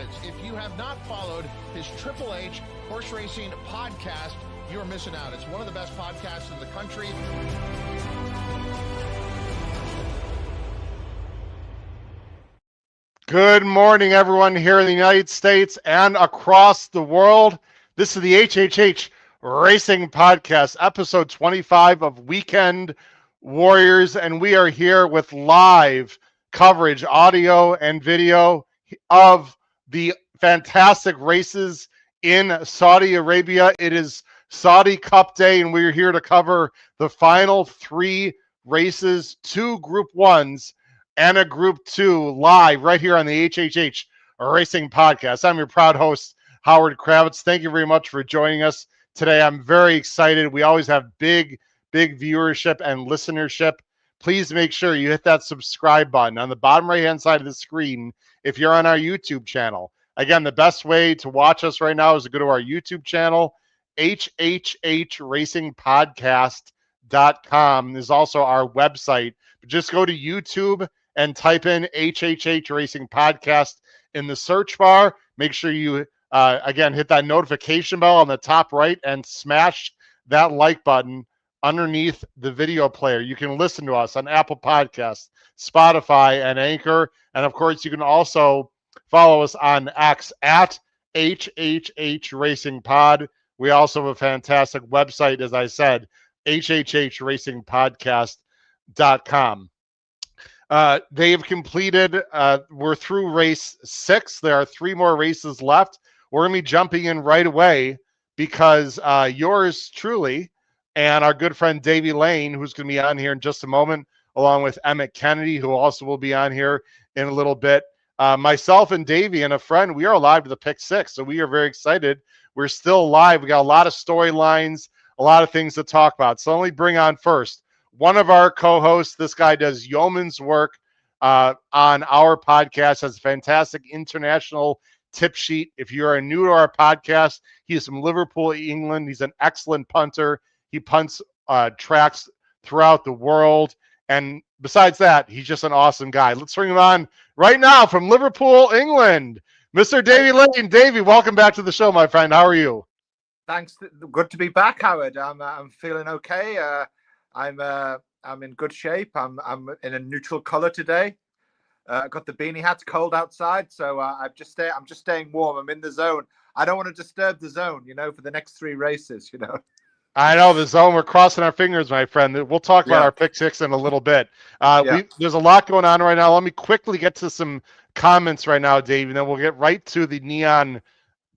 minutes. If you have not followed his Triple H horse racing podcast, you're missing out. It's one of the best podcasts in the country. Good morning, everyone here in the United States and across the world. This is the HHH Racing Podcast, episode 25 of Weekend Warriors, and we are here with live coverage, audio and video of the fantastic races in Saudi Arabia. It is Saudi Cup Day, and we're here to cover the final three races, two Group 1s and a Group 2 live right here on the HHH Racing Podcast. I'm your proud host, Howard Kravitz. Thank you very much for joining us today. I'm very excited. We always have big viewership and listenership. Please make sure you hit that subscribe button on the bottom right-hand side of the screen if you're on our YouTube channel. Again, the best way to watch us right now is to go to our YouTube channel, hhhracingpodcast.com. Is also our website. But just go to YouTube and type in HHH Racing Podcast in the search bar. Make sure you, again, hit that notification bell on the top right and smash that like button underneath the video player. You can listen to us on Apple Podcasts, Spotify, and Anchor. And, of course, you can also follow us on X at HHH Racing Pod. We also have a fantastic website, as I said, hhhracingpodcast.com. They've completed, we're through race 6. There are 3 more races left. We're going to be jumping in right away because yours truly and our good friend Davy Lane, who's going to be on here in just a moment, along with Emmet Kennedy, who also will be on here in a little bit. Myself and Davy and a friend, we are live to the Pick 6, so we are very excited. We're still live. We got a lot of storylines, a lot of things to talk about. So let me bring on first one of our co-hosts. This guy does yeoman's work on our podcast, has a fantastic international tip sheet. If you are new to our podcast, he is from Liverpool, England. He's an excellent punter. He punts tracks throughout the world. And besides that, he's just an awesome guy. Let's bring him on right now from Liverpool, England, Mr. Davy Lane. Davy, welcome back to the show, my friend. How are you? Thanks. Good to be back, Howard. I'm feeling okay. I'm in good shape. I'm in a neutral color today. Got the beanie hat. Cold outside, so I'm just staying warm. I'm in the zone. I don't want to disturb the zone, for the next 3 races, I know the zone. We're crossing our fingers, my friend. We'll talk about our Pick 6 in a little bit. There's a lot going on right now. Let me quickly get to some comments right now, Dave, and then we'll get right to the Neom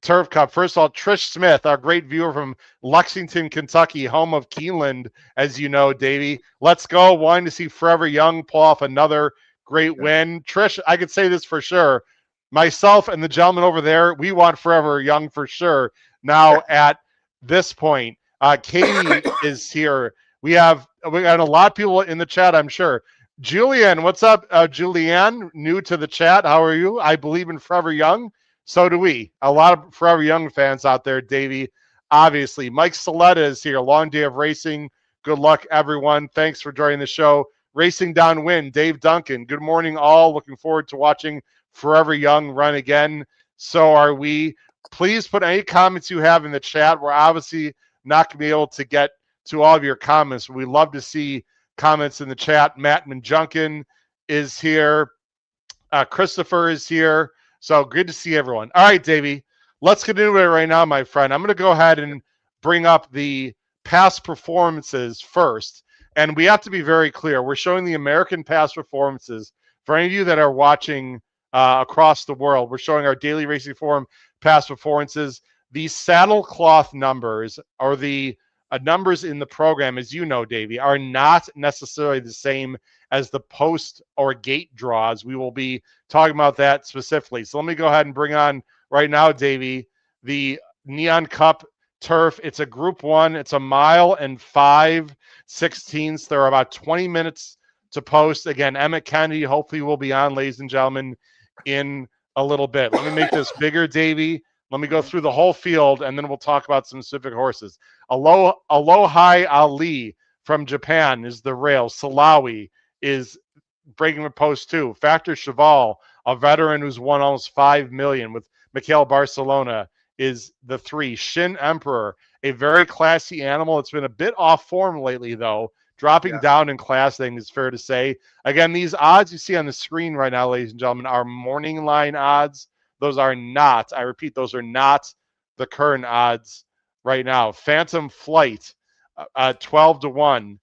Turf Cup. First of all, Trish Smith, our great viewer from Lexington, Kentucky, home of Keeneland, as you know, Davey. Let's go. Wanting to see Forever Young pull off another great win. Trish, I could say this for sure. Myself and the gentleman over there, we want Forever Young for sure. Now at this point, Katie is here. We got a lot of people in the chat, I'm sure. Julianne, what's up? Julianne, new to the chat. How are you? I believe in Forever Young. So do we. A lot of Forever Young fans out there, Davey, obviously. Mike Saletta is here. Long day of racing. Good luck, everyone. Thanks for joining the show. Racing Downwind, Dave Duncan. Good morning, all. Looking forward to watching Forever Young run again. So are we. Please put any comments you have in the chat. We're obviously not going to be able to get to all of your comments. We love to see comments in the chat. Matt Manjunkin is here. Christopher is here. So good to see everyone. All right, Davey, let's get into it right now, my friend. I'm going to go ahead and bring up the past performances first. And we have to be very clear. We're showing the American past performances. For any of you that are watching across the world, we're showing our Daily Racing Forum past performances. These saddlecloth numbers, or the numbers in the program, as you know, Davey, are not necessarily the same as the post or gate draws. We will be talking about that specifically. So let me go ahead and bring on right now, Davey, the Neom Cup Turf. It's a Group 1. It's 1 mile and 5/16. There are about 20 minutes to post. Again, Emmet Kennedy hopefully will be on, ladies and gentlemen, in a little bit. Let me make this bigger, Davey. Let me go through the whole field, and then we'll talk about some specific horses. Aloha Ali from Japan is the rail. Salawi is breaking the post 2. Factor Cheval, a veteran who's won almost $5 million with Mikhail Barcelona is the 3. Shin Emperor, a very classy animal. It's been a bit off form lately, though, dropping down in class, I think is fair to say. Again, these odds you see on the screen right now, ladies and gentlemen, are morning line odds. Those are not, I repeat, those are not the current odds right now. Phantom Flight, 12-1.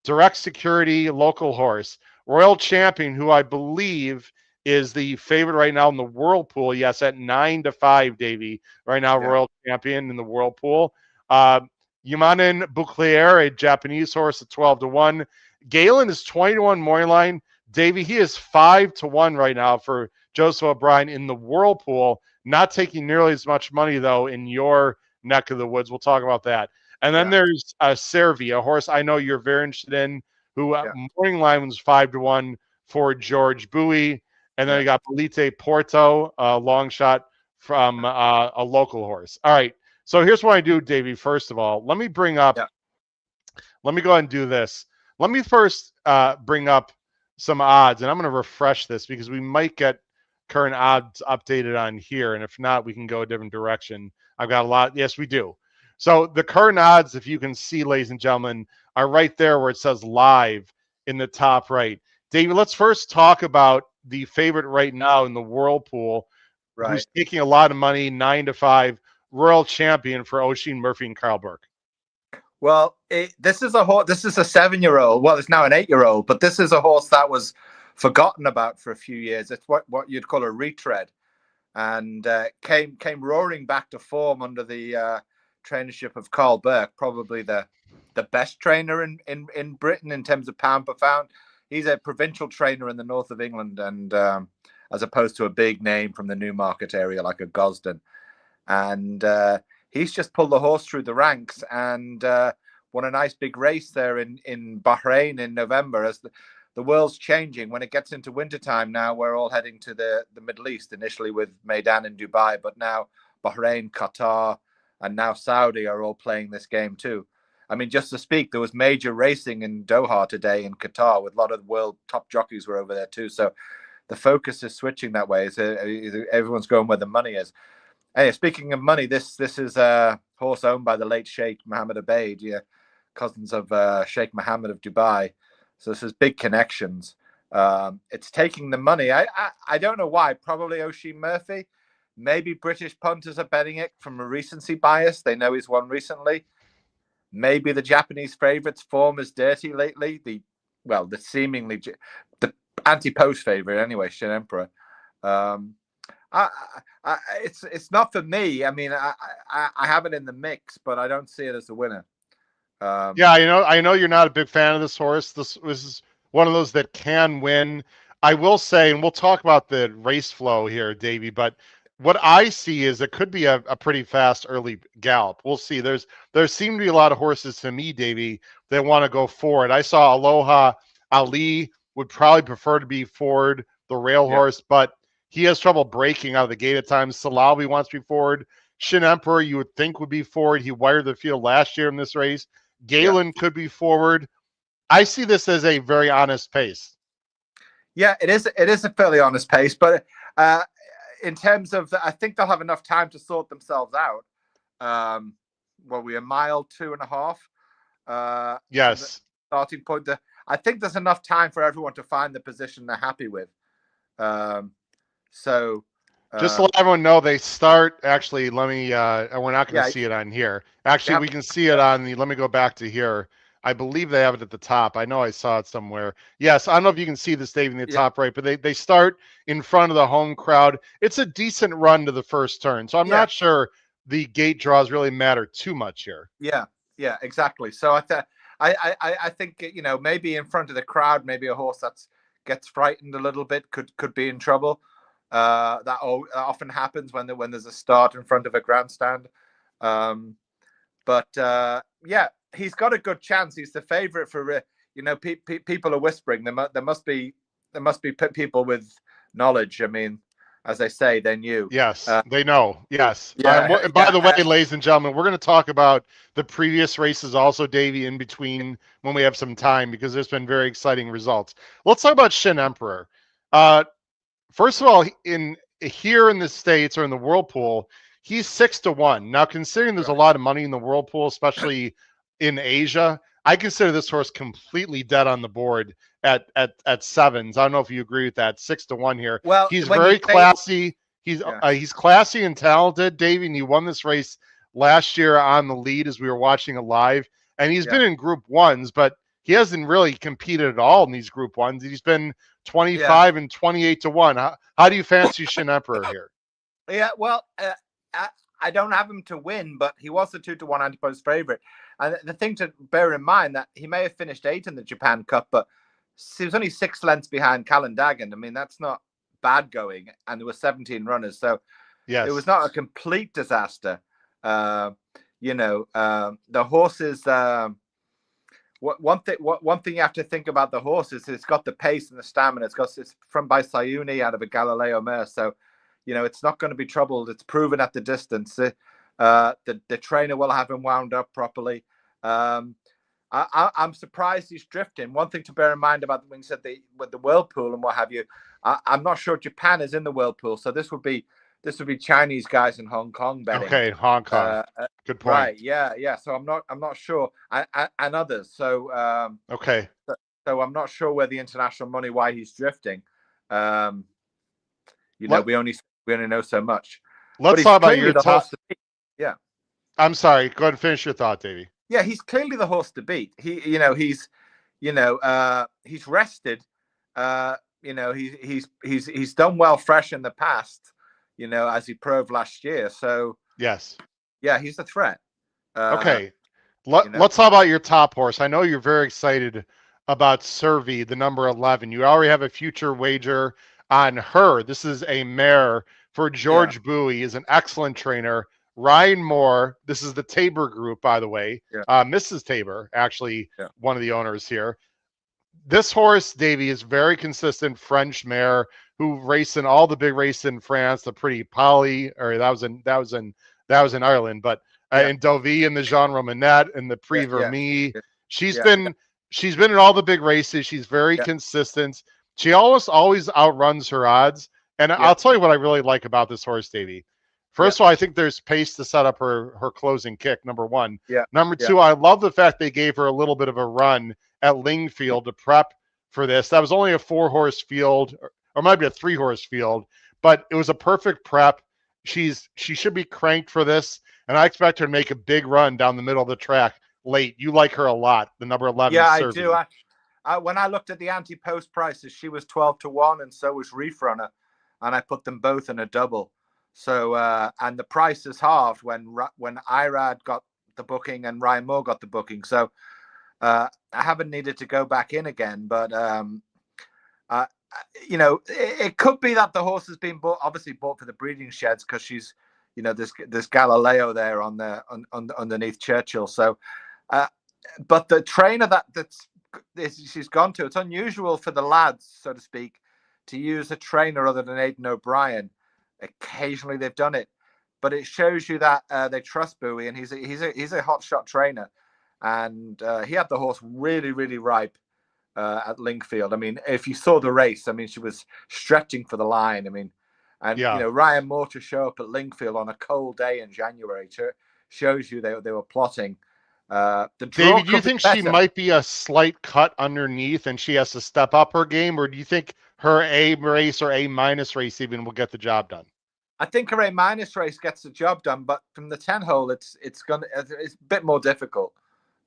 Direct Security, local horse. Royal Champion, who I believe is the favorite right now in the Whirlpool. Yes, at 9-5, Davy. Right now, Royal Champion in the Whirlpool. Yumanin Bouclier, a Japanese horse at 12-1. Galen is 20-1 morning line. Davy, he is 5-1 right now for Joseph O'Brien in the Whirlpool. Not taking nearly as much money, though, in your neck of the woods. We'll talk about that. And then there's Servi, a horse I know you're very interested in, who morning line was 5-1 for George Bowie. And then you got Polite Porto, a long shot from a local horse. All right. So here's what I do, Davey. First of all, let me bring up, let me go ahead and do this. Let me first bring up some odds, and I'm going to refresh this because we might get current odds updated on here. And if not, we can go a different direction. I've got a lot. Yes, we do. So the current odds, if you can see, ladies and gentlemen, are right there where it says live in the top right. David, let's first talk about the favorite right now in the Whirlpool, who's taking a lot of money, 9-5, Royal Champion for Oisin Murphy and Carl Burke. Well, this is a 7-year-old. Well, it's now an 8-year-old, but this is a horse that was forgotten about for a few years. It's what you'd call a retread, and came roaring back to form under the trainership of Carl Burke, probably the best trainer in Britain in terms of pound per pound. He's a provincial trainer in the north of England, and as opposed to a big name from the Newmarket area like a Gosden. And he's just pulled the horse through the ranks and won a nice big race there in Bahrain in November. As the world's changing, when it gets into wintertime now, we're all heading to the Middle East, initially with Meydan in Dubai, but now Bahrain, Qatar, and now Saudi are all playing this game too. I mean, just to speak, there was major racing in Doha today in Qatar with a lot of the world top jockeys were over there too. So the focus is switching that way. Everyone's going where the money is. Hey, speaking of money, this is a horse owned by the late Sheikh Mohammed Abeid, cousins of Sheikh Mohammed of Dubai. So this is big connections. It's taking the money. I don't know why. Probably Oisin Murphy. Maybe British punters are betting it from a recency bias. They know he's won recently. Maybe the Japanese favourites' form is dirty lately. The anti-post favourite anyway, Shin Emperor. It's not for me. I mean, I have it in the mix, but I don't see it as a winner. I know you're not a big fan of this horse. This is one of those that can win. I will say, and we'll talk about the race flow here, Davey, but what I see is it could be a pretty fast early gallop. We'll see. There seem to be a lot of horses to me, Davey, that want to go forward. I saw Aloha Ali would probably prefer to be forward, the rail horse, but he has trouble breaking out of the gate at times. Salawi wants to be forward. Shin Emperor, you would think, would be forward. He wired the field last year in this race. Galen could be forward. I see this as a very honest pace. Yeah, it is a fairly honest pace, but in terms of, I think they'll have enough time to sort themselves out. We're a mile 2.5. Yes. Starting point. I think there's enough time for everyone to find the position they're happy with. Just to let everyone know, they start, actually, let me, we're not going to see it on here. Actually, we can see it on let me go back to here. I believe they have it at the top. I know I saw it somewhere. Yes, I don't know if you can see this, Dave, in the top right, but they start in front of the home crowd. It's a decent run to the first turn, so I'm not sure the gate draws really matter too much here. Yeah, exactly. So I think, maybe in front of the crowd, maybe a horse that gets frightened a little bit could be in trouble. That often happens when there's a start in front of a grandstand. He's got a good chance. He's the favorite for, people are whispering. There must be people with knowledge. I mean, as they say, they knew. Yes, they know. Yes. By the way, ladies and gentlemen, we're going to talk about the previous races also, Davey, in between when we have some time, because there's been very exciting results. Let's talk about Shin Emperor. First of all, in here in the States or in the Whirlpool, he's 6-1. Now, considering there's a lot of money in the Whirlpool, especially in Asia, I consider this horse completely dead on the board at sevens. I don't know if you agree with that. 6-1 here. Well, he's very classy. He's classy and talented, Davey, and he won this race last year on the lead as we were watching it live. And he's been in Group 1s, but he hasn't really competed at all in these Group 1s. He's been 25 and 28-1. How do you fancy Shin Emperor here? Yeah, well, I don't have him to win, but he was the 2-1 anti-post favorite. And the thing to bear in mind that he may have finished 8th in the Japan Cup, but he was only 6 lengths behind Callan-Dagan. I mean, that's not bad going, and there were 17 runners, so it was not a complete disaster. The horses. One thing you have to think about the horse is it's got the pace and the stamina. It's from by Sayuni out of a Galileo mare, so it's not going to be troubled. It's proven at the distance. The trainer will have him wound up properly. I'm surprised he's drifting. One thing to bear in mind about when you said with the Whirlpool and what have you, I'm not sure Japan is in the Whirlpool, so this would be Chinese guys in Hong Kong betting. Okay, Hong Kong. Good point. Right? Yeah. So I'm not sure, and others. So okay. So I'm not sure where the international money, why he's drifting. We only know so much. Let's talk about your top. Yeah. I'm sorry. Go ahead and finish your thought, Davey. Yeah, he's clearly the horse to beat. He's rested. He's done well fresh in the past. As he proved last year. So yes, yeah, he's a threat. Okay, let's talk about your top horse. I know you're very excited about Servi, the number 11. You already have a future wager on her. This is a mare for George Bowie. Is an excellent trainer. Ryan Moore. This is the Tabor group, by the way. Mrs. Tabor, actually, one of the owners here. This horse, Davy, is very consistent French mare who raced in all the big races in France. The Pretty Polly, or that was in Ireland, but in Davy and the Jean Romanette and the Prix Vermeil. She's been in all the big races. She's very consistent. She always outruns her odds. And I'll tell you what I really like about this horse, Davy. First of all, I think there's pace to set up her closing kick, number one. Number two, I love the fact they gave her a little bit of a run at Lingfield to prep for this. That was only a 4-horse field, or might be a 3-horse field, but it was a perfect prep. She should be cranked for this, and I expect her to make a big run down the middle of the track late. You like her a lot, the number 11. Yeah, I do. When I looked at the anti-post prices, she was 12-1, and so was Reef Runner, and I put them both in a double. So and the price is halved when Irad got the booking and Ryan Moore got the booking. So I haven't needed to go back in again, but it could be that the horse has been obviously bought for the breeding sheds because she's, there's Galileo there underneath Churchill. So, but the trainer she's gone to, it's unusual for the lads, so to speak, to use a trainer other than Aidan O'Brien. Occasionally they've done it, but it shows you that they trust Bowie, and he's a hot shot trainer, and he had the horse really, really ripe at Lingfield. I mean, if you saw the race, I mean, she was stretching for the line. I mean, and Ryan Moore to show up at Lingfield on a cold day in January shows you they were plotting. David, do you think she might be a slight cut underneath, and she has to step up her game, or do you think her A race or A- race even will get the job done? I think her A- race gets the job done, but from the 10 hole, it's a bit more difficult.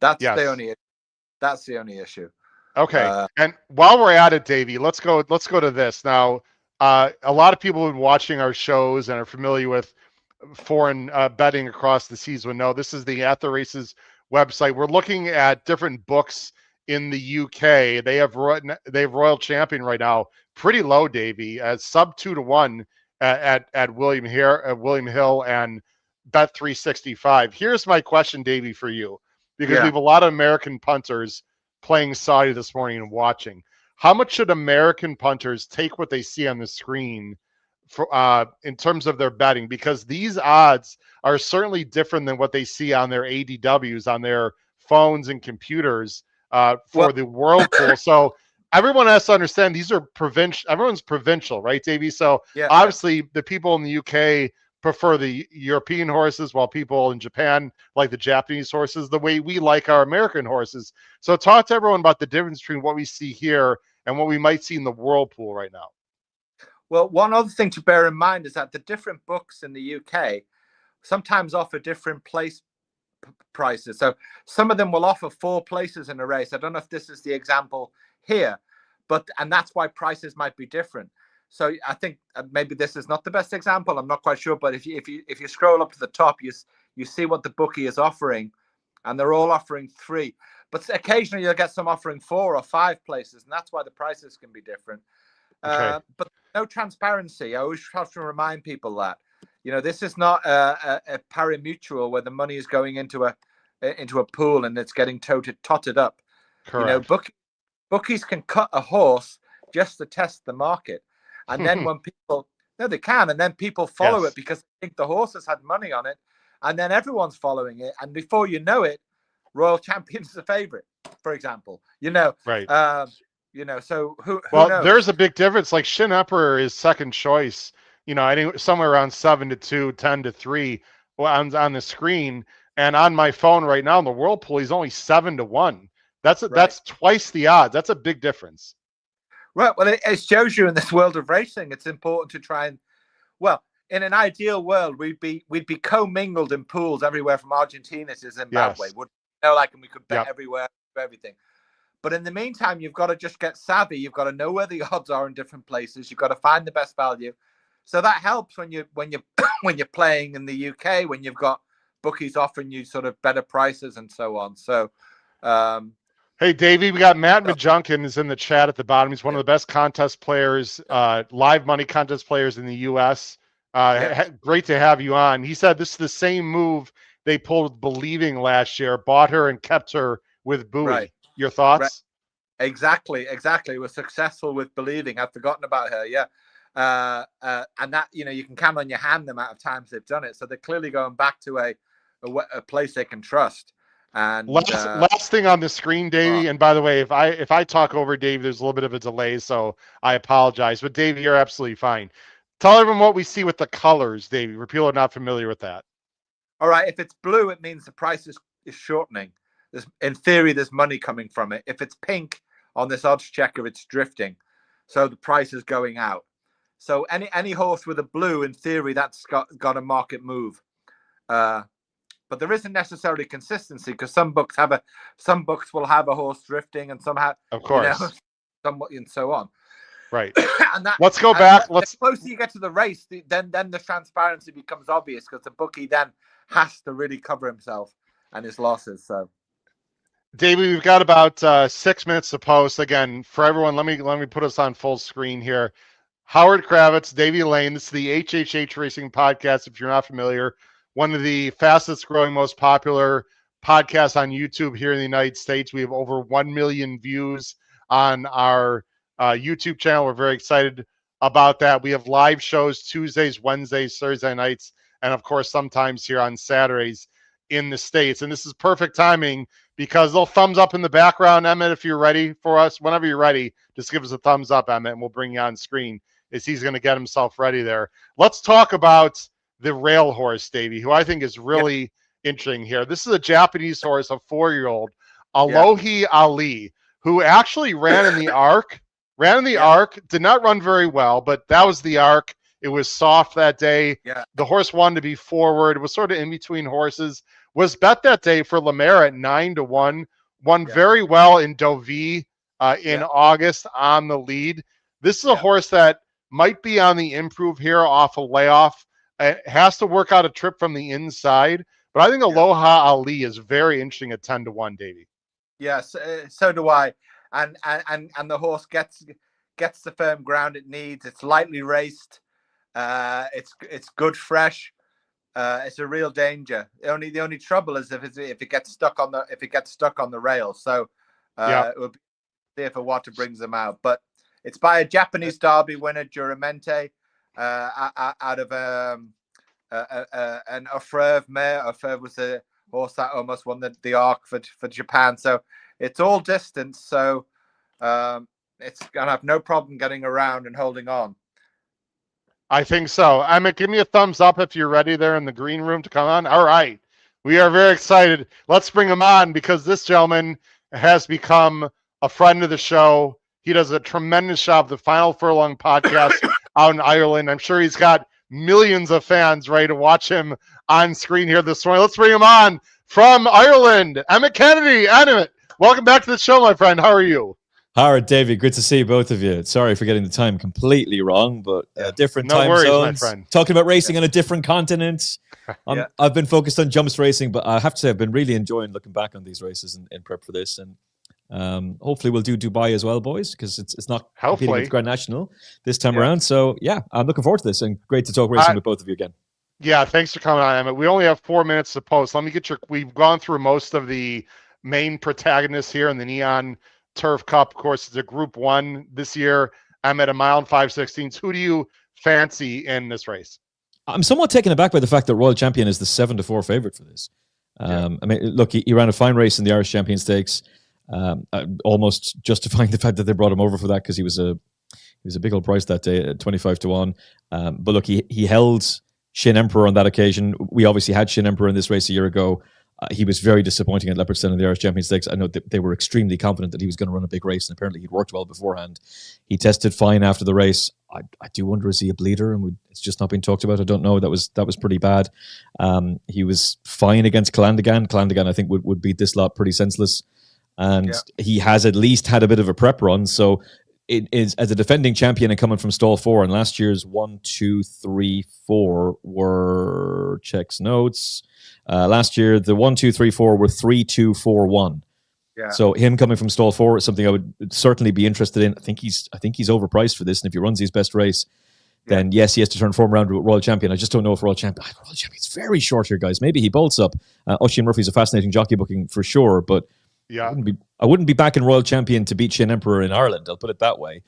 That's the only issue. Okay, and while we're at it, Davey, let's go to this now. A lot of people who've been watching our shows and are familiar with foreign betting across the seas would know this is the At the Races website. We're looking at different books in the UK. They have Royal Champion right now, pretty low, Davey, at sub 2-1 at William Hill and Bet 365. Here's my question, Davey, for you, because we have a lot of American punters playing Saudi this morning and watching. How much should American punters take what they see on the screen for in terms of their betting? Because these odds are certainly different than what they see on their ADWs, on their phones and computers for the Whirlpool. So everyone has to understand these are provincial. Everyone's provincial, right, Davey? So obviously the people in the UK prefer the European horses, while people in Japan like the Japanese horses, the way we like our American horses. So talk to everyone about the difference between what we see here and what we might see in the whirlpool right now. Well, one other thing to bear in mind is that the different books in the UK sometimes offer different prices. So some of them will offer 4 places in a race. I don't know if this is the example here, and that's why prices might be different. So I think maybe this is not the best example. I'm not quite sure, but if you scroll up to the top, you see what the bookie is offering, and they're all offering 3. But occasionally you'll get some offering 4 or 5 places, and that's why the prices can be different. Okay. But no transparency. I always have to remind people that, this is not a pari-mutuel where the money is going into a pool and it's getting totted up. Correct. Bookies can cut a horse just to test the market. And then when they can. And then people follow it because they think the horse has had money on it. And then everyone's following it. And before you know it, Royal Champion's the favorite, for example, Right. So who well, knows? There's a big difference. Like Shin Emperor is second choice, I think somewhere around 7-2, 10-3 on the screen. And on my phone right now in the whirlpool, he's only 7-1. That's twice the odds. That's a big difference. Right. Well, it shows you in this world of racing, it's important to try and, in an ideal world, we'd be commingled in pools everywhere from Argentina to Zimbabwe. Yes. And we could bet everywhere, everything. But in the meantime, you've got to just get savvy. You've got to know where the odds are in different places. You've got to find the best value. So that helps when you're playing in the UK, when you've got bookies offering you sort of better prices and so on. So, hey, Davey, we got Matt Majunkin is in the chat at the bottom. He's one of the best contest players, live money contest players in the U.S. Great to have you on. He said this is the same move they pulled with Believing last year, bought her and kept her with Bowie. Right. Your thoughts? Right. Exactly. We're successful with Believing. I've forgotten about her. Yeah. And that, you can count on your hand the amount of times they've done it. So they're clearly going back to a place they can trust. And last thing on the screen, Davey. And by the way, if I talk over Dave, there's a little bit of a delay, so I apologize. But Davey, you're absolutely fine. Tell everyone what we see with the colors, Davey. For people who are not familiar with that. All right. If it's blue, it means the price is shortening. In theory, there's money coming from it. If it's pink on this odds checker, it's drifting. So the price is going out. So any horse with a blue, in theory, that's got a market move. But there isn't necessarily consistency because some books will have a horse drifting and some have, of course, somewhat and so on. Right. Let's go back. The closer you get to the race, then the transparency becomes obvious because the bookie then has to really cover himself and his losses. So, Davey, we've got about 6 minutes to post. Again, for everyone, let me put us on full screen here. Howard Kravitz, Davey Lane. This is the HHH Racing Podcast. If you're not familiar, one of the fastest growing, most popular podcasts on YouTube here in the United States. We have over 1 million views on our YouTube channel. We're very excited about that. We have live shows Tuesdays, Wednesdays, Thursday nights, and of course, sometimes here on Saturdays in the States. And this is perfect timing because they'll thumbs up in the background. Emmet, if you're ready for us, whenever you're ready, just give us a thumbs up, Emmet, and we'll bring you on screen as he's going to get himself ready there. Let's talk about the rail horse, Davey, who I think is really interesting here. This is a Japanese horse, a 4-year-old, Alohi Ali, who actually ran in the arc. Arc, did not run very well, but that was the arc. It was soft that day. Yeah. The horse wanted to be forward. It was sort of in between horses. Was bet that day for Lemaire at 9-1. Won very well in Davy in August on the lead. This is a horse that might be on the improve here off a layoff. It has to work out a trip from the inside. But I think Aloha Ali is very interesting at 10-1, Davey. Yes, so do I. And the horse gets the firm ground it needs. It's lightly raced. It's good fresh. It's a real danger. The only trouble is if it gets stuck on the rail. So it would be there for what brings them out. But it's by a Japanese Derby winner, Duramente, out of an Ofrev mare. Ofrev was the horse that almost won the ARC for Japan. So it's all distance. So it's going to have no problem getting around and holding on. I think so. Emmet, give me a thumbs up if you're ready there in the green room to come on. All right. We are very excited. Let's bring him on because this gentleman has become a friend of the show. He does a tremendous job. The Final Furlong podcast out in Ireland. I'm sure he's got millions of fans ready to watch him on screen here this morning. Let's bring him on from Ireland. Emmet Kennedy. Emmet, welcome back to the show, my friend. How are you? Howard, Davy, good to see both of you. Sorry for getting the time completely wrong, but different time worries, zones. My friend. Talking about racing on a different continent. I've been focused on jumps racing, but I have to say I've been really enjoying looking back on these races in prep for this. And hopefully we'll do Dubai as well, boys, because it's not competing with Grand National this time around. So, I'm looking forward to this, and great to talk racing with both of you again. Yeah, thanks for coming on, Emmet. We only have 4 minutes to post. Let me get we've gone through most of the main protagonists here in the Neom Turf Cup. Of course, it's a Group 1 this year. I'm at 1 mile and 5/16. Who do you fancy in this race? I'm somewhat taken aback by the fact that Royal Champion is the 7-4 favorite for this. I mean, look, he ran a fine race in the Irish Champion Stakes, almost justifying the fact that they brought him over for that because he was a big old price that day at 25-1. But look, he held Shin Emperor on that occasion. We obviously had Shin Emperor in this race a year ago. He was very disappointing at Leopardstown in the Irish Champion Stakes. I know that they were extremely confident that he was going to run a big race, and apparently he'd worked well beforehand. He tested fine after the race. I do wonder, is he a bleeder? And it's just not been talked about. I don't know. That was pretty bad. He was fine against Clandagan. Clandagan, I think, would beat this lot pretty senseless. And he has at least had a bit of a prep run. So it is, as a defending champion and coming from stall 4, and last year's 1, 2, 3, 4 were checks notes. Last year, the 1, 2, 3, 4 were 3, 2, 4, 1. Yeah. So him coming from stall 4 is something I would certainly be interested in. I think he's overpriced for this, and if he runs his best race, then yes, he has to turn form around with Royal Champion. I just don't know if Royal Champion's very short here, guys. Maybe he bolts up. Oisin Murphy's a fascinating jockey booking for sure, but I wouldn't be backing Royal Champion to beat Shin Emperor in Ireland. I'll put it that way.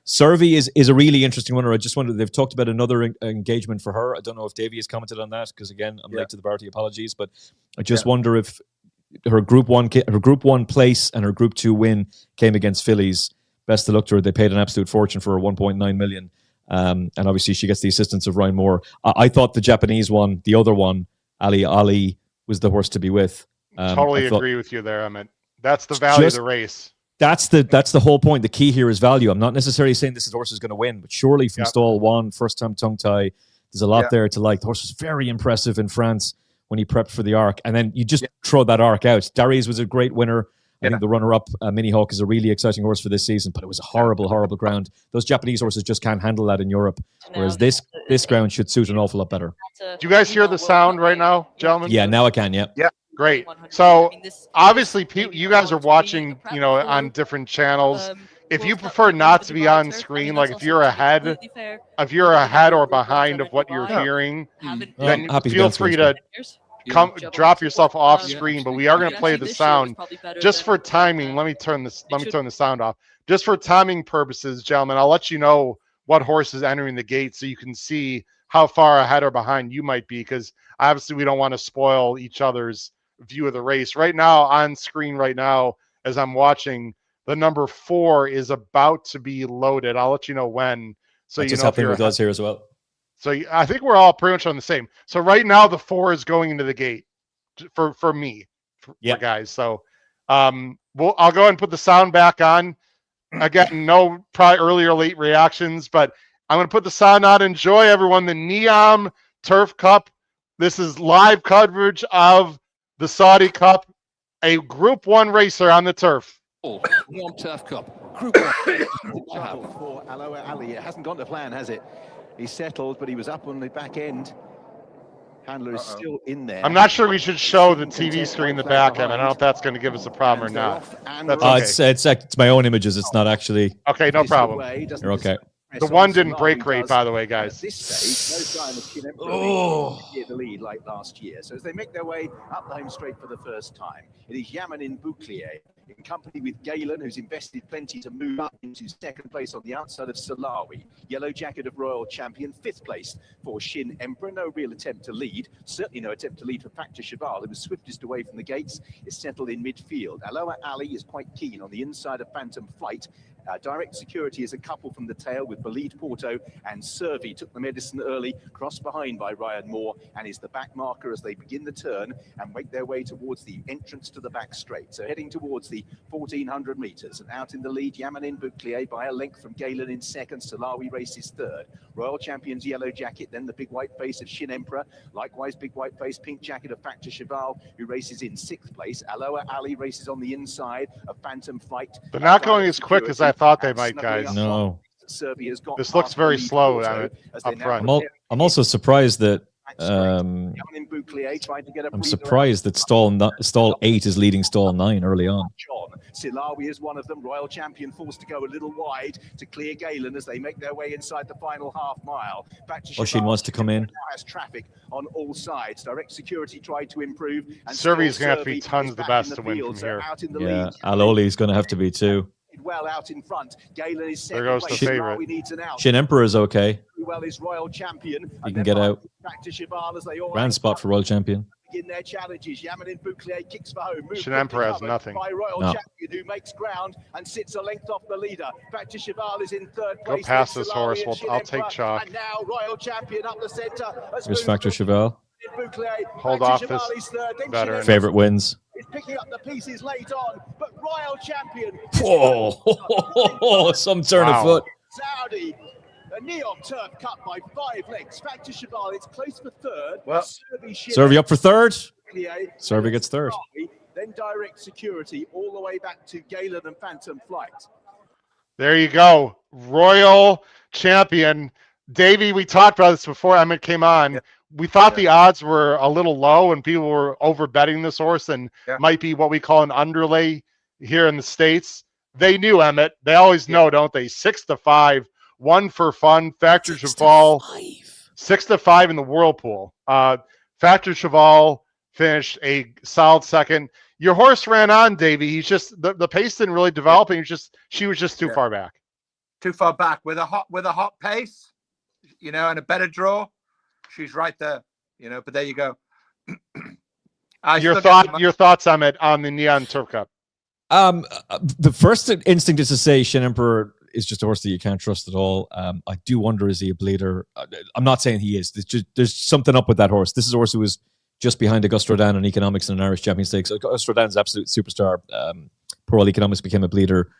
Survey is a really interesting one. I just wondered, they've talked about another engagement for her. I don't know if Davy has commented on that because, again, I'm late to the party. Apologies, but I just wonder if her Group 1 place and her Group 2 win came against fillies. Best of luck to her. They paid an absolute fortune for her, 1.9 million, and obviously she gets the assistance of Ryan Moore. I thought the Japanese one, the other one, Ali, was the horse to be with. Totally agree with you there, Emmet. That's the value of the race. That's the whole point. The key here is value. I'm not necessarily saying this horse is going to win, but surely from stall 1, first time tongue tie, there's a lot there to like. The horse was very impressive in France when he prepped for the Arc, and then you just throw that Arc out. Darius was a great winner. I think the runner-up, Mini Hawk, is a really exciting horse for this season, but it was a horrible ground. Those Japanese horses just can't handle that in Europe, whereas this ground should suit an awful lot better. Do you guys hear the sound right now, gentlemen? Yeah, now I can, yeah. Great. So obviously, you guys are watching, on different channels. If you prefer not to be on screen, like if you're ahead or behind of what you're hearing, then feel free to drop yourself off screen. But we are going to play the sound just for timing. Let me turn the sound off. Just for timing purposes, gentlemen, I'll let you know what horse is entering the gate so you can see how far ahead or behind you might be, because obviously we don't want to spoil each other's view of the race. Right now, on screen right now, as I'm watching, the number 4 is about to be loaded. I'll let you know when. So that's just happening with us here as well. So I think we're all pretty much on the same. So right now, the 4 is going into the gate for me, for guys. So I'll go ahead and put the sound back on. Again, no probably early or late reactions, but I'm going to put the sound on. Enjoy, everyone. The Neom Turf Cup. This is live coverage of the Saudi Cup, a Group 1 racer on the turf. Neom Turf Cup, Group 1. For Aloha Ali. It hasn't gone to plan, has it? He's settled, but he was up on the back end. Handler is still in there. I'm not sure we should show the TV screen in the back end. I don't know if that's going to give us a problem or not. That's okay. It's my own images. It's not actually. Okay, no problem. You're okay. The one didn't break great, by the way, guys. At this stage, no sign of Shin Emperor near the lead like last year. So as they make their way up the home straight for the first time, it is Yamin Bouclier in company with Galen, who's invested plenty to move up into second place on the outside of Salawi. Yellow jacket of Royal Champion, 5th place for Shin Emperor. No real attempt to lead. Certainly no attempt to lead for Factor Cheval, who was swiftest away from the gates, is settled in midfield. Aloha Ali is quite keen on the inside of Phantom Flight. Direct Security is a couple from the tail with Bolide Porto, and Servi took the medicine early, crossed behind by Ryan Moore, and is the back marker as they begin the turn and make their way towards the entrance to the back straight. So heading towards the 1400 metres, and out in the lead, Yamanin Bouclier by a length from Galen in second. Salawi races third. Royal Champion's yellow jacket, then the big white face of Shin Emperor, likewise big white face pink jacket of Factor Cheval, who races in sixth place. Aloha Ali races on the inside of Phantom Flight. They're not going as quick as I thought they might, guys. No. This looks very slow up front. I'm also surprised that I'm surprised that stall 8 is leading stall 9 early on. Silawi is one of them. Royal Champion forced to go a little wide to clear Galen as they make their way inside the final half mile. Oshin wants to come in. Now has traffic on all sides. Direct Security tried to improve. Serbi's going to have to be tons the best to win from here. Yeah, Aloli is going to have to be too. Well out in front. Galen is second. There goes the favorite. Shin Emperor is okay. Well is Royal Champion. He can get out. Back to Cheval as they all Round spot for Royal Champion. Begin their challenges. Yamanin Bouclier kicks for home. Shin Emperor has nothing. By Royal Champion, who makes ground and sits a length off the leader. Back to Cheval is in third place. Go past this horse. I'll take chalk. And now Royal Champion up the centre. Here's Factor Cheval. Hold off this better. Favorite wins. Is picking up the pieces late on, but Royal Champion. Whoa! Some turn of foot. Saudi. A Neom Turf Cup by 5 lengths. Factor Cheval, it's close for third. Well, Servi up for third. Servi gets third. Then Direct Security all the way back to Galen and Phantom Flight. There you go. Royal Champion. Davey, we talked about this before Emmet came on. Yeah. We thought the odds were a little low and people were over betting this horse and might be what we call an underlay here in the States. They knew Emmet. They always know, don't they? 6-5. 1 for fun. Factor Cheval 6-5 in the Whirlpool. Factor Cheval finished a solid second. Your horse ran on, Davey. He's just the pace didn't really develop, and she was just too far back. Too far back with a hot pace, and a better draw. She's right there, But there you go. Your thoughts, Emmet, on the Neom Turf Cup? The first instinct is to say Shin Emperor is just a horse that you can't trust at all. I do wonder, is he a bleeder? I'm not saying he is. There's something up with that horse. This is a horse who was just behind Auguste Rodin on economics in an Irish Champion Stakes. Auguste Rodin's absolute superstar. Poor old economics became a bleeder.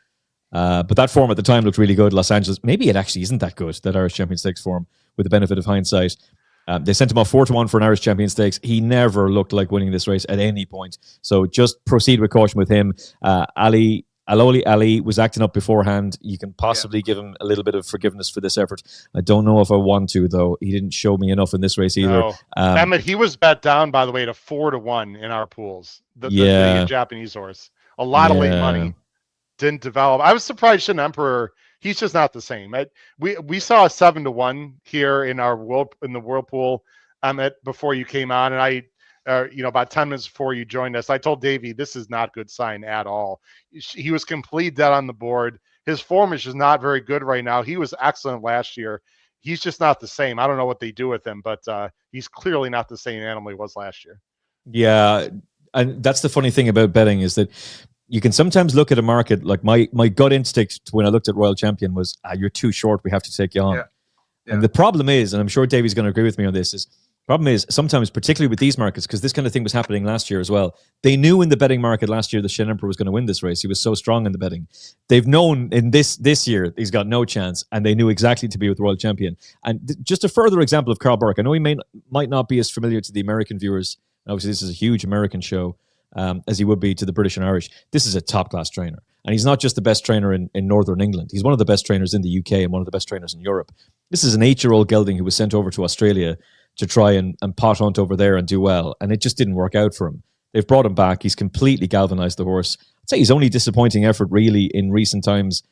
But that form at the time looked really good. Los Angeles, maybe it actually isn't that good, that Irish Champion Stakes form, with the benefit of hindsight. They sent him off 4-1 for an Irish Champion Stakes. He never looked like winning this race at any point. So just proceed with caution with him. Aloli Ali was acting up beforehand. You can possibly give him a little bit of forgiveness for this effort. I don't know if I want to, though. He didn't show me enough in this race either. No. Emmet, he was bet down, by the way, to 4-1 in our pools. The Japanese horse. A lot of late money. Didn't develop. I was surprised Shin Emperor. He's just not the same. We saw a 7-1 here in the Whirlpool, Emmet, before you came on, and I. About 10 minutes before you joined us, I told Davey, this is not a good sign at all. He was complete dead on the board. His form is just not very good right now. He was excellent last year. He's just not the same. I don't know what they do with him, but he's clearly not the same animal he was last year. Yeah, and that's the funny thing about betting is that you can sometimes look at a market, like my gut instinct when I looked at Royal Champion was, you're too short, we have to take you on. Yeah. And the problem is, and I'm sure Davey's going to agree with me on this, problem is sometimes, particularly with these markets, because this kind of thing was happening last year as well. They knew in the betting market last year that Shin Emperor was going to win this race. He was so strong in the betting. They've known in this year he's got no chance, and they knew exactly to be with the Royal Champion. And just a further example of Carl Burke. I know he might not be as familiar to the American viewers. Obviously, this is a huge American show, as he would be to the British and Irish. This is a top-class trainer. And he's not just the best trainer in Northern England. He's one of the best trainers in the UK and one of the best trainers in Europe. This is an 8-year-old gelding who was sent over to Australia to try and pot hunt over there and do well. And it just didn't work out for him. They've brought him back. He's completely galvanized the horse. I'd say his only disappointing effort really in recent times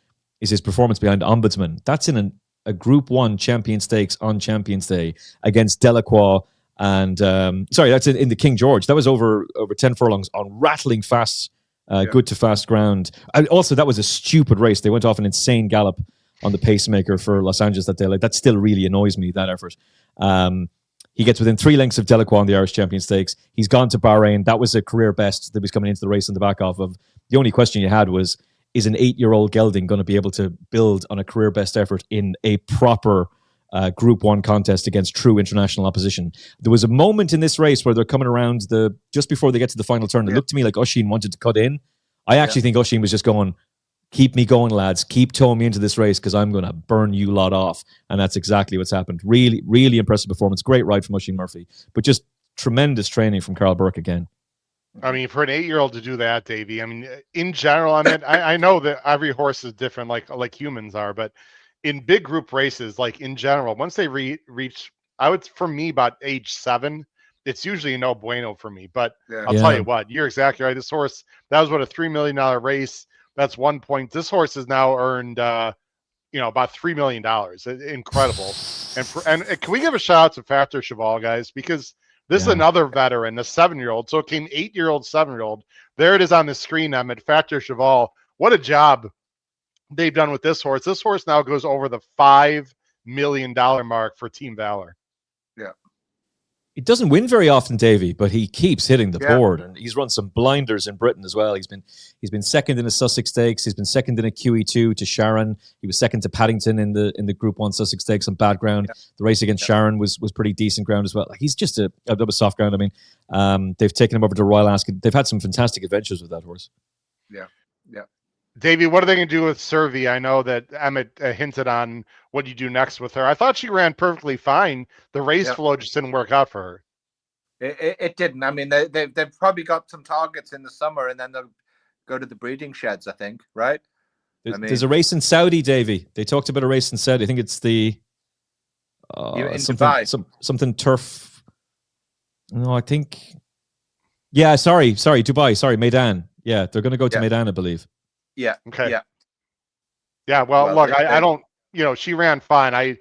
is his performance behind Ombudsman. That's in a Group 1 Champion Stakes on Champions Day against Delacroix. And that's in the King George. That was over 10 furlongs on rattling fast, good to fast ground. And also, that was a stupid race. They went off an insane gallop on the pacemaker for Los Angeles that day. Like, that still really annoys me, that effort. He gets within 3 lengths of Delacroix on the Irish Champion Stakes. He's gone to Bahrain. That was a career best that was coming into the race on the back off of. The only question you had was, is an 8-year-old gelding going to be able to build on a career best effort in a proper Group 1 contest against true international opposition? There was a moment in this race where they're coming around just before they get to the final turn. It looked to me like Oisin wanted to cut in. I actually think Oisin was just going, keep me going, lads. Keep towing me into this race because I'm going to burn you lot off. And that's exactly what's happened. Really, really impressive performance. Great ride from Oisin Murphy. But just tremendous training from Carl Burke again. I mean, for an 8-year-old to do that, Davey, I mean, in general, I know that every horse is different, like humans are, but in big group races, like in general, once they reach, for me, about age 7, it's usually a no bueno for me. But I'll tell you what, you're exactly right. This horse, that was a $3 million race. That's 1 point. This horse has now earned, about $3 million. Incredible. And can we give a shout out to Factor Cheval, guys? Because this is another veteran, a 7-year-old. So it came 8-year-old, 7-year-old. There it is on the screen, Emmet. Factor Cheval. What a job they've done with this horse. This horse now goes over the $5 million mark for Team Valor. Yeah. He doesn't win very often, Davy, but he keeps hitting the board, and he's run some blinders in Britain as well. He's been second in a Sussex Stakes. He's been second in a QE2 to Sharon. He was second to Paddington in the Group 1 Sussex Stakes on bad ground. Yeah. The race against Sharon was pretty decent ground as well. Like, he's just a soft ground. I mean, they've taken him over to Royal Ascot. They've had some fantastic adventures with that horse. Yeah, yeah. Davey, what are they going to do with Survey? I know that Emmet hinted on what you do next with her. I thought she ran perfectly fine. The race flow just didn't work out for her. It didn't. I mean, they've probably got some targets in the summer, and then they'll go to the breeding sheds, I think, right? There's a race in Saudi, Davy. They talked about a race in Saudi. I think it's the something turf. No, I think. Yeah, sorry, Dubai. Sorry, Meydan. Yeah, they're going to go to Meydan, I believe. Yeah. Okay. Yeah. Yeah. Well, look, I don't. She ran fine.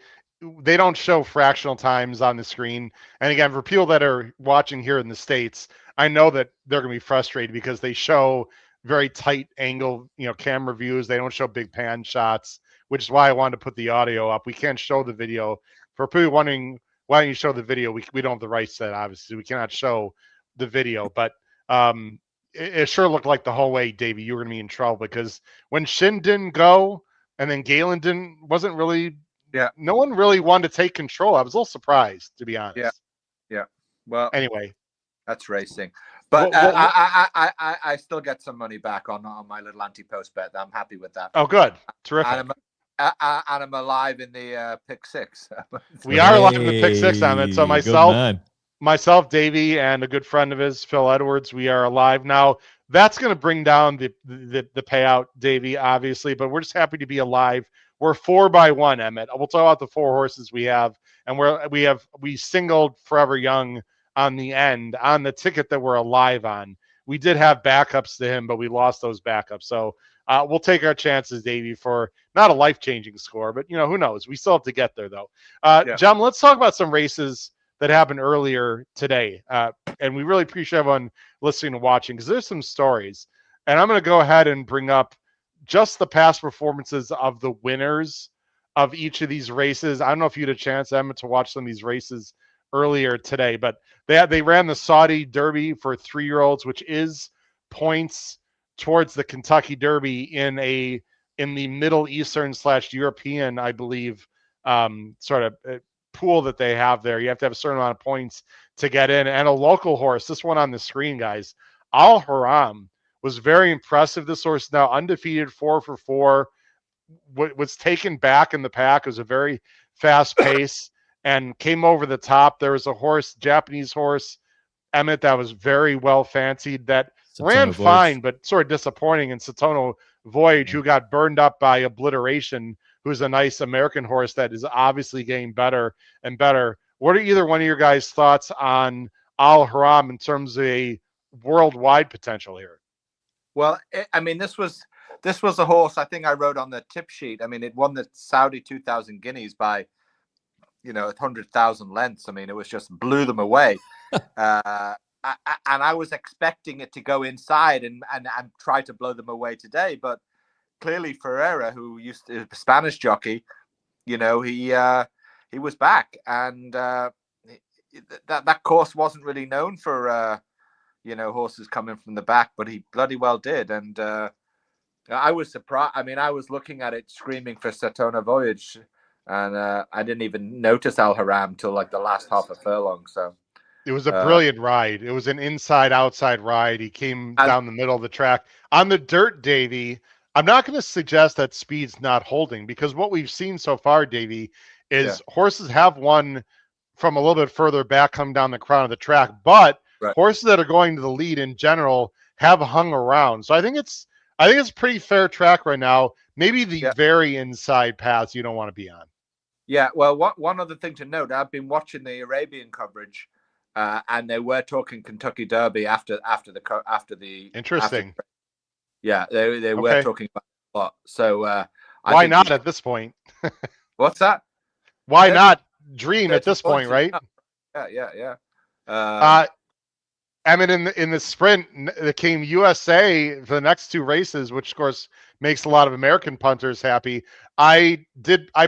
They don't show fractional times on the screen. And again, for people that are watching here in the States, I know that they're going to be frustrated because they show very tight angle, camera views. They don't show big pan shots, which is why I wanted to put the audio up. We can't show the video. For people wondering why don't you show the video, we don't have the rights to that, obviously. We cannot show the video, but it sure looked like the whole way, Davey, you were going to be in trouble because when Shin didn't go and then Galen wasn't really, no one really wanted to take control. I was a little surprised, to be honest. Yeah. Well, anyway, that's racing. But I still get some money back on my little anti-post bet. I'm happy with that. Oh, good. Terrific. And I'm alive in the pick 6. We are alive in the pick 6 on it. So myself, Davey, and a good friend of his, Phil Edwards, we are alive now. That's going to bring down the payout, Davey, obviously, but we're just happy to be alive. We're 4x1, Emmet. We'll talk about the 4 horses we have, and we singled Forever Young on the end on the ticket that we're alive on. We did have backups to him, but we lost those backups. So we'll take our chances, Davey, for not a life-changing score, but who knows? We still have to get there, though. John, let's talk about some races that happened earlier today. And we really appreciate everyone listening and watching because there's some stories. And I'm going to go ahead and bring up just the past performances of the winners of each of these races. I don't know if you had a chance, Emma, to watch some of these races earlier today, but they ran the Saudi Derby for 3-year-olds, which is points towards the Kentucky Derby in the Middle Eastern / European, I believe, sort of pool that they have there. You have to have a certain amount of points to get in. And a local horse, this one on the screen, guys, Al Haram, was very impressive. This horse now undefeated, 4 for 4, was taken back in the pack. It was a very fast pace and came over the top. There was a horse, Japanese horse, Emmet, that was very well fancied, that ran fine, but sort of disappointing in Satono Voyage, who got burned up by Obliteration, who's a nice American horse that is obviously getting better and better. What are either one of your guys' thoughts on Al Haram in terms of a worldwide potential here? Well, I mean, this was a horse I think I wrote on the tip sheet. I mean, it won the Saudi 2,000 guineas by, 100,000 lengths. I mean, it was just blew them away. And I was expecting it to go inside and try to blow them away today. But clearly Ferreira, who used to be a Spanish jockey, he was back. And that course wasn't really known for, horses coming from the back, but he bloody well did. And I was surprised. I mean, I was looking at it, screaming for Saratoga Voyage, and I didn't even notice Al Haram till like the last half of Furlong. So it was a brilliant ride. It was an inside-outside ride. He came down the middle of the track on the dirt, Davy. I'm not going to suggest that speed's not holding, because what we've seen so far, Davy, is horses have won from a little bit further back, come down the crown of the track, but horses that are going to the lead in general have hung around. So I think it's pretty fair track right now. Maybe the very inside paths you don't want to be on. Yeah, well, one other thing to note, I've been watching the Arabian coverage, and they were talking Kentucky Derby after the interesting. They were talking about a lot. So why not at this point? What's that? Why not dream at this point, right? Yeah. Emmet, in the sprint, it came USA for the next two races, which of course makes a lot of American punters happy. I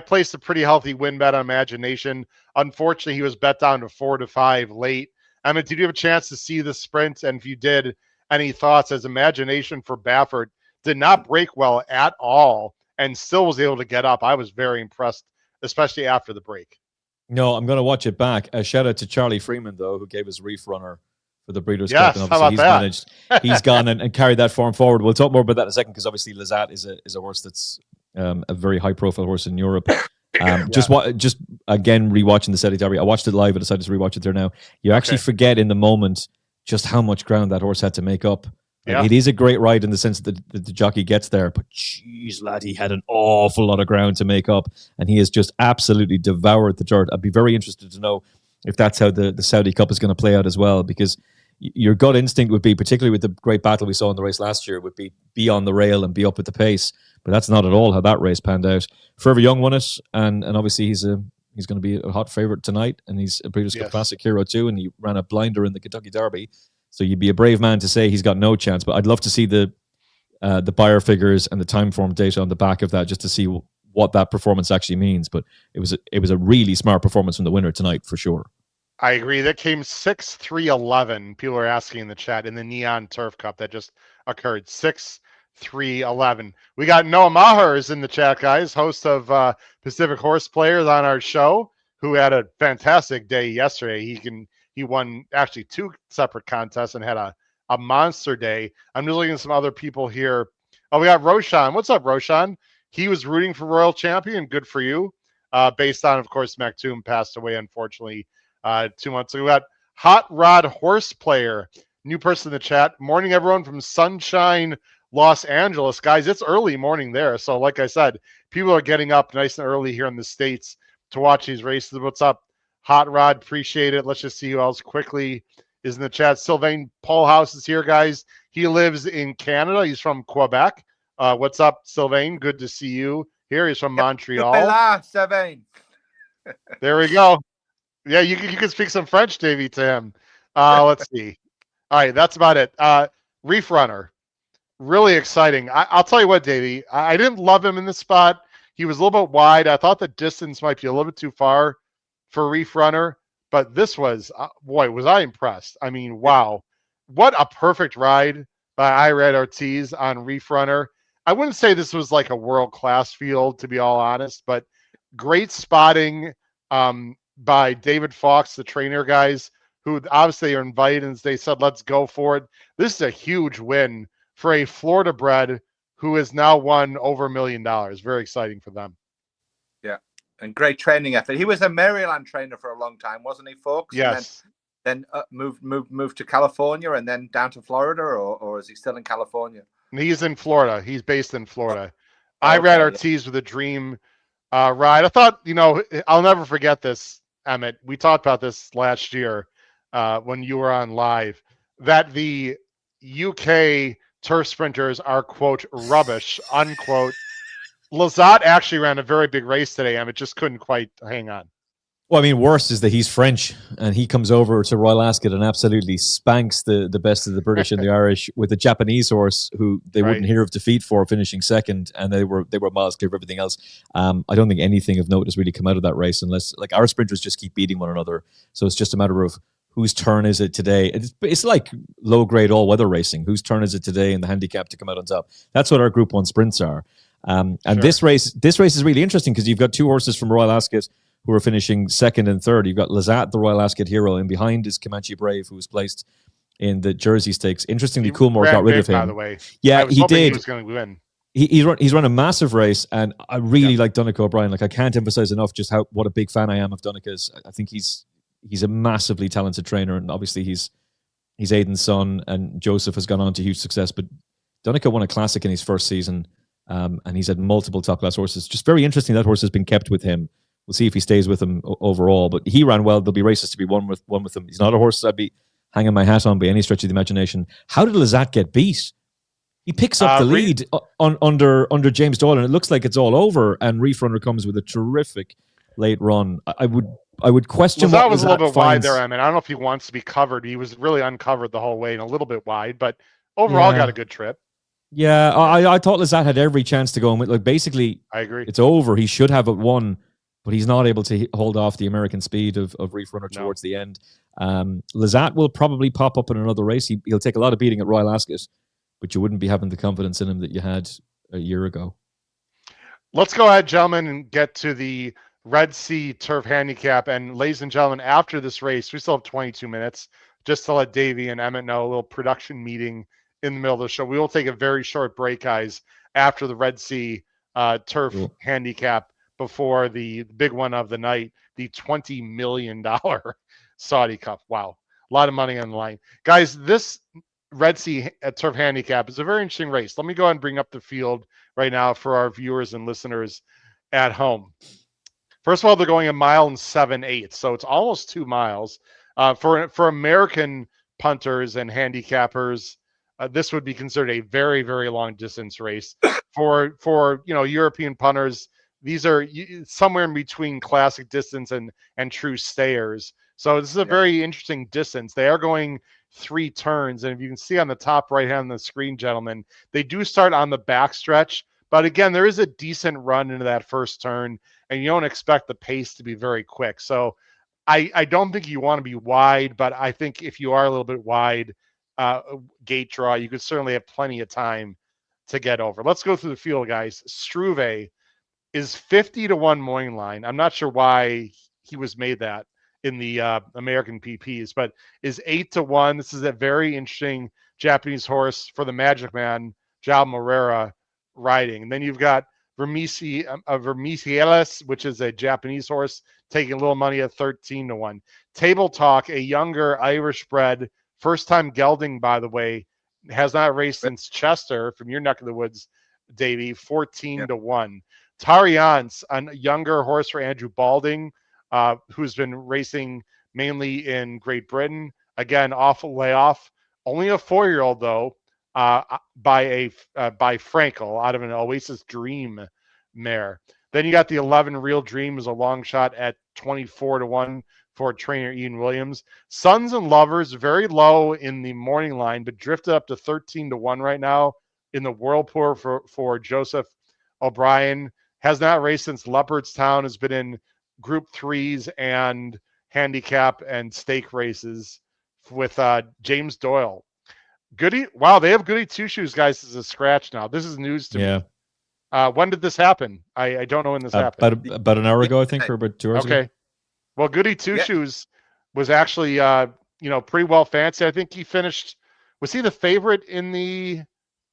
placed a pretty healthy win bet on Imagination. Unfortunately, he was bet down to 4-5 late. Emmet, did you have a chance to see the sprint? And if you did, any thoughts? As Imagination for Baffert did not break well at all and still was able to get up. I was very impressed, especially after the break. No, I'm going to watch it back. A shout out to Charlie Freeman, though, who gave us Reef Runner for the Breeders' Cup. And obviously he's gone and carried that form forward. We'll talk more about that in a second, because obviously Lazat is a horse that's a very high profile horse in Europe. Just again rewatching the Saudi Derby. I watched it live, but decided to rewatch it there now. You actually forget in the moment just how much ground that horse had to make up. It is a great ride in the sense that the jockey gets there, but geez, lad, he had an awful lot of ground to make up, and he has just absolutely devoured the dirt. I'd be very interested to know if that's how the Saudi Cup is going to play out as well, because your gut instinct would be, particularly with the great battle we saw in the race last year, would be on the rail and be up at the pace. But that's not at all how that race panned out. Forever Young won it, and obviously he's going to be a hot favourite tonight, and he's a Breeders' Cup Classic hero too, and he ran a blinder in the Kentucky Derby. So you'd be a brave man to say he's got no chance. But I'd love to see the buyer figures and the time form data on the back of that, just to see what that performance actually means. But it was a really smart performance from the winner tonight for sure. I agree. That came 6-3-11. People are asking in the chat in the Neom Turf Cup that just occurred. 6-3-11. We got Noah Maher is in the chat, guys, host of Pacific Horse Players on our show, who had a fantastic day yesterday. He won actually 2 separate contests and had a monster day. I'm just looking at some other people here. Oh, we got Roshan. What's up, Roshan? He was rooting for Royal Champion. Good for you. Based on, of course, Maktoum passed away, unfortunately, 2 months ago. We got Hot Rod Horse Player, new person in the chat. Morning, everyone from Sunshine, Los Angeles. Guys, it's early morning there. So like I said, people are getting up nice and early here in the States to watch these races. What's up, Hot Rod? Appreciate it. Let's just see who else quickly is in the chat. Sylvain Paulhouse is here, guys. He lives in Canada. He's from Quebec. What's up, Sylvain? Good to see you here. He's from Montreal. Sylvain. There we go. Yeah, you can speak some French, Davy, to him. Let's see. All right, that's about it. Reef Runner, really exciting. I'll tell you what, Davy, I didn't love him in this spot. He was a little bit wide. I thought the distance might be a little bit too far for Reef Runner, but this was, boy, was I impressed. I mean, wow. What a perfect ride by Irad Ortiz on Reef Runner. I wouldn't say this was like a world-class field, to be all honest, but great spotting by David Fox, the trainer guys, who obviously are invited, and they said, let's go for it. This is a huge win for a Florida bred who has now won over $1 million. Very exciting for them. Yeah, and great training effort. He was a Maryland trainer for a long time, wasn't he, Fox? Yes. And then moved to California and then down to Florida, or is he still in California? He's in Florida. He's based in Florida. Irad Ortiz with a dream ride. I thought, I'll never forget this, Emmet. We talked about this last year when you were on live, that the UK turf sprinters are, quote, rubbish, unquote. Lazat actually ran a very big race today, Emmet, just couldn't quite hang on. Well, I mean, worse is that he's French, and he comes over to Royal Ascot and absolutely spanks the best of the British and the Irish with a Japanese horse who they wouldn't hear of defeat for, finishing second, and they were miles clear of everything else. I don't think anything of note has really come out of that race, unless, like, our sprinters just keep beating one another. So it's just a matter of whose turn is it today? It's like low-grade all-weather racing. Whose turn is it today in the handicap to come out on top? That's what our Group 1 sprints are. And this race is really interesting because you've got two horses from Royal Ascot who are finishing second and third. You've got Lazat, the Royal Ascot hero, and behind is Comanche Brave, who was placed in the Jersey Stakes. Interestingly, Coolmore got rid of him. By the way, yeah, he did. He was going to win. He's run a massive race, and I really like Donncha O'Brien. Like, I can't emphasize enough just what a big fan I am of Donncha's. I think he's a massively talented trainer, and obviously he's Aidan's son, and Joseph has gone on to huge success. But Donncha won a classic in his first season, and he's had multiple top-class horses. Just very interesting that horse has been kept with him. We'll see if he stays with him overall. But he ran well. There'll be races to be won with him. He's not a horse I'd be hanging my hat on by any stretch of the imagination. How did Lazat get beat? He picks up the lead under James Doyle, and it looks like it's all over. And Reef Runner comes with a terrific late run. I would question. That was a little bit wide there, Emmet. I don't know if he wants to be covered. He was really uncovered the whole way and a little bit wide, but overall got a good trip. Yeah, I thought Lazat had every chance to go. And like, basically, I agree. It's over. He should have it won, but he's not able to hold off the American speed of Reef Runner towards the end. Lazat will probably pop up in another race. He'll take a lot of beating at Royal Ascot, but you wouldn't be having the confidence in him that you had a year ago. Let's go ahead, gentlemen, and get to the Red Sea Turf Handicap. And ladies and gentlemen, after this race, we still have 22 minutes just to let Davy and Emmet know, a little production meeting in the middle of the show. We will take a very short break, guys, after the Red Sea Turf Handicap before the big one of the night, the $20 million Saudi Cup. Wow. A lot of money on the line. Guys, this Red Sea Turf Handicap is a very interesting race. Let me go ahead and bring up the field right now for our viewers and listeners at home. First of all, they're going 1 mile and 7/8, so it's almost 2 miles. For American punters and handicappers, this would be considered a very, very long distance race. For European punters, these are somewhere in between classic distance and true stayers. So this is a very interesting distance. They are going 3 turns, and if you can see on the top right hand of the screen, gentlemen, they do start on the back stretch, but again, there is a decent run into that first turn, and you don't expect the pace to be very quick. So I don't think you want to be wide, but I think if you are a little bit wide gate draw, you could certainly have plenty of time to get over. Let's go through the field, guys. Struve is 50-1 morning line. I'm not sure why he was made that in the American PPs, but is 8-1. This is a very interesting Japanese horse for the Magic Man, Jao Morera, riding. And then you've got Vermicielis, which is a Japanese horse, taking a little money at 13-1. Table Talk, a younger Irish bred, first time gelding, by the way, has not raced since Chester from your neck of the woods, Davy, 14-1. Tariance, a younger horse for Andrew Balding, who's been racing mainly in Great Britain. Again, off a layoff. Only a 4-year-old, though, by Frankel out of an Oasis Dream mare. Then you got the 11 Real Dream is a long shot at 24-1 for trainer Ian Williams. Sons and Lovers, very low in the morning line, but drifted up to 13-1 right now in the Whirlpool for Joseph O'Brien. Has not raced since Leopardstown, has been in Group 3s and handicap and stake races with James Doyle. Goody, wow, they have Goody Two Shoes, guys, as a scratch now. This is news to me. When did this happen? I don't know when this happened. About an hour ago, I think, or about 2 hours ago. Okay. Well, Goody Two Shoes was actually, pretty well fancy. I think he finished. Was he the favorite in the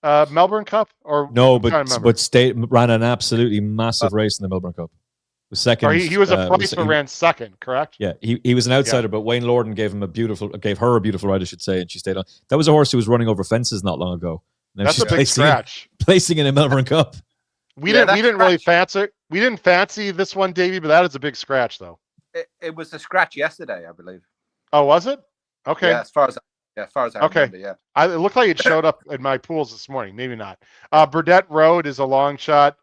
Melbourne Cup? Or no, but ran an absolutely massive race in the Melbourne Cup. Was second. Or he was a price but ran second, correct? Yeah, he was an outsider, but Wayne Lorden gave her a beautiful ride, I should say, and she stayed on. That was a horse who was running over fences not long ago. Now that's a big scratch. Placing in a Melbourne Cup. We didn't really fancy. We didn't fancy this one, Davey, but that is a big scratch, though. It was a scratch yesterday, I believe. Oh, was it? Okay. Yeah, as far as I remember, yeah. It looked like it showed up in my pools this morning. Maybe not. Burdett Road is a long shot.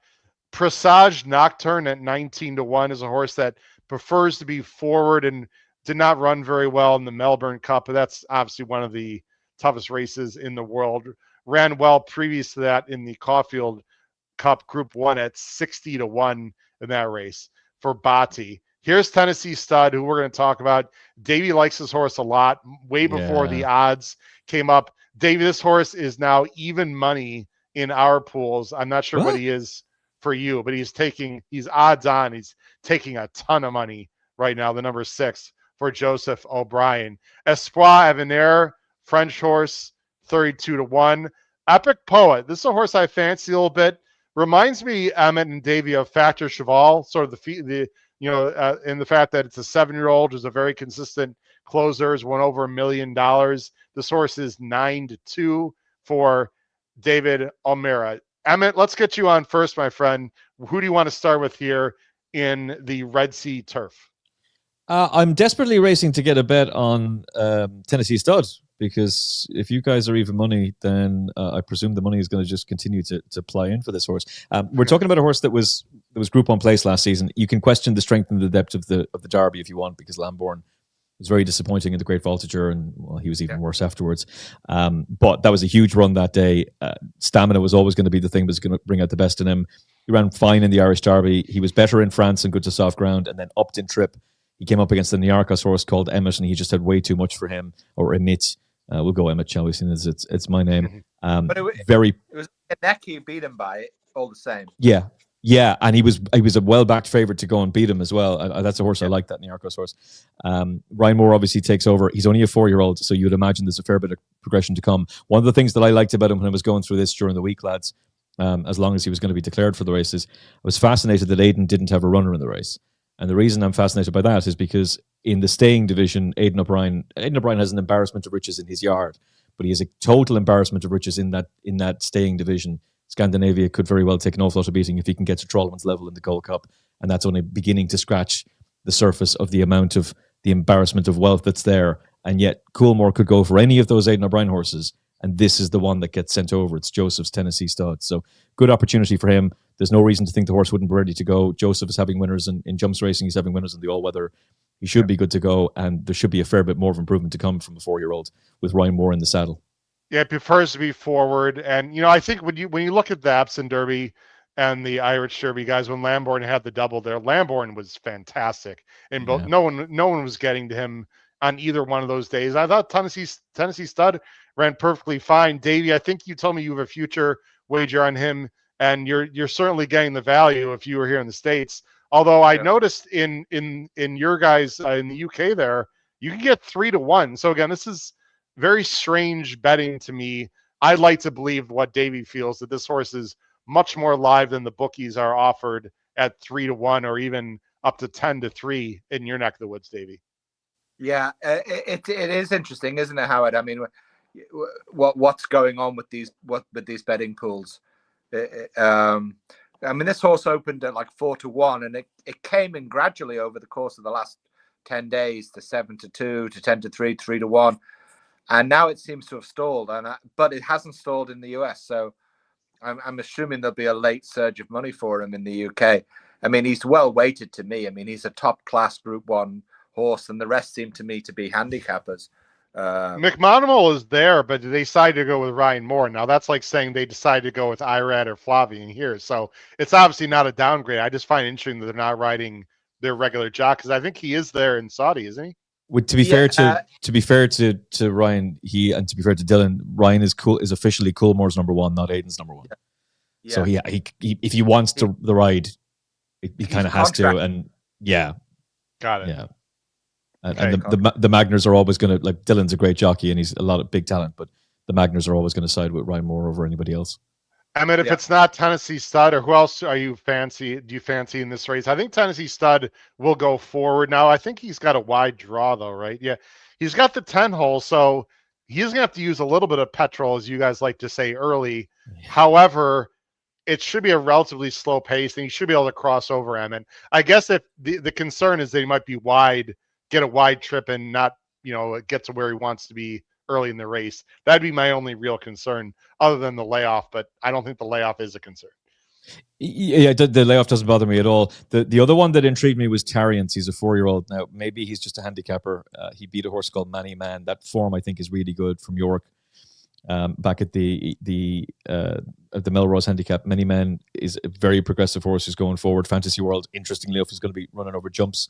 Presage Nocturne at 19-1 is a horse that prefers to be forward and did not run very well in the Melbourne Cup, but that's obviously one of the toughest races in the world. Ran well previous to that in the Caulfield Cup Group 1 at 60-1 in that race for Bati. Here's Tennessee Stud, who we're going to talk about. Davy likes this horse a lot, way before the odds came up. Davy, this horse is now even money in our pools. I'm not sure what he is for you, but he's odds on. He's taking a ton of money right now, the number 6 for Joseph O'Brien. Espoir Avenir, French horse, 32-1. Epic Poet. This is a horse I fancy a little bit. Reminds me, Emmet and Davy, of Factor Cheval, sort of in the fact that it's a 7-year-old, who's a very consistent closer, has won over $1 million. This horse is 9-2 for David O'Meara. Emmet, let's get you on first, my friend. Who do you want to start with here in the Red Sea Turf? I'm desperately racing to get a bet on Tennessee Stud, because if you guys are even money, then I presume the money is going to just continue to play in for this horse. We're talking about a horse that was Group 1 place last season. You can question the strength and the depth of the Derby if you want, because Lambourne was very disappointing in the Great Voltigeur, and well, he was even worse afterwards. But that was a huge run that day. Stamina was always going to be the thing that was going to bring out the best in him. He ran fine in the Irish Derby. He was better in France and good to soft ground, and then upped in trip. He came up against the NYSOS horse called Emmet, and he just had way too much for him, or Emmet. We'll go Emmet, shall we? Seeing as it's my name. But it was a neck he beat him by all the same. Yeah, and he was a well-backed favourite to go and beat him as well. That's a horse I like, that NYSOS horse. Ryan Moore obviously takes over. He's only a 4-year-old, so you'd imagine there's a fair bit of progression to come. One of the things that I liked about him when I was going through this during the week, lads, as long as he was going to be declared for the races, I was fascinated that Aidan didn't have a runner in the race. And the reason I'm fascinated by that is because in the staying division, Aidan O'Brien has an embarrassment of riches in his yard, but he has a total embarrassment of riches in that staying division. Scandinavia could very well take an awful lot of beating if he can get to Trollman's level in the Gold Cup, and that's only beginning to scratch the surface of the amount of the embarrassment of wealth that's there. And yet Coolmore could go for any of those Aidan O'Brien horses, and this is the one that gets sent over. It's Joseph's Tennessee Stud. So good opportunity for him. There's no reason to think the horse wouldn't be ready to go. Joseph is having winners in jumps racing. He's having winners in the all-weather. He should be good to go, and there should be a fair bit more of improvement to come from a 4-year-old with Ryan Moore in the saddle. Yeah, it prefers to be forward. And, I think when you look at the Epsom Derby and the Irish Derby, guys, when Lambourne had the double there, Lambourne was fantastic. And both no one was getting to him on either one of those days. I thought Tennessee Stud ran perfectly fine. Davey, I think you told me you have a future wager on him, and you're certainly getting the value if you were here in the States. Although I noticed in your guys in the UK there, you can get 3-1. So again, this is very strange betting to me. I'd like to believe what Davey feels, that this horse is much more live than the bookies are offered at 3-1 or even up to 10-3 in your neck of the woods, Davey. Yeah, it is interesting, isn't it, Howard? I mean, what's going on with these betting pools? I mean, this horse opened at like 4-1, and it came in gradually over the course of the last 10 days to 7-2, to 10-3, 3-1. And now it seems to have stalled, but it hasn't stalled in the US. So I'm assuming there'll be a late surge of money for him in the UK. I mean, he's well weighted to me. I mean, he's a top class Group 1 horse, and the rest seem to me to be handicappers. McMonimal is there, but they decided to go with Ryan Moore. Now that's like saying they decided to go with Irad or Flavian here. So it's obviously not a downgrade. I just find it interesting that they're not riding their regular jock, because I think he is there in Saudi, isn't he? To be fair to Ryan, and to be fair to Dylan, Ryan is officially Coolmore's number 1, not Aidan's number 1. Yeah. So he if he wants to the ride, he kind of has to, and got it. Yeah, and the Magners are always going to, like, Dylan's a great jockey and he's a lot of big talent, but the Magners are always going to side with Ryan Moore over anybody else. I mean, if it's not Tennessee Stud, or who else do you fancy in this race? I think Tennessee Stud will go forward. Now, I think he's got a wide draw, though, right? Yeah, he's got the 10 hole, so he's going to have to use a little bit of petrol, as you guys like to say, early. Yeah. However, it should be a relatively slow pace, and he should be able to cross over him. And I guess if the concern is that he might be wide, get a wide trip and not, get to where he wants to be early in the race. That'd be my only real concern, other than the layoff, but I don't think the layoff is a concern. Yeah, the layoff doesn't bother me at all. The other one that intrigued me was Tariant. He's a 4-year-old. Now, maybe he's just a handicapper. He beat a horse called Manny Man. That form, I think, is really good from York. Back at the Melrose Handicap, Manny Man is a very progressive horse who's going forward. Fantasy World, interestingly enough, is going to be running over jumps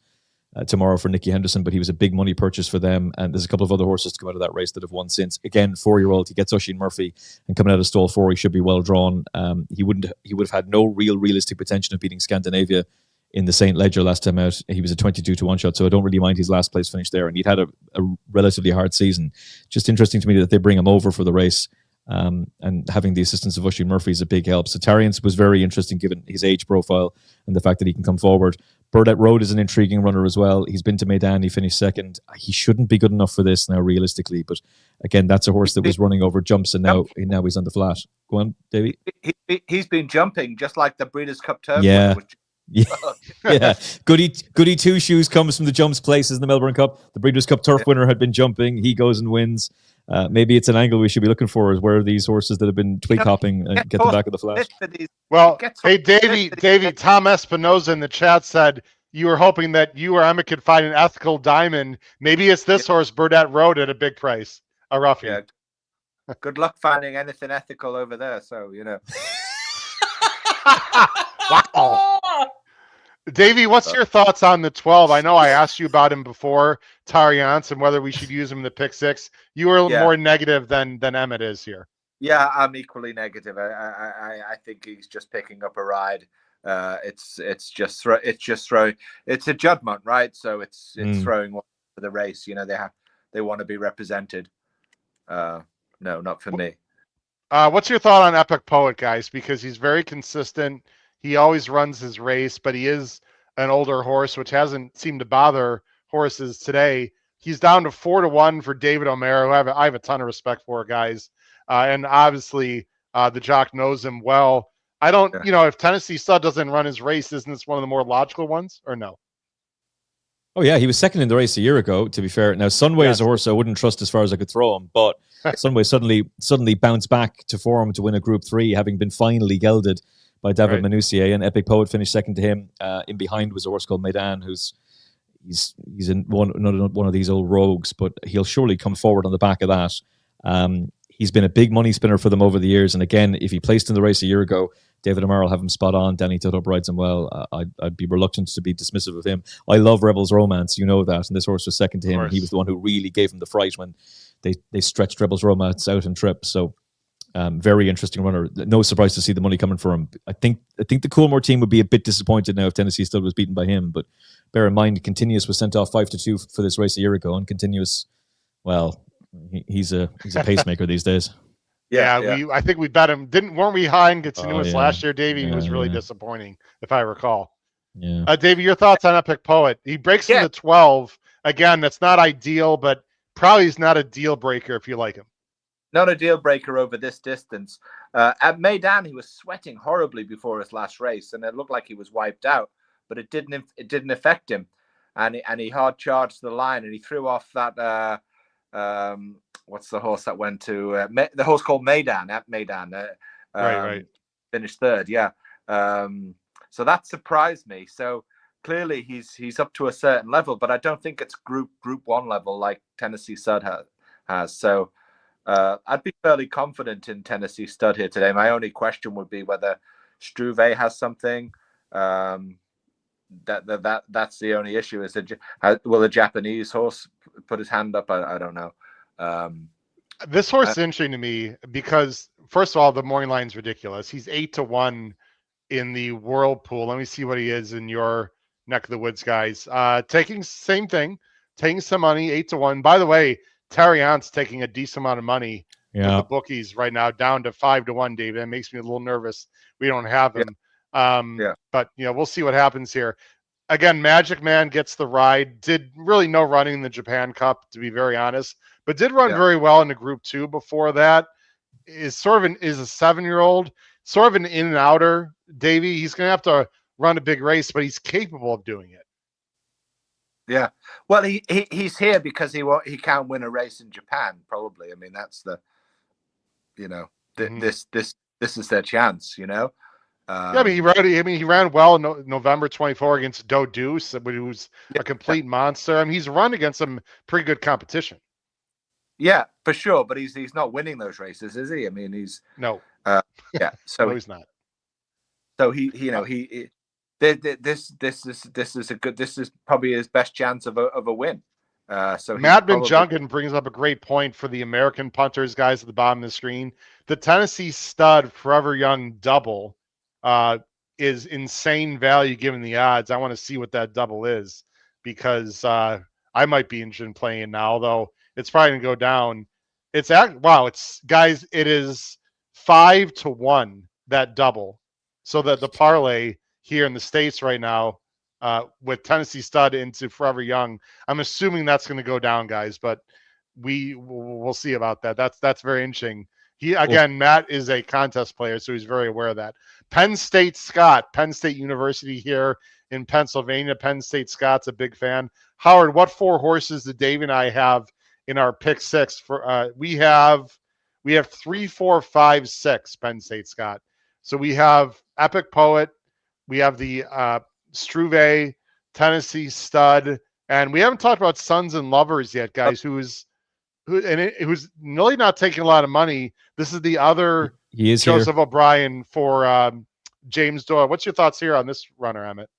tomorrow for Nicky Henderson, but he was a big money purchase for them. And there's a couple of other horses to come out of that race that have won since. Again, 4-year-old, he gets Oisin Murphy, and coming out of stall 4, he should be well drawn. He would have had no realistic pretension of beating Scandinavia in the St. Ledger last time out. He was a 22-1 shot, so I don't really mind his last place finish there. And he'd had a relatively hard season. Just interesting to me that they bring him over for the race. And having the assistance of Oisin Murphy is a big help. So Tariance was very interesting given his age profile and the fact that he can come forward. Burdett Road is an intriguing runner as well. He's been to Meydan. He finished second. He shouldn't be good enough for this now, realistically. But again, that's a horse that was running over jumps, and now he's on the flat. Go on, Davy. He's been jumping just like the Breeders' Cup Turf. Yeah. Yeah. Goody Two Shoes comes from the jumps places in the Melbourne Cup. The Breeders' Cup Turf winner had been jumping. He goes and wins. Maybe it's an angle we should be looking for, is where these horses that have been twig hopping get the back of the flat. Well, hey, Davy, Tom Espinoza in the chat said you were hoping that you or Emmet could find an ethical diamond. Maybe it's this horse, Burdett Road, at a big price. A roughie. Yeah. Good luck finding anything ethical over there. So, Wow. Davey, what's your thoughts on the 12? I know I asked you about him before, Tariance, and whether we should use him in the pick 6. You were more negative than Emmet is here. Yeah, I'm equally negative. I think he's just picking up a ride. It's just throwing. It's a judgment, right? So it's throwing one for the race. They want to be represented. No, not for me. What's your thought on Epic Poet, guys? Because he's very consistent. He always runs his race, but he is an older horse, which hasn't seemed to bother horses today. He's down to 4-1 for David O'Mara, who I have a ton of respect for, guys. And obviously, the jock knows him well. I don't, if Tennessee Stud doesn't run his race, isn't this one of the more logical ones, or no? Oh, yeah, he was second in the race a year ago, to be fair. Now, Sunway is a horse I wouldn't trust as far as I could throw him, but Sunway suddenly bounced back to form to win a Group 3, having been finally gelded by David Manoussier, and Epic Poet finished second to him. In behind was a horse called Meydan, he's in one of these old rogues, but he'll surely come forward on the back of that. He's been a big money spinner for them over the years, and again, if he placed in the race a year ago, David O'Mara will have him spot on. Danny Tuttup rides him well. I'd be reluctant to be dismissive of him. I love Rebel's Romance, you know that, and this horse was second to him, and he was the one who really gave him the fright when they stretched Rebel's Romance out and trip. So very interesting runner. No surprise to see the money coming for him. I think the Coolmore team would be a bit disappointed now if Tennessee Stud was beaten by him, but bear in mind, Continuous was sent off 5-2 for this race a year ago, and Continuous, well, he's a pacemaker these days. I think we bet him. Weren't we high in Continuous last year, Davey? He was really disappointing, if I recall. Yeah. Davey, your thoughts on Epic Poet? He breaks into 12. Again, that's not ideal, but probably is not a deal breaker if you like him. Not a deal breaker over this distance. At Meydan, he was sweating horribly before his last race, and it looked like he was wiped out. But it didn't affect him, and he hard charged the line, and he threw off that. What's the horse that went to the horse called Meydan at Meydan? Right. Finished third. Yeah. So that surprised me. So clearly he's up to a certain level, but I don't think it's Group 1 level like Tennessee Stud has. So. I'd be fairly confident in Tennessee Stud here today. My only question would be whether Struve has something. That's the only issue. Will a Japanese horse put his hand up? I don't know. This horse is interesting to me because, first of all, the morning line's ridiculous. He's 8-1 in the Whirlpool. Let me see what he is in your neck of the woods, guys. Taking some money, 8-1. By the way, Tariance taking a decent amount of money in the bookies right now, down to 5-1, David. That makes me a little nervous. We don't have him. But we'll see what happens here. Again, Magic Man gets the ride. Did really no running in the Japan Cup, to be very honest, but did run very well in the Group 2 before that. Is a 7-year-old, sort of an in and outer, Davey. He's going to have to run a big race, but he's capable of doing it. Yeah, well, he's here because he can't win a race in Japan. Probably, I mean that's the, this is their chance. He ran well in November 24 against Do Deuce, who's a complete monster. I mean, he's run against some pretty good competition. Yeah, for sure, but he's not winning those races, is he? I mean, he's no. So no, he's not. So he This is probably his best chance of a win. So Matt Ben Junkin brings up a great point for the American punters, guys, at the bottom of the screen. The Tennessee stud Forever Young double is insane value given the odds. I want to see what that double is because I might be interested in playing now, although it's probably going to go down. It's guys, it is 5-1 that double. So that the parlay here in the States right now with Tennessee stud into Forever Young, I'm assuming that's going to go down, guys, but we'll see about that. That's very interesting. Matt is a contest player, so he's very aware of that. Penn State University here in Pennsylvania. Penn State Scott's a big fan. Howard, what 4 horses did Dave and I have in our pick 6? For we have 3, 4, 5, 6 Penn State Scott. So we have Epic Poet, we have the Struve, Tennessee Stud, and we haven't talked about Sons and Lovers yet, guys. Who's really not taking a lot of money. This is the other Joseph here. O'Brien for James Doyle. What's your thoughts here on this runner, Emmett?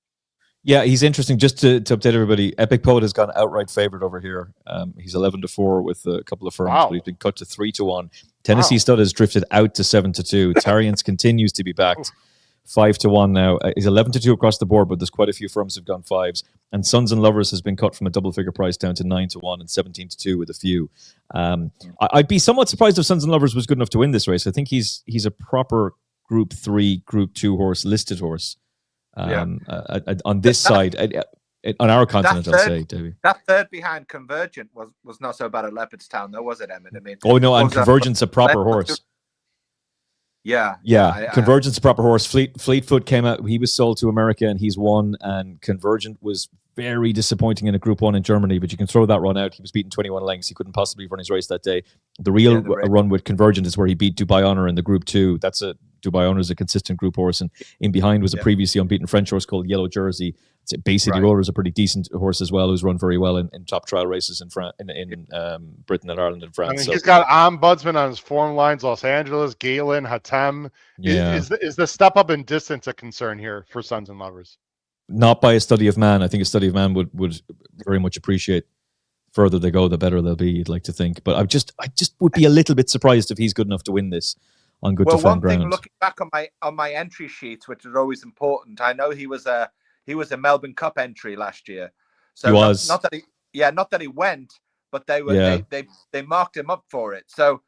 Yeah, he's interesting. Just to update everybody, Epic Poet has gone outright favorite over here. He's 11-4 with a couple of firms, but he's been cut to 3-1. Tennessee Stud has drifted out to 7-2. Tariance continues to be backed 5-1 now. He's 11-2 across the board, but there's quite a few firms who've gone 5s. And Sons and Lovers has been cut from a double figure price down to 9-1 and 17-2 with a few. I'd be somewhat surprised if Sons and Lovers was good enough to win this race. I think he's a proper Group 3, Group 2 horse, listed horse. On this side, on our continent, I'll say, Davy. That third behind Convergent was not so bad at Leopardstown, though, was it, Emmett? I mean, and Convergent's a proper horse. Convergent's a proper horse. Fleetfoot came out. He was sold to America, and he's won. And Convergent was very disappointing in a Group 1 in Germany, but you can throw that run out. He was beaten 21 lengths. He couldn't possibly run his race that day. The real run with Convergent is where he beat Dubai Honor in the Group 2. Dubai Honor is a consistent group horse, and in behind was a previously unbeaten French horse called Yellow Jersey. Bay City Roller is a pretty decent horse as well, who's run very well in top trial races in Britain and Ireland and France. I mean, he's got Ombudsman on his form lines, Los Angeles, Galen, Hatem. Is the step up in distance a concern here for Sons and Lovers? Not by a study of man. I think a study of man would very much appreciate. Further they go, the better they'll be, you'd like to think. But I just would be a little bit surprised if he's good enough to win this on good to firm ground. One thing, looking back on my entry sheets, which is always important, I know he was a Melbourne Cup entry last year. So he was not that he went, but they marked him up for it. So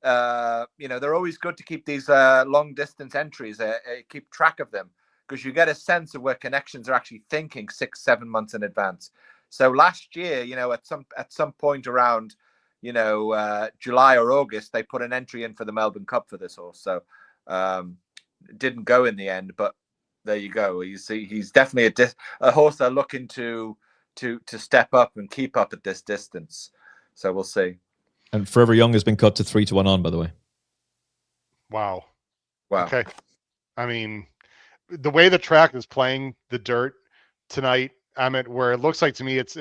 they're always good to keep these long distance entries, keep track of them, because you get a sense of where connections are actually thinking 6-7 months in advance. So last year, at some point around July or August, they put an entry in for the Melbourne Cup for this horse. So didn't go in the end, but there you go. He's definitely a horse they're looking to step up and keep up at this distance. So we'll see. And Forever Young has been cut to 3-1 on, by the way. Wow. Okay. I mean, the way the track is playing the dirt tonight, Emmett, where it looks like to me it's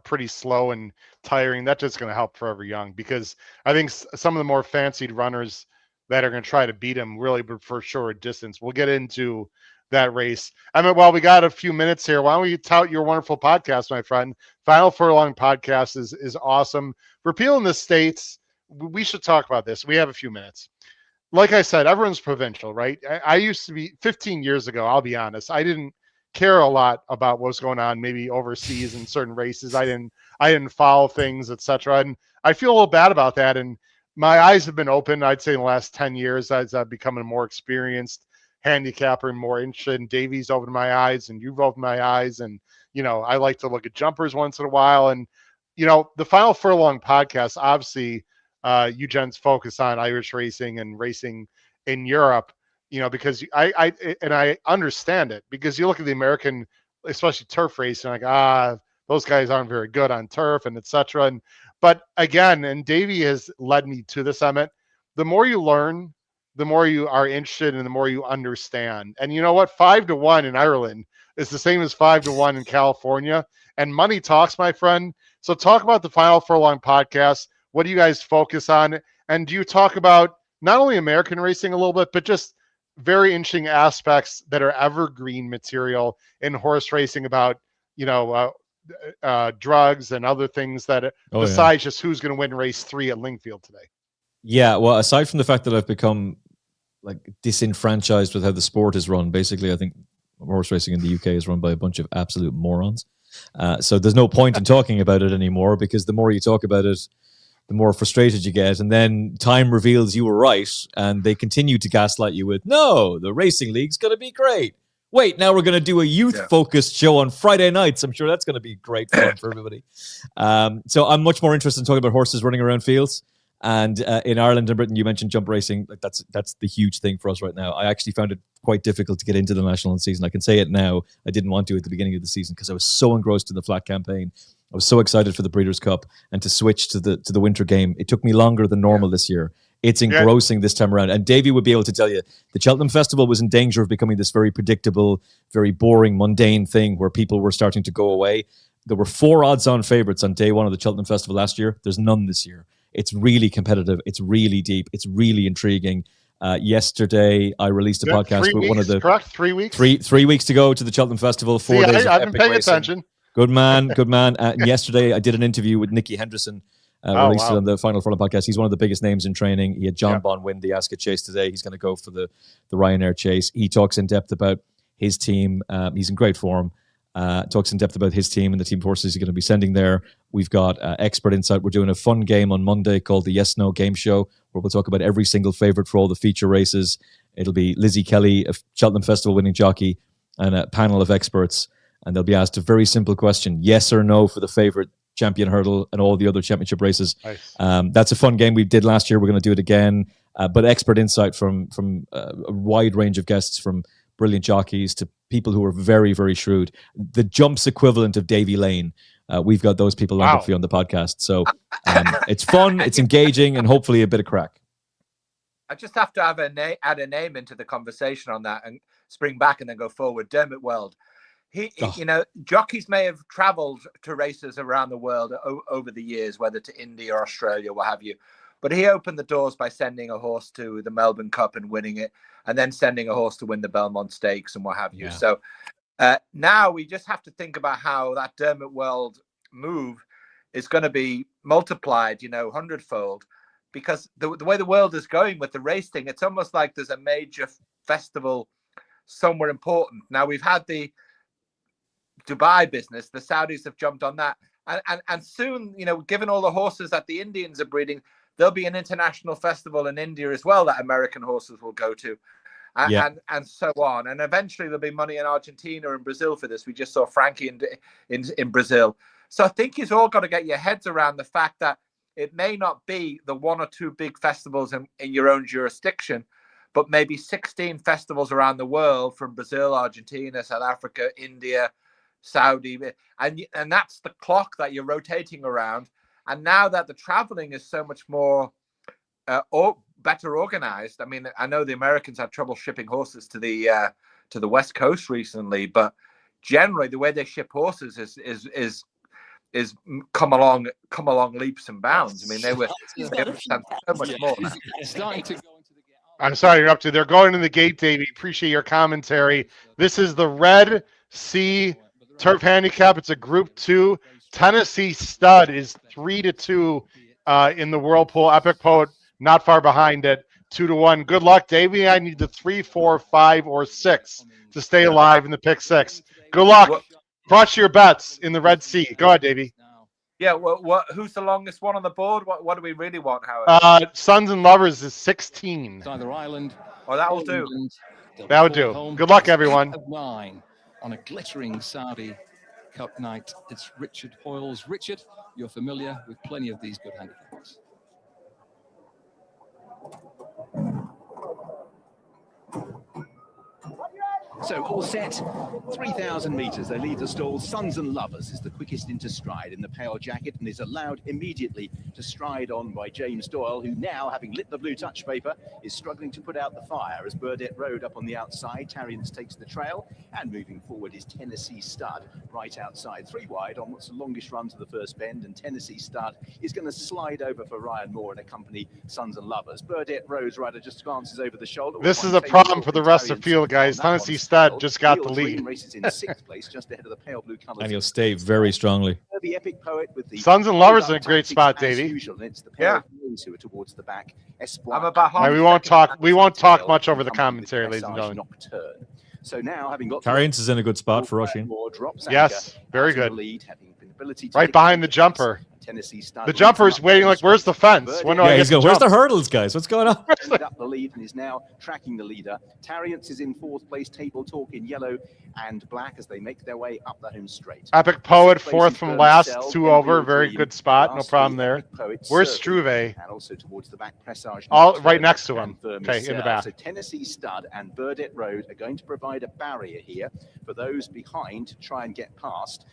pretty slow and tiring. That's just going to help Forever Young, because I think some of the more fancied runners that are going to try to beat him really prefer shorter distance. We'll get into that race. Emmett, while we got a few minutes here, why don't we tout your wonderful podcast, my friend? Final Furlong podcast is awesome. For people in the States, we should talk about this. We have a few minutes. Like I said, everyone's provincial, right? I used to be 15 years ago. I'll be honest. I didn't care a lot about what's going on maybe overseas in certain races. I didn't follow things, etc. And I feel a little bad about that. And my eyes have been open, I'd say, in the last 10 years as I've become a more experienced handicapper and more interested. And Davy's opened my eyes, and you've opened my eyes. And, I like to look at jumpers once in a while. And, the Final Furlong podcast, obviously, you gents focus on Irish racing and racing in Europe. Because I understand it, because you look at the American, especially turf racing, like, those guys aren't very good on turf and etc. But again, and Davy has led me to this, Emmett, the more you learn, the more you are interested and the more you understand. And you know what? 5-1 in Ireland is the same as 5-1 in California. And money talks, my friend. So talk about the Final Furlong podcast. What do you guys focus on? And do you talk about not only American racing a little bit, but just very interesting aspects that are evergreen material in horse racing about, drugs and other things that besides just who's going to win race 3 at Lingfield today. Yeah, well, aside from the fact that I've become like disenfranchised with how the sport is run, basically, I think horse racing in the UK is run by a bunch of absolute morons. So there's no point in talking about it anymore, because the more you talk about it, the more frustrated you get. And then time reveals you were right, and they continue to gaslight you with, no, the racing league's going to be great. Wait, now we're going to do a youth-focused show on Friday nights. I'm sure that's going to be great fun for everybody. So I'm much more interested in talking about horses running around fields. And in Ireland and Britain, you mentioned jump racing. Like that's the huge thing for us right now. I actually found it quite difficult to get into the national season. I can say it now. I didn't want to at the beginning of the season because I was so engrossed in the flat campaign. I was so excited for the Breeders' Cup, and to switch to the winter game. It took me longer than normal this year. It's engrossing this time around. And Davy would be able to tell you the Cheltenham Festival was in danger of becoming this very predictable, very boring, mundane thing where people were starting to go away. There were 4 odds-on favourites on day 1 of the Cheltenham Festival last year. There's none this year. It's really competitive. It's really deep. It's really intriguing. Yesterday, I released a podcast with one of the... Correct? 3 weeks? 3 weeks to go to the Cheltenham Festival. 4 days of I've been epic paying racing. attention. Good man, good man. And yesterday, I did an interview with Nicky Henderson, released it on the Final Furlong podcast. He's one of the biggest names in training. He had John Bond win the Ascot Chase today. He's going to go for the Ryanair Chase. He talks in depth about his team. He's in great form. Talks in depth about his team and the team horses he's going to be sending there. We've got expert insight. We're doing a fun game on Monday called the Yes No Game Show, where we'll talk about every single favourite for all the feature races. It'll be Lizzie Kelly, a Cheltenham Festival winning jockey, and a panel of experts. And they'll be asked a very simple question: yes or no for the favourite champion hurdle and all the other championship races. Nice. That's a fun game we did last year. We're going to do it again. But expert insight from a wide range of guests, from brilliant jockeys to people who are very, very shrewd. The jumps equivalent of Davy Lane. We've got those people lined up for you on the podcast. So it's fun, it's engaging, and hopefully a bit of crack. I just have to have add a name into the conversation on that and spring back and then go forward. Dermot Weld. He, jockeys may have travelled to races around the world over the years, whether to India or Australia, what have you. But he opened the doors by sending a horse to the Melbourne Cup and winning it, and then sending a horse to win the Belmont Stakes and what have you. So now we just have to think about how that Dermot Weld move is going to be multiplied, 100-fold, because the way the world is going with the race thing, it's almost like there's a major festival somewhere important. Now we've had the Dubai business, the Saudis have jumped on that, and soon, given all the horses that the Indians are breeding, there'll be an international festival in India as well that American horses will go to, and so on. And eventually there'll be money in Argentina and Brazil for this. We just saw Frankie in Brazil. So I think you've all got to get your heads around the fact that it may not be the 1 or 2 big festivals in your own jurisdiction, but maybe 16 festivals around the world, from Brazil, Argentina, South Africa, India, Saudi, and that's the clock that you're rotating around. And now that the traveling is so much more better organized, I mean, I know the Americans had trouble shipping horses to the West Coast recently, but generally the way they ship horses is come along leaps and bounds. I mean, they understand so much more now. I'm sorry to interrupt you. They're going to the gate, Davey. Appreciate your commentary. This is the Red Sea Turf Handicap. It's a Group 2. Tennessee Stud is 3-2 in the Whirlpool. Epic Poet not far behind it, 2-1. Good luck, Davey. I need the 3, 4, 5, or 6 to stay alive in the pick 6. Good luck. Crush your bets in the Red Sea. Go ahead, Davey. Yeah, who's the longest one on the board? What do we really want, Howard? Sons and Lovers is 16. Either Ireland. Oh, that will do. That would do. Good luck, everyone. 9 on a glittering Saudi Cup night. It's Richard Hoyles. Richard, you're familiar with plenty of these good handicaps. So all set, 3,000 metres. They leave the stall. Sons and Lovers is the quickest into stride in the pale jacket and is allowed immediately to stride on by James Doyle, who now, having lit the blue touch paper, is struggling to put out the fire as Burdett Road up on the outside. Tarriance takes the trail, and moving forward is Tennessee Stud right outside. 3 wide on what's the longest run to the first bend, and Tennessee Stud is going to slide over for Ryan Moore and accompany Sons and Lovers. Burdett Road's rider just glances over the shoulder. This is a problem for the rest of the field, guys. Tennessee Stud just got the lead. Races in 6th place, just ahead of the pale blue colours. And he'll stay very strongly. The epic poet with the Sons and Lovers in a great spot, Davey. It's the pair of blues who are towards the back. I'm about half. We won't talk much over the commentary, ladies and gentlemen. Nocturne. So now, having got Tarriance is in a good spot for rushing. Yes, very good. Lead, having an ability to right behind the jumper. Tennessee Stud. The jumper is waiting like, where's the fence? When do I he's going, where's the hurdles, guys? What's going on? Up the lead and is now tracking the leader. Tarriance is in 4th place. Table Talk in yellow and black as they make their way up the home straight. Epic Poet, 4th from last, 2 over. Very good spot. No problem there. Where's Struve? And also towards the back, Pressage. All right next to him. Okay, in the back. So Tennessee Stud and Burdett Road are going to provide a barrier here for those behind to try and get past.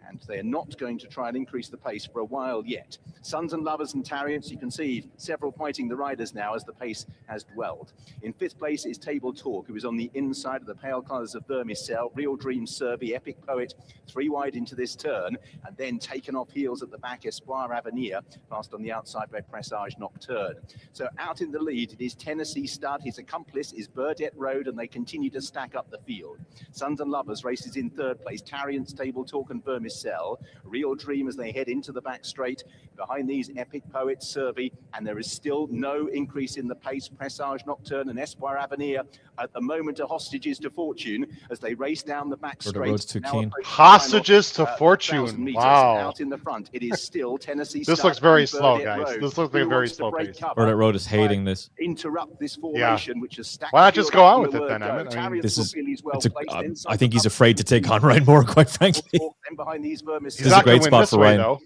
And they're not going to try and increase the pace for a while yet. Sons and Lovers and Tarriance, you can see several fighting the riders now as the pace has dwelled. In 5th place is Table Talk, who is on the inside of the pale colours of Vermicell. Real Dream Serby, Epic Poet, 3 wide into this turn, and then taken off heels at the back, Espoir Avenir, fast on the outside by Pressage Nocturne. So out in the lead, it is Tennessee Stud. His accomplice is Burdett Road, and they continue to stack up the field. Sons and Lovers races in 3rd place. Tarriance, Table Talk and Vermicell. Real Dream as they head into the back straight. Behind these, Epic Poet, Serby, and there is still no increase in the pace. Pressage Nocturne and Espoir Avenir at the moment are hostages to fortune as they race down the back straight. Road's too keen. Hostages to fortune. Wow. Out in the front, it is still Tennessee. This looks very slow, guys. This looks like a very slow pace. Burdett Road is hating this. Interrupt this formation, which is stacked. Why not just go on with it then, Emmet? I mean, this is. I think he's afraid to take on Ryan Moore, quite frankly. This is a great spot for Ryan.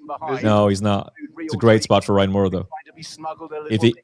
No, he's not. It's a great spot for Ryan Moore, though.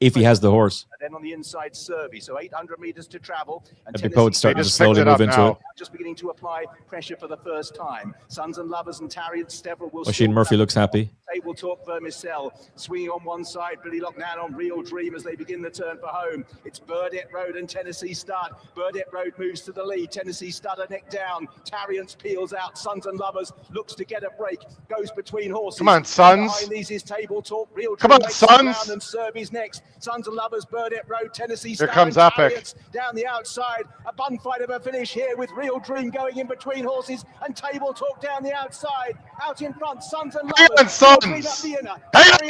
If he has the horse. And then on the inside, Serby. So 800 meters to travel. And Epic Poet's starting to slowly move into it. Just beginning to apply pressure for the first time. Sons and Lovers and Tarriance, several will. Oisin Murphy looks happy. Table Talk, Vermicell, swinging on one side. Billy Lockdown on Real Dream as they begin the turn for home. It's Burdett Road and Tennessee Stud. Burdett Road moves to the lead. Tennessee Stud a neck down. Tarriance peels out. Sons and Lovers looks to get a break. Goes between horses. Come on, Sons. Behind these is Table Talk. Real Dream. Come on, Sons. And Serby's next. Sons and Lovers, Burdett Road, Tennessee Here Stud. comes Epic. Down the outside. A bun fight of a finish here with Real Dream going in between horses and Table Talk down the outside. Out in front, Sons and Lovers. Hey on,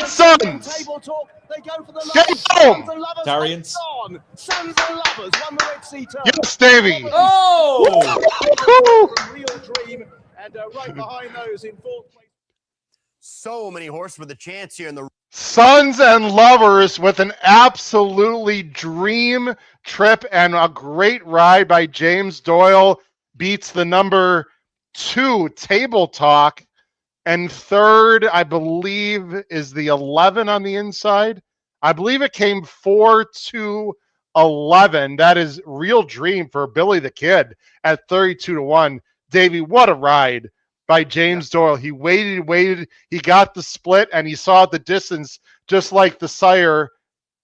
Sons! Table Talk. They go for the Get home! Tarriance. Sons and Lovers won the Red Sea Turn. Yes, Davy! Oh! Real Dream. And right behind those in 4th place. So many horses with a chance here in the Sons and Lovers with an absolutely dream trip and a great ride by James Doyle. Beats the number 2 Table Talk. And 3rd, I believe, is the 11 on the inside. I believe it came 4-2-11. That is Real Dream for Billy the Kid at 32-1. Davey, what a ride by James Doyle. He waited, he got the split, and he saw the distance, just like the sire.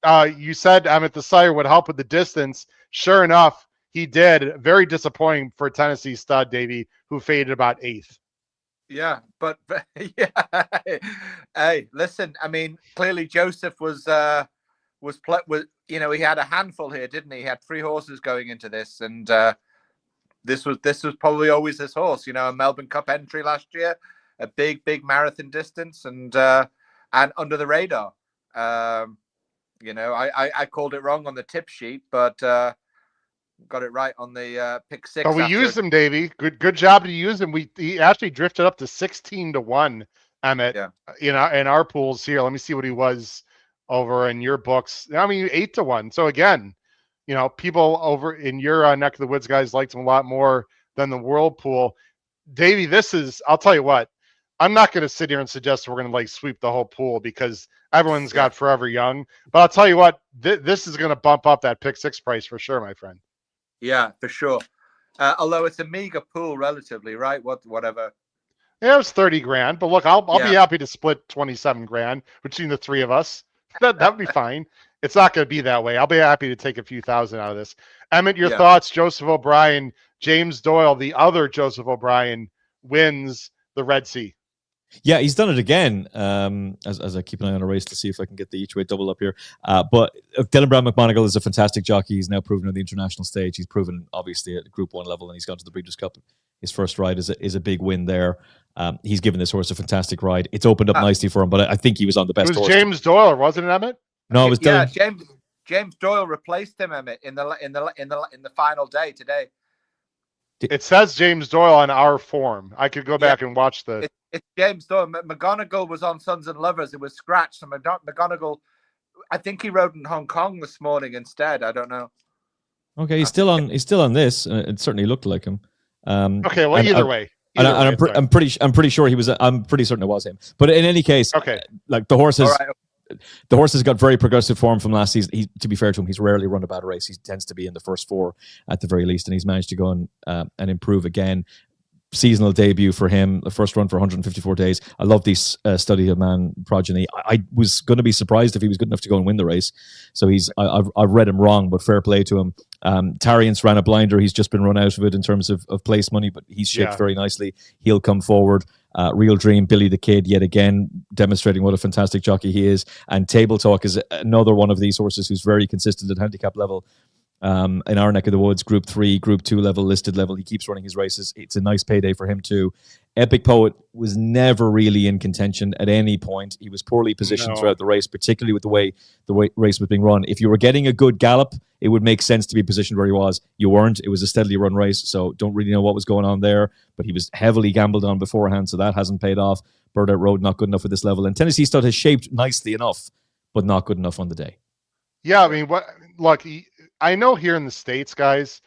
You said, Emmet, the sire would help with the distance. Sure enough, he did. Very disappointing for Tennessee Stud, Davey, who faded about 8th. Yeah, but yeah. Hey, listen. I mean, clearly Joseph was he had a handful here, didn't he? He had 3 horses going into this, and this was probably always his horse. You know, a Melbourne Cup entry last year, a big marathon distance, and under the radar. I called it wrong on the tip sheet, but got it right on the pick 6. But we used him, Davey. Good job to use him. He actually drifted up to 16-1, Emmet. Yeah. In our pools here. Let me see what he was over in your books. I mean, 8-1. So again, people over in your neck of the woods, guys, liked him a lot more than the world pool. Davey, I'll tell you what, I'm not going to sit here and suggest we're going to sweep the whole pool because everyone's got Forever Young. But I'll tell you what, this is going to bump up that pick 6 price for sure, my friend. Yeah, for sure. Although it's a meager pool relatively, right? Whatever. Yeah, it was 30 grand, but look, I'll be happy to split 27 grand between the three of us. That would be fine. It's not going to be that way. I'll be happy to take a few thousand out of this. Emmett, your thoughts? Joseph O'Brien, James Doyle, the other Joseph O'Brien, wins the Red Sea. Yeah, he's done it again. As I keep an eye on a race to see if I can get the each way double up here. But Dylan Brown McMonagle is a fantastic jockey. He's now proven on the international stage. He's proven obviously at Group 1 level, and he's gone to the Breeders' Cup. His first ride is a big win there. He's given this horse a fantastic ride. It's opened up nicely for him, but I think he was on the best horse. It was James Doyle, wasn't it, Emmett? No, it was Dylan. Yeah, James Doyle replaced him, Emmett, in the final day today. It says James Doyle on our form. I could go back and watch the. It's James Doyle. McGonigal was on Sons and Lovers. It was scratched. So McGonigal, I think he rode in Hong Kong this morning instead. I don't know. Okay, he's still on this. It certainly looked like him. Okay, well, either way. I'm pretty sure he was. I'm pretty certain it was him. But in any case, like the horse has. The horse has got very progressive form from last season. To be fair to him, he's rarely run a bad race. He tends to be in the first four at the very least, and he's managed to go and improve again. Seasonal debut for him, the first run for 154 days. I love these study of man progeny. I was going to be surprised if he was good enough to go and win the race. So I've read him wrong, but fair play to him. Tariance ran a blinder. He's just been run out of it in terms of place money, but he's shaped very nicely. He'll come forward. Real Dream, Billy the Kid, yet again, demonstrating what a fantastic jockey he is. And Table Talk is another one of these horses who's very consistent at handicap level. In our neck of the woods, Group 3, Group 2 level, listed level. He keeps running his races. It's a nice payday for him too. Epic Poet was never really in contention at any point. He was poorly positioned throughout the race, particularly with the way race was being run. If you were getting a good gallop, it would make sense to be positioned where he was. You weren't. It was a steadily run race, so don't really know what was going on there. But he was heavily gambled on beforehand, so that hasn't paid off. Bird Out Road, not good enough at this level. And Tennessee Stud has shaped nicely enough, but not good enough on the day. Yeah, I mean, I know here in the States, guys,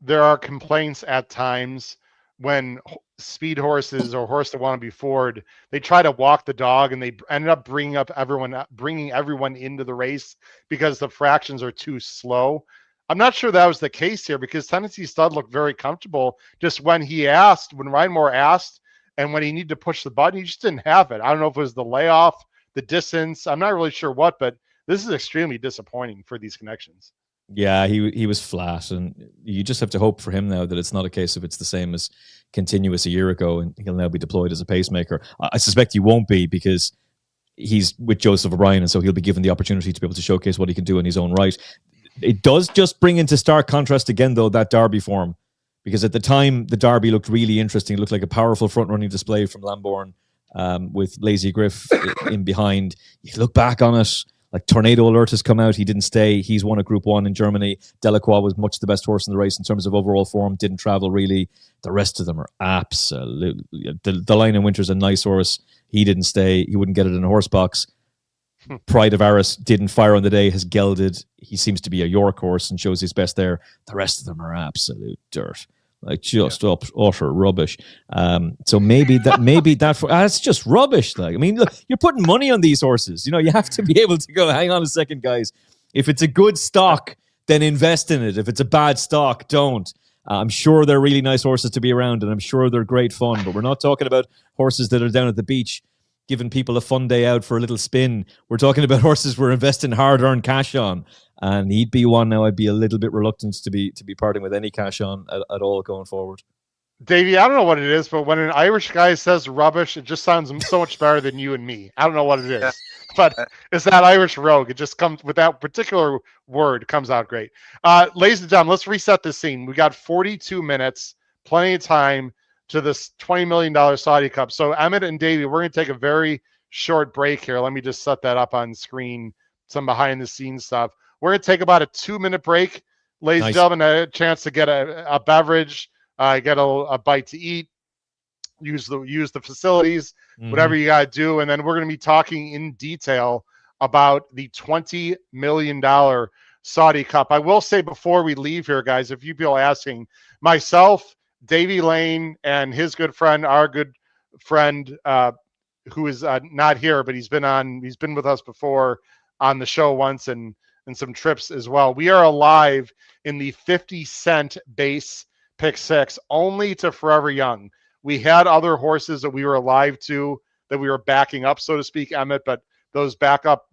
there are complaints at times when speed horses or horses that want to be forward, they try to walk the dog and they ended up bringing everyone into the race because the fractions are too slow. I'm not sure that was the case here because Tennessee Stud looked very comfortable just when Ryan Moore asked, and when he needed to push the button, he just didn't have it. I don't know if it was the layoff, the distance. I'm not really sure what, but this is extremely disappointing for these connections. Yeah, he was flat, and you just have to hope for him now that it's not a case of it's the same as Continuous a year ago, and he'll now be deployed as a pacemaker. I suspect he won't be because he's with Joseph O'Brien, and so he'll be given the opportunity to be able to showcase what he can do in his own right. It does just bring into stark contrast again, though, that Derby form, because at the time, the Derby looked really interesting. It looked like a powerful front-running display from Lambourne with Lazy Griff in behind. You look back on it, like Tornado Alert has come out. He didn't stay. He's won at Group 1 in Germany. Delacroix was much the best horse in the race in terms of overall form. Didn't travel really. The rest of them are absolutely... The Lion in Winter's a nice horse. He didn't stay. He wouldn't get it in a horse box. Pride of Aris didn't fire on the day, has gelded. He seems to be a York horse and shows his best there. The rest of them are absolute dirt. Like just utter rubbish. So maybe that's just rubbish. Like, I mean, look, you're putting money on these horses. You know, you have to be able to go, hang on a second, guys. If it's a good stock, then invest in it. If it's a bad stock, don't. I'm sure they're really nice horses to be around, and I'm sure they're great fun, but we're not talking about horses that are down at the beach giving people a fun day out for a little spin. We're talking about horses we're investing hard-earned cash on. And he'd be one now I'd be a little bit reluctant to be parting with any cash on at all going forward. Davey, I don't know what it is, but when an Irish guy says rubbish, it just sounds so much better than you and me. I don't know what it is, but it's that Irish rogue. It just comes with that particular word, comes out great. Ladies and gentlemen, let's reset the scene. We got 42 minutes, plenty of time to this $20 million Saudi Cup. So Emmet and Davey, we're going to take a very short break here. Let me just set that up on screen, some behind the scenes stuff. We're going to take about a 2-minute break. Ladies and gentlemen, a chance to get a beverage, get a bite to eat, use the facilities, whatever you got to do. And then we're going to be talking in detail about the $20 million Saudi Cup. I will say before we leave here, guys, if you feel asking, myself, Davey Lane, and his good friend, our good friend, who is not here, but he's been with us before on the show once and some trips as well. We are alive in the 50 cent base pick six, only to Forever Young. We had other horses that we were alive to that we were backing up, so to speak, Emmett, but those backup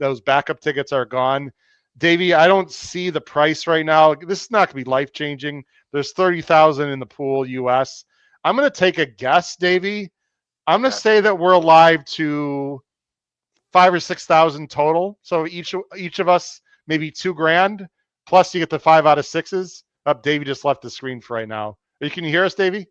tickets are gone. Davey, I don't see the price right now. This is not going to be life-changing. There's 30,000 in the pool US. I'm going to take a guess, Davey. I'm going to say that we're alive to 5,000 or 6,000 total. So each of us, maybe $2,000. Plus you get the 5 out of 6s. Davey just left the screen for right now. Can you hear us, Davey?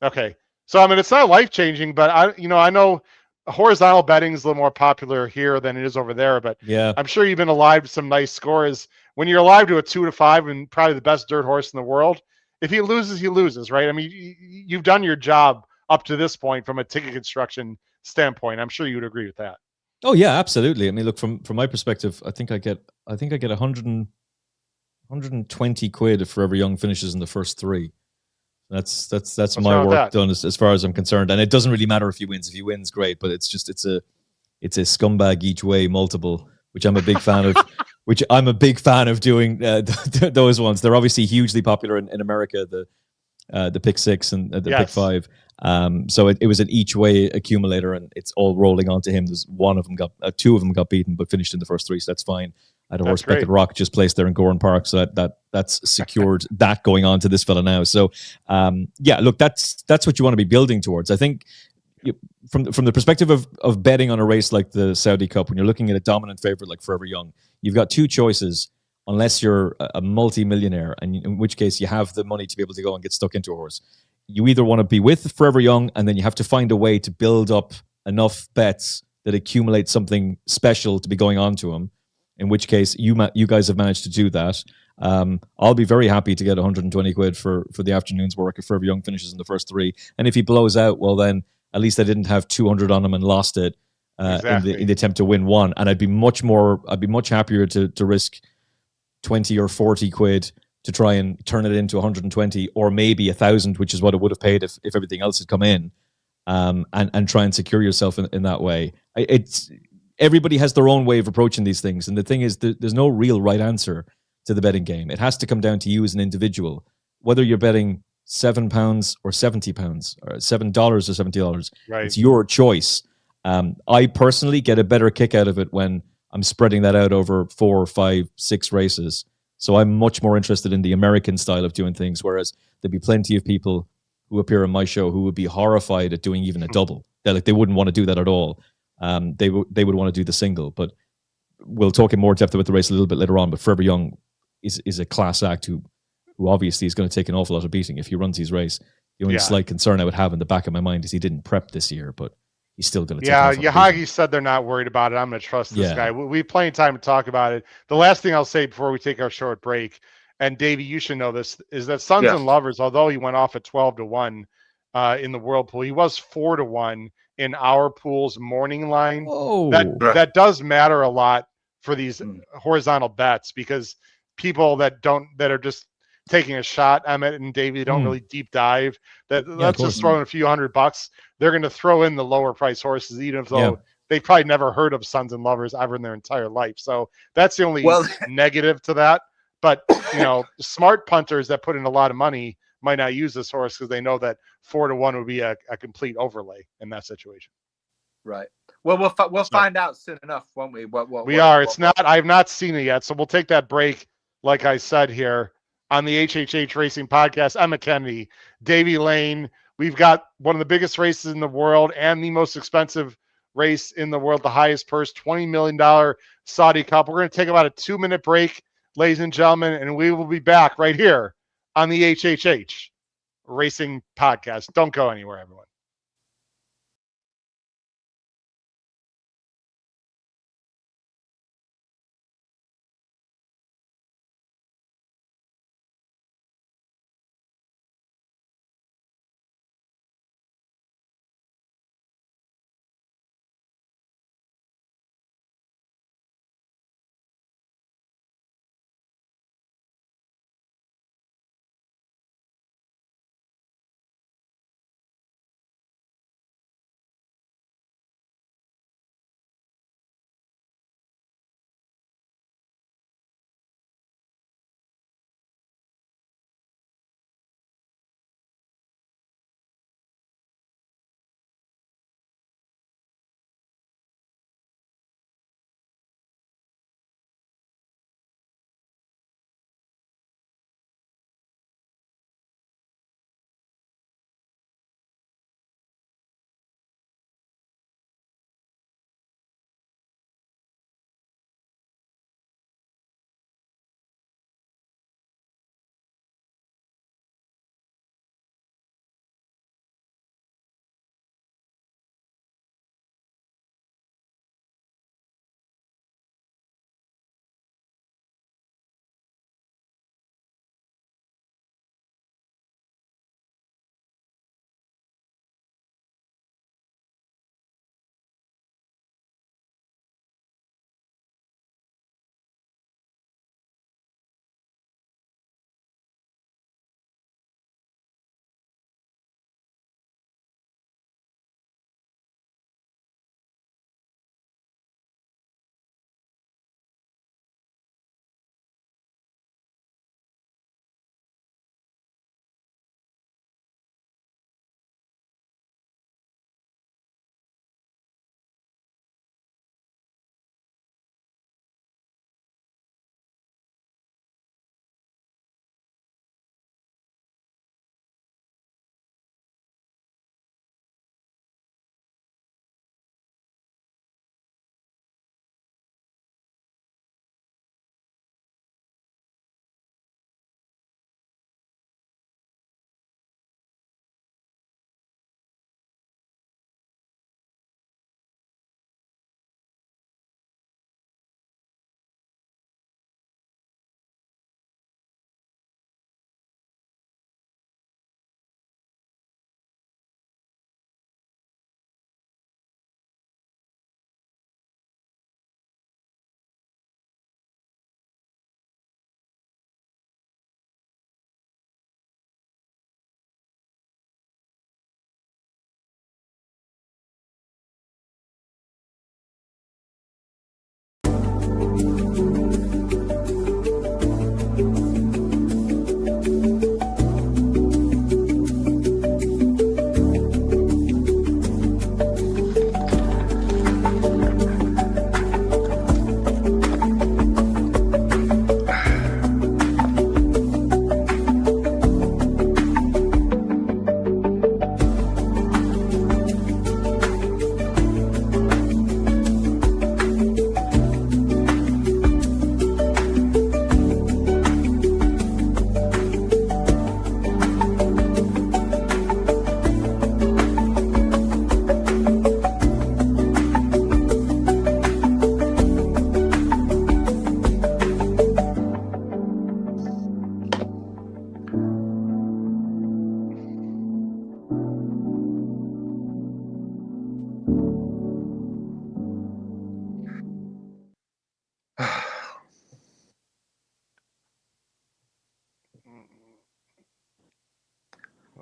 Okay. So, I mean, it's not life-changing, but I know horizontal betting is a little more popular here than it is over there, but yeah, I'm sure you've been alive to some nice scores. When you're alive to a 2 to 5 and probably the best dirt horse in the world, if he loses, right? I mean, you've done your job up to this point from a ticket construction standpoint. I'm sure you would agree with that. Oh yeah, absolutely. I mean, look, from my perspective, I think I get 120 quid if Forever Young finishes in the first 3. That's my work done as far as I'm concerned. And it doesn't really matter if he wins. If he wins, great. But it's a scumbag each way multiple, which I'm a big fan of. Which I'm a big fan of doing those ones. They're obviously hugely popular in America. The pick 6 and the pick 5. So it was an each way accumulator, and it's all rolling onto him. There's two of them got beaten, but finished in the first 3, so that's fine. I had a horse Beckett Rock just placed there in Goran Park, so that's secured that going on to this fella now. So yeah, look, that's what you want to be building towards. I think from the perspective of betting on a race like the Saudi Cup, when you're looking at a dominant favorite like Forever Young, you've got 2 choices. Unless you're a multi-millionaire, and in which case you have the money to be able to go and get stuck into a horse. You either want to be with Forever Young, and then you have to find a way to build up enough bets that accumulate something special to be going on to him, in which case you guys have managed to do that. I'll be very happy to get 120 quid for the afternoon's work if Forever Young finishes in the first 3. And if he blows out, well then, at least I didn't have 200 on him and lost it in the attempt to win 1. And I'd be much happier to risk 20 or 40 quid to try and turn it into 120 or maybe 1,000, which is what it would have paid if everything else had come in, and try and secure yourself in that way. It's everybody has their own way of approaching these things, and the thing is, there's no real right answer to the betting game. It has to come down to you as an individual, whether you're betting £7 or £70 or $7 or $70. Right. It's your choice. I personally get a better kick out of it when I'm spreading that out over 4, 5, 6 races. So I'm much more interested in the American style of doing things, whereas there'd be plenty of people who appear on my show who would be horrified at doing even a double. They wouldn't want to do that at all. They would want to do the single. But we'll talk in more depth about the race a little bit later on. But Forever Young is a class act who obviously is going to take an awful lot of beating if he runs his race. The only slight concern I would have in the back of my mind is he didn't prep this year, but he's still going to take Yahagi said they're not worried about it. I'm going to trust this guy. We have plenty of time to talk about it. The last thing I'll say before we take our short break, and Davey, you should know this, is that Sons and Lovers, although he went off at 12-1 in the World Pool, he was 4-1 in our pool's morning line. That does matter a lot for these horizontal bets, because people that are just taking a shot, Emmett and Davey, don't really deep dive. Let's just throw in a few $100. They're going to throw in the lower price horses, even though they probably never heard of Sons and Lovers ever in their entire life. So that's the only negative to that. But smart punters that put in a lot of money might not use this horse because they know that 4-1 would be a complete overlay in that situation. Right. Well, we'll find out soon enough, won't we? I've not seen it yet, so we'll take that break. Like I said here on the HHH Racing Podcast, Emmet Kennedy, Davy Lane. We've got one of the biggest races in the world and the most expensive race in the world, the highest purse, $20 million Saudi Cup. We're going to take about a 2-minute break, ladies and gentlemen, and we will be back right here on the HHH Racing Podcast. Don't go anywhere, everyone.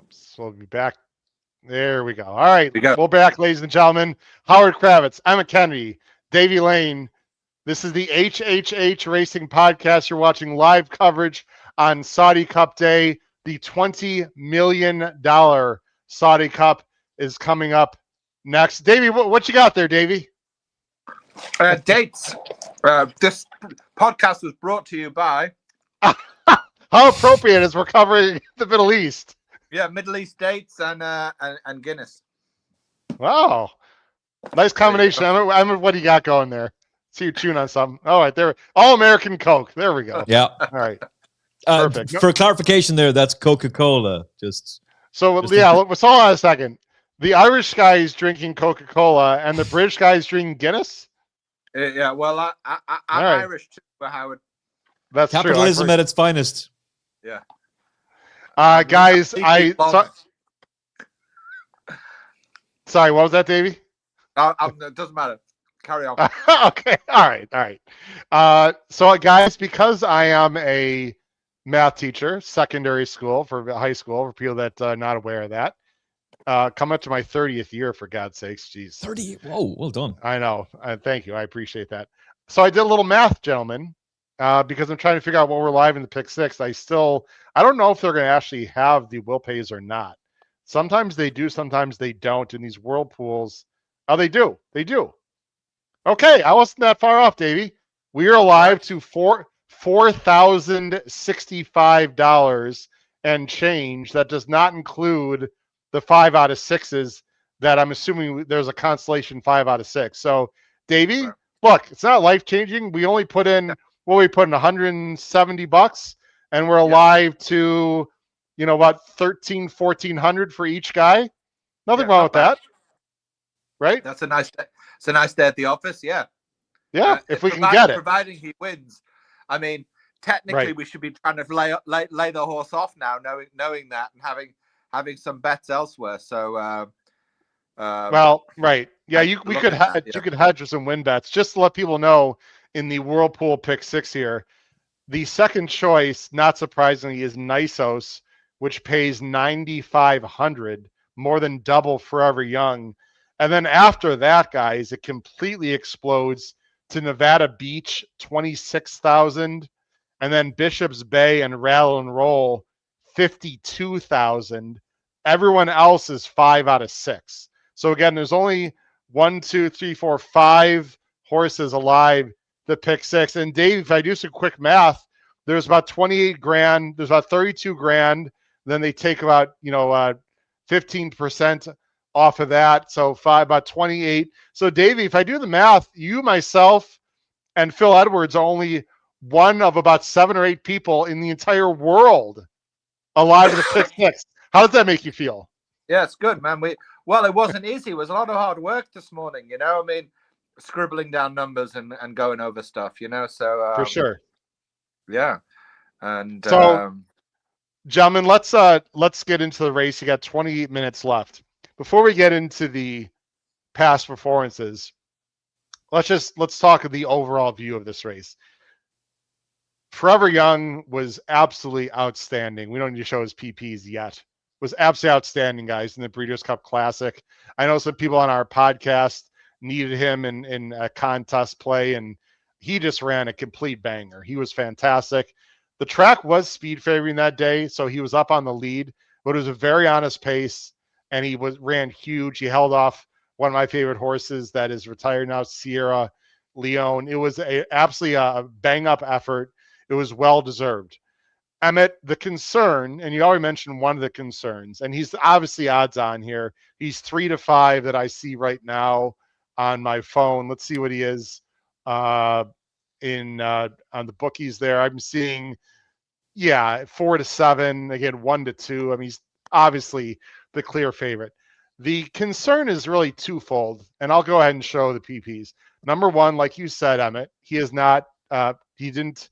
Oops, we'll be back. There we go. All right, go. we're back, ladies and gentlemen. Howard Kravitz, Emmet Kennedy, Davy Lane. This is the HHH Racing Podcast. You're watching live coverage on Saudi Cup Day. The $20 million Saudi Cup is coming up next. Davy, what you got there, Davy? Dates. This podcast was brought to you by... How appropriate as we're covering the Middle East. Yeah, Middle East dates and Guinness. Wow. Nice combination. Emmet, what do you got going there? See you chewing on something. All right, there. All American Coke. There we go. Yeah. All right. Perfect. For clarification there, that's Coca-Cola. So let's hold on a second. The Irish guy is drinking Coca-Cola and the British guy is drinking Guinness? Yeah, well, I'm right. Irish too, Howard. That's capitalism true. at its finest. Yeah. Guys, sorry, what was that, Davey? It doesn't matter. Carry on. Okay. All right. So guys, because I am a math teacher, secondary school for high school, for people that are not aware of that, come up to my 30th year, for God's sakes. Jeez. 30. Whoa, well done. I know. Thank you. I appreciate that. So I did a little math, gentlemen, because I'm trying to figure out what we're live in the Pick Six. I don't know if they're going to actually have the will pays or not. Sometimes they do, sometimes they don't. In these whirlpools, they do. They do. Okay, I wasn't that far off, Davey. We are alive to $4,065 and change. That does not include the 5 out of 6s that I'm assuming there's a consolation 5 out of 6. So, Davey, look, it's not life changing. We only put in $170, and we're alive to, about $1,400 for each guy. Nothing wrong with that, right? That's a nice. It's a nice day at the office. Yeah. Yeah, if we can get it. Providing he wins. I mean, technically, we should be trying to lay the horse off now, knowing that, and having some bets elsewhere. So, well, right, yeah, you could hedge with some win bets. Just to let people know, in the Whirlpool Pick Six here, the second choice, not surprisingly, is NYSOS, which pays $9,500, more than double Forever Young. And then after that, guys, it completely explodes to Nevada Beach, 26,000, and then Bishop's Bay and Rattle and Roll, 52,000. Everyone else is 5 out of 6. So again, there's only 5 horses alive the Pick Six. And Dave, if I do some quick math, there's about 28 grand. There's about 32 grand. Then they take about 15% off of that. So about 28. So Davey, if I do the math, you, myself, and Phil Edwards are only one of about 7 or 8 people in the entire world alive to the Pick Six. How does that make you feel? Yeah, it's good, man. It wasn't easy. It was a lot of hard work this morning, I mean, scribbling down numbers and going over stuff, so for sure. Yeah. And so gentlemen, let's get into the race. You got 28 minutes left. Before we get into the past performances, let's talk of the overall view of this race. Forever Young was absolutely outstanding. We don't need to show his PPs yet. Was absolutely outstanding, guys, in the Breeders' Cup Classic. I know some people on our podcast needed him in a contest play, and he just ran a complete banger. He was fantastic. The track was speed favoring that day, so he was up on the lead, but it was a very honest pace. And he ran huge. He held off one of my favorite horses that is retired now, Sierra Leone. It was absolutely a bang-up effort. It was well-deserved. Emmet, the concern, and you already mentioned one of the concerns, and he's obviously odds-on here. He's 3 to 5 that I see right now on my phone. Let's see what he is on the bookies there. I'm seeing, 4 to 7. Again, 1 to 2. I mean, he's obviously the clear favorite. The concern is really twofold, and I'll go ahead and show the PPs. Number one, like you said, Emmet, he didn't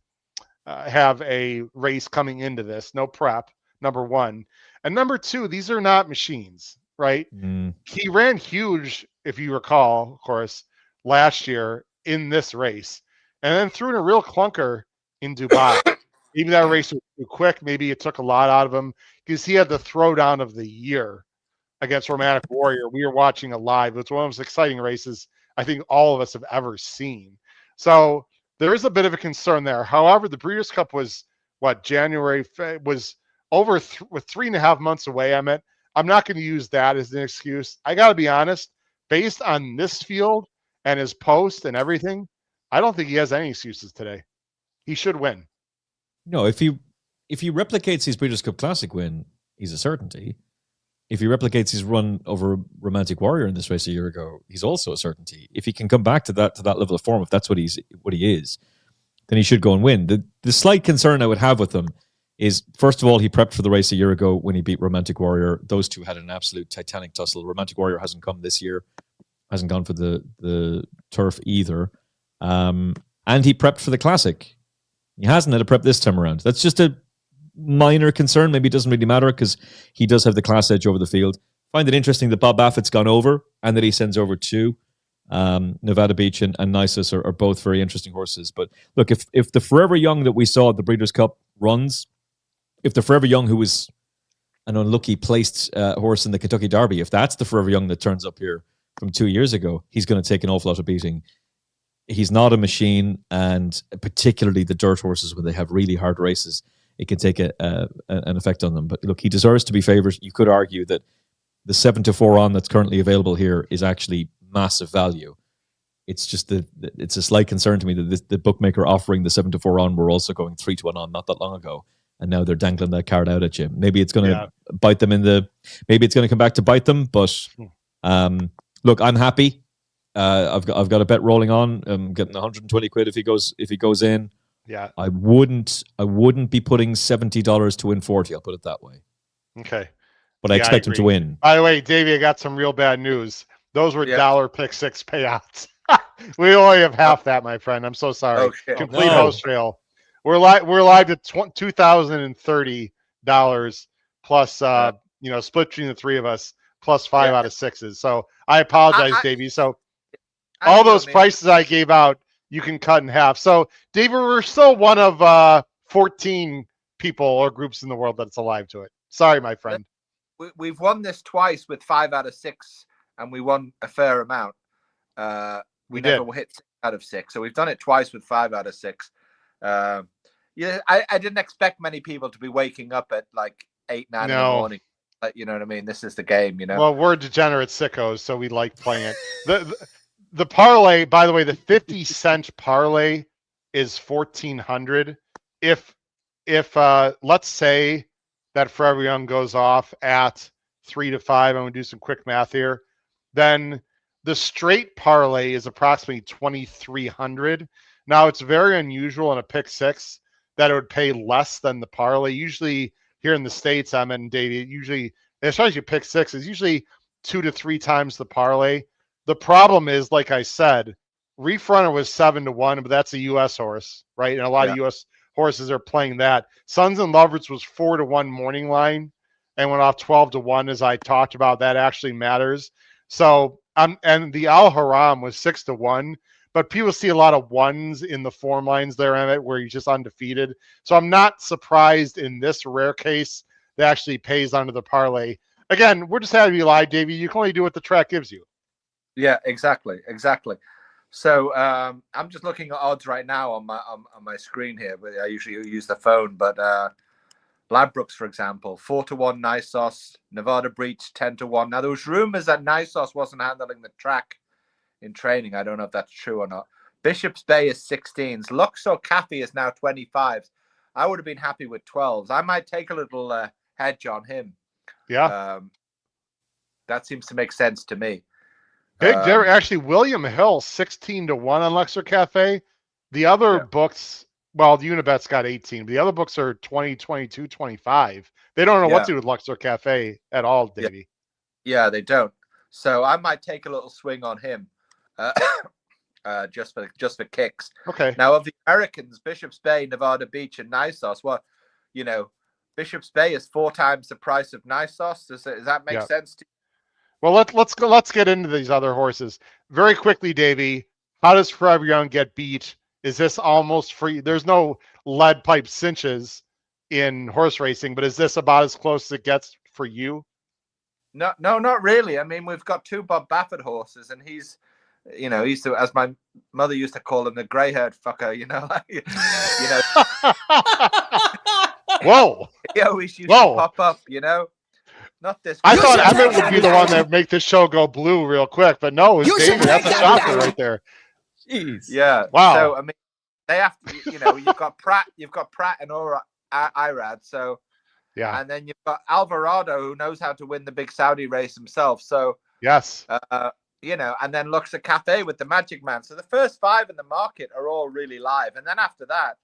have a race coming into this, no prep, number one. And number two, these are not machines, right? He ran huge, if you recall, of course, last year in this race, and then threw in a real clunker in Dubai. Maybe that race was too quick. Maybe it took a lot out of him because he had the throwdown of the year against Romantic Warrior. We were watching it live. It's one of the most exciting races I think all of us have ever seen. So there is a bit of a concern there. However, the Breeders' Cup was January was over with 3.5 months away. I'm not going to use that as an excuse. I got to be honest, based on this field and his post and everything, I don't think he has any excuses today. He should win. No, if he replicates his Breeders' Cup Classic win, he's a certainty. If he replicates his run over Romantic Warrior in this race a year ago, he's also a certainty. If he can come back to that level of form, if that's what he is, then he should go and win. The slight concern I would have with him is, first of all, he prepped for the race a year ago when he beat Romantic Warrior. Those two had an absolute titanic tussle. Romantic Warrior hasn't come this year, hasn't gone for the turf either. And he prepped for the Classic. He hasn't had a prep this time around. That's just a minor concern. Maybe it doesn't really matter because he does have the class edge over the field. Find it interesting that Bob Baffitt's gone over and that he sends over two. Nevada Beach and NYSOS are both very interesting horses. But look, if the Forever Young that we saw at the Breeders' Cup runs, if the Forever Young who was an unlucky placed horse in the Kentucky Derby, if that's the Forever Young that turns up here from 2 years ago, he's going to take an awful lot of beating. He's not a machine, and particularly the dirt horses, when they have really hard races, it can take an effect on them. But look, he deserves to be favoured. You could argue that the 7-4 on that's currently available here is actually massive value. It's just it's a slight concern to me that the bookmaker offering the 7-4 on were also going 3-1 on not that long ago, and now they're dangling that card out at you. Maybe it's going to bite them maybe it's going to come back to bite them. But look, I'm happy. I've got a bet rolling on. I'm getting 120 quid if he goes in. Yeah. I wouldn't be putting $70 to win 40. I'll put it that way. Okay. But I expect him to win. By the way, Davey, I got some real bad news. Those were dollar pick six payouts. We only have half that, my friend. I'm so sorry. Okay. Complete host trail. We're live at $2,030 plus split between the three of us plus 5 out of 6s. So I apologize, Davey. So all those prices I gave out, you can cut in half. So, David, we're still one of 14 people or groups in the world that's alive to it. Sorry, my friend. We've won this twice with 5 out of 6, and we won a fair amount. We never hit 6 out of 6, so we've done it twice with 5 out of 6. I didn't expect many people to be waking up at like 8, 9 in the morning. You know what I mean? This is the game, you know. Well, we're degenerate sickos, so we like playing it. The parlay, by the way, the 50-cent parlay is $1,400. If let's say that Forever Young goes off at 3-5, I'm going to do some quick math here, then the straight parlay is approximately $2,300. Now, it's very unusual in a pick six that it would pay less than the parlay. Usually here in the States, I'm in Davey, usually, especially pick six, is usually 2 to 3 times the parlay. The problem is, like I said, Reef Runner was 7-1, but that's a U.S. horse, right? And a lot of U.S. horses are playing that. Sons and Lovers was 4-1 morning line and went off 12-1, as I talked about. That actually matters. So, and the Al Haram was 6-1, but people see a lot of ones in the form lines there, Emmet, where he's just undefeated. So I'm not surprised in this rare case that actually pays under the parlay. Again, we're just happy to be live, Davey. You can only do what the track gives you. Yeah, exactly. So I'm just looking at odds right now on my screen here. But I usually use the phone. But Ladbrokes, for example, 4-1 NYSOS, Nevada Breach 10-1. Now there was rumors that NYSOS wasn't handling the track in training. I don't know if that's true or not. Bishop's Bay is 16s. Luxor Cafe is now 25s. I would have been happy with 12s. I might take a little hedge on him. Yeah, that seems to make sense to me. Actually, William Hill 16-1 on Luxor Cafe. The other books, well, the Unibet's got 18, but the other books are 20, 22, 25. They don't know what to do with Luxor Cafe at all, Davey. Yeah, they don't. So I might take a little swing on him, just for kicks. Okay. Now, of the Americans, Bishop's Bay, Nevada Beach, and NYSOS, well, Bishop's Bay is 4 times the price of NYSOS. Does that make sense to you? Well, let's get into these other horses very quickly, Davey. How does Forever Young get beat? Is this almost free? There's no lead pipe cinches in horse racing, but is this about as close as it gets for you? No, not really. I mean, we've got 2 Bob Baffert horses, and he's to, as my mother used to call him, the grey-haired fucker. Whoa! He always used to pop up. Not this. I thought Emmet would be the one that make this show go blue real quick, but no, it's Davy. That's a shocker right there. Jeez. Yeah. Wow. So I mean, they have to. You've got Pratt and Irad. So yeah, and then you've got Alvarado, who knows how to win the big Saudi race himself. So yes. And then Luxor Cafe with the Magic Man. So the first 5 in the market are all really live. And then after that,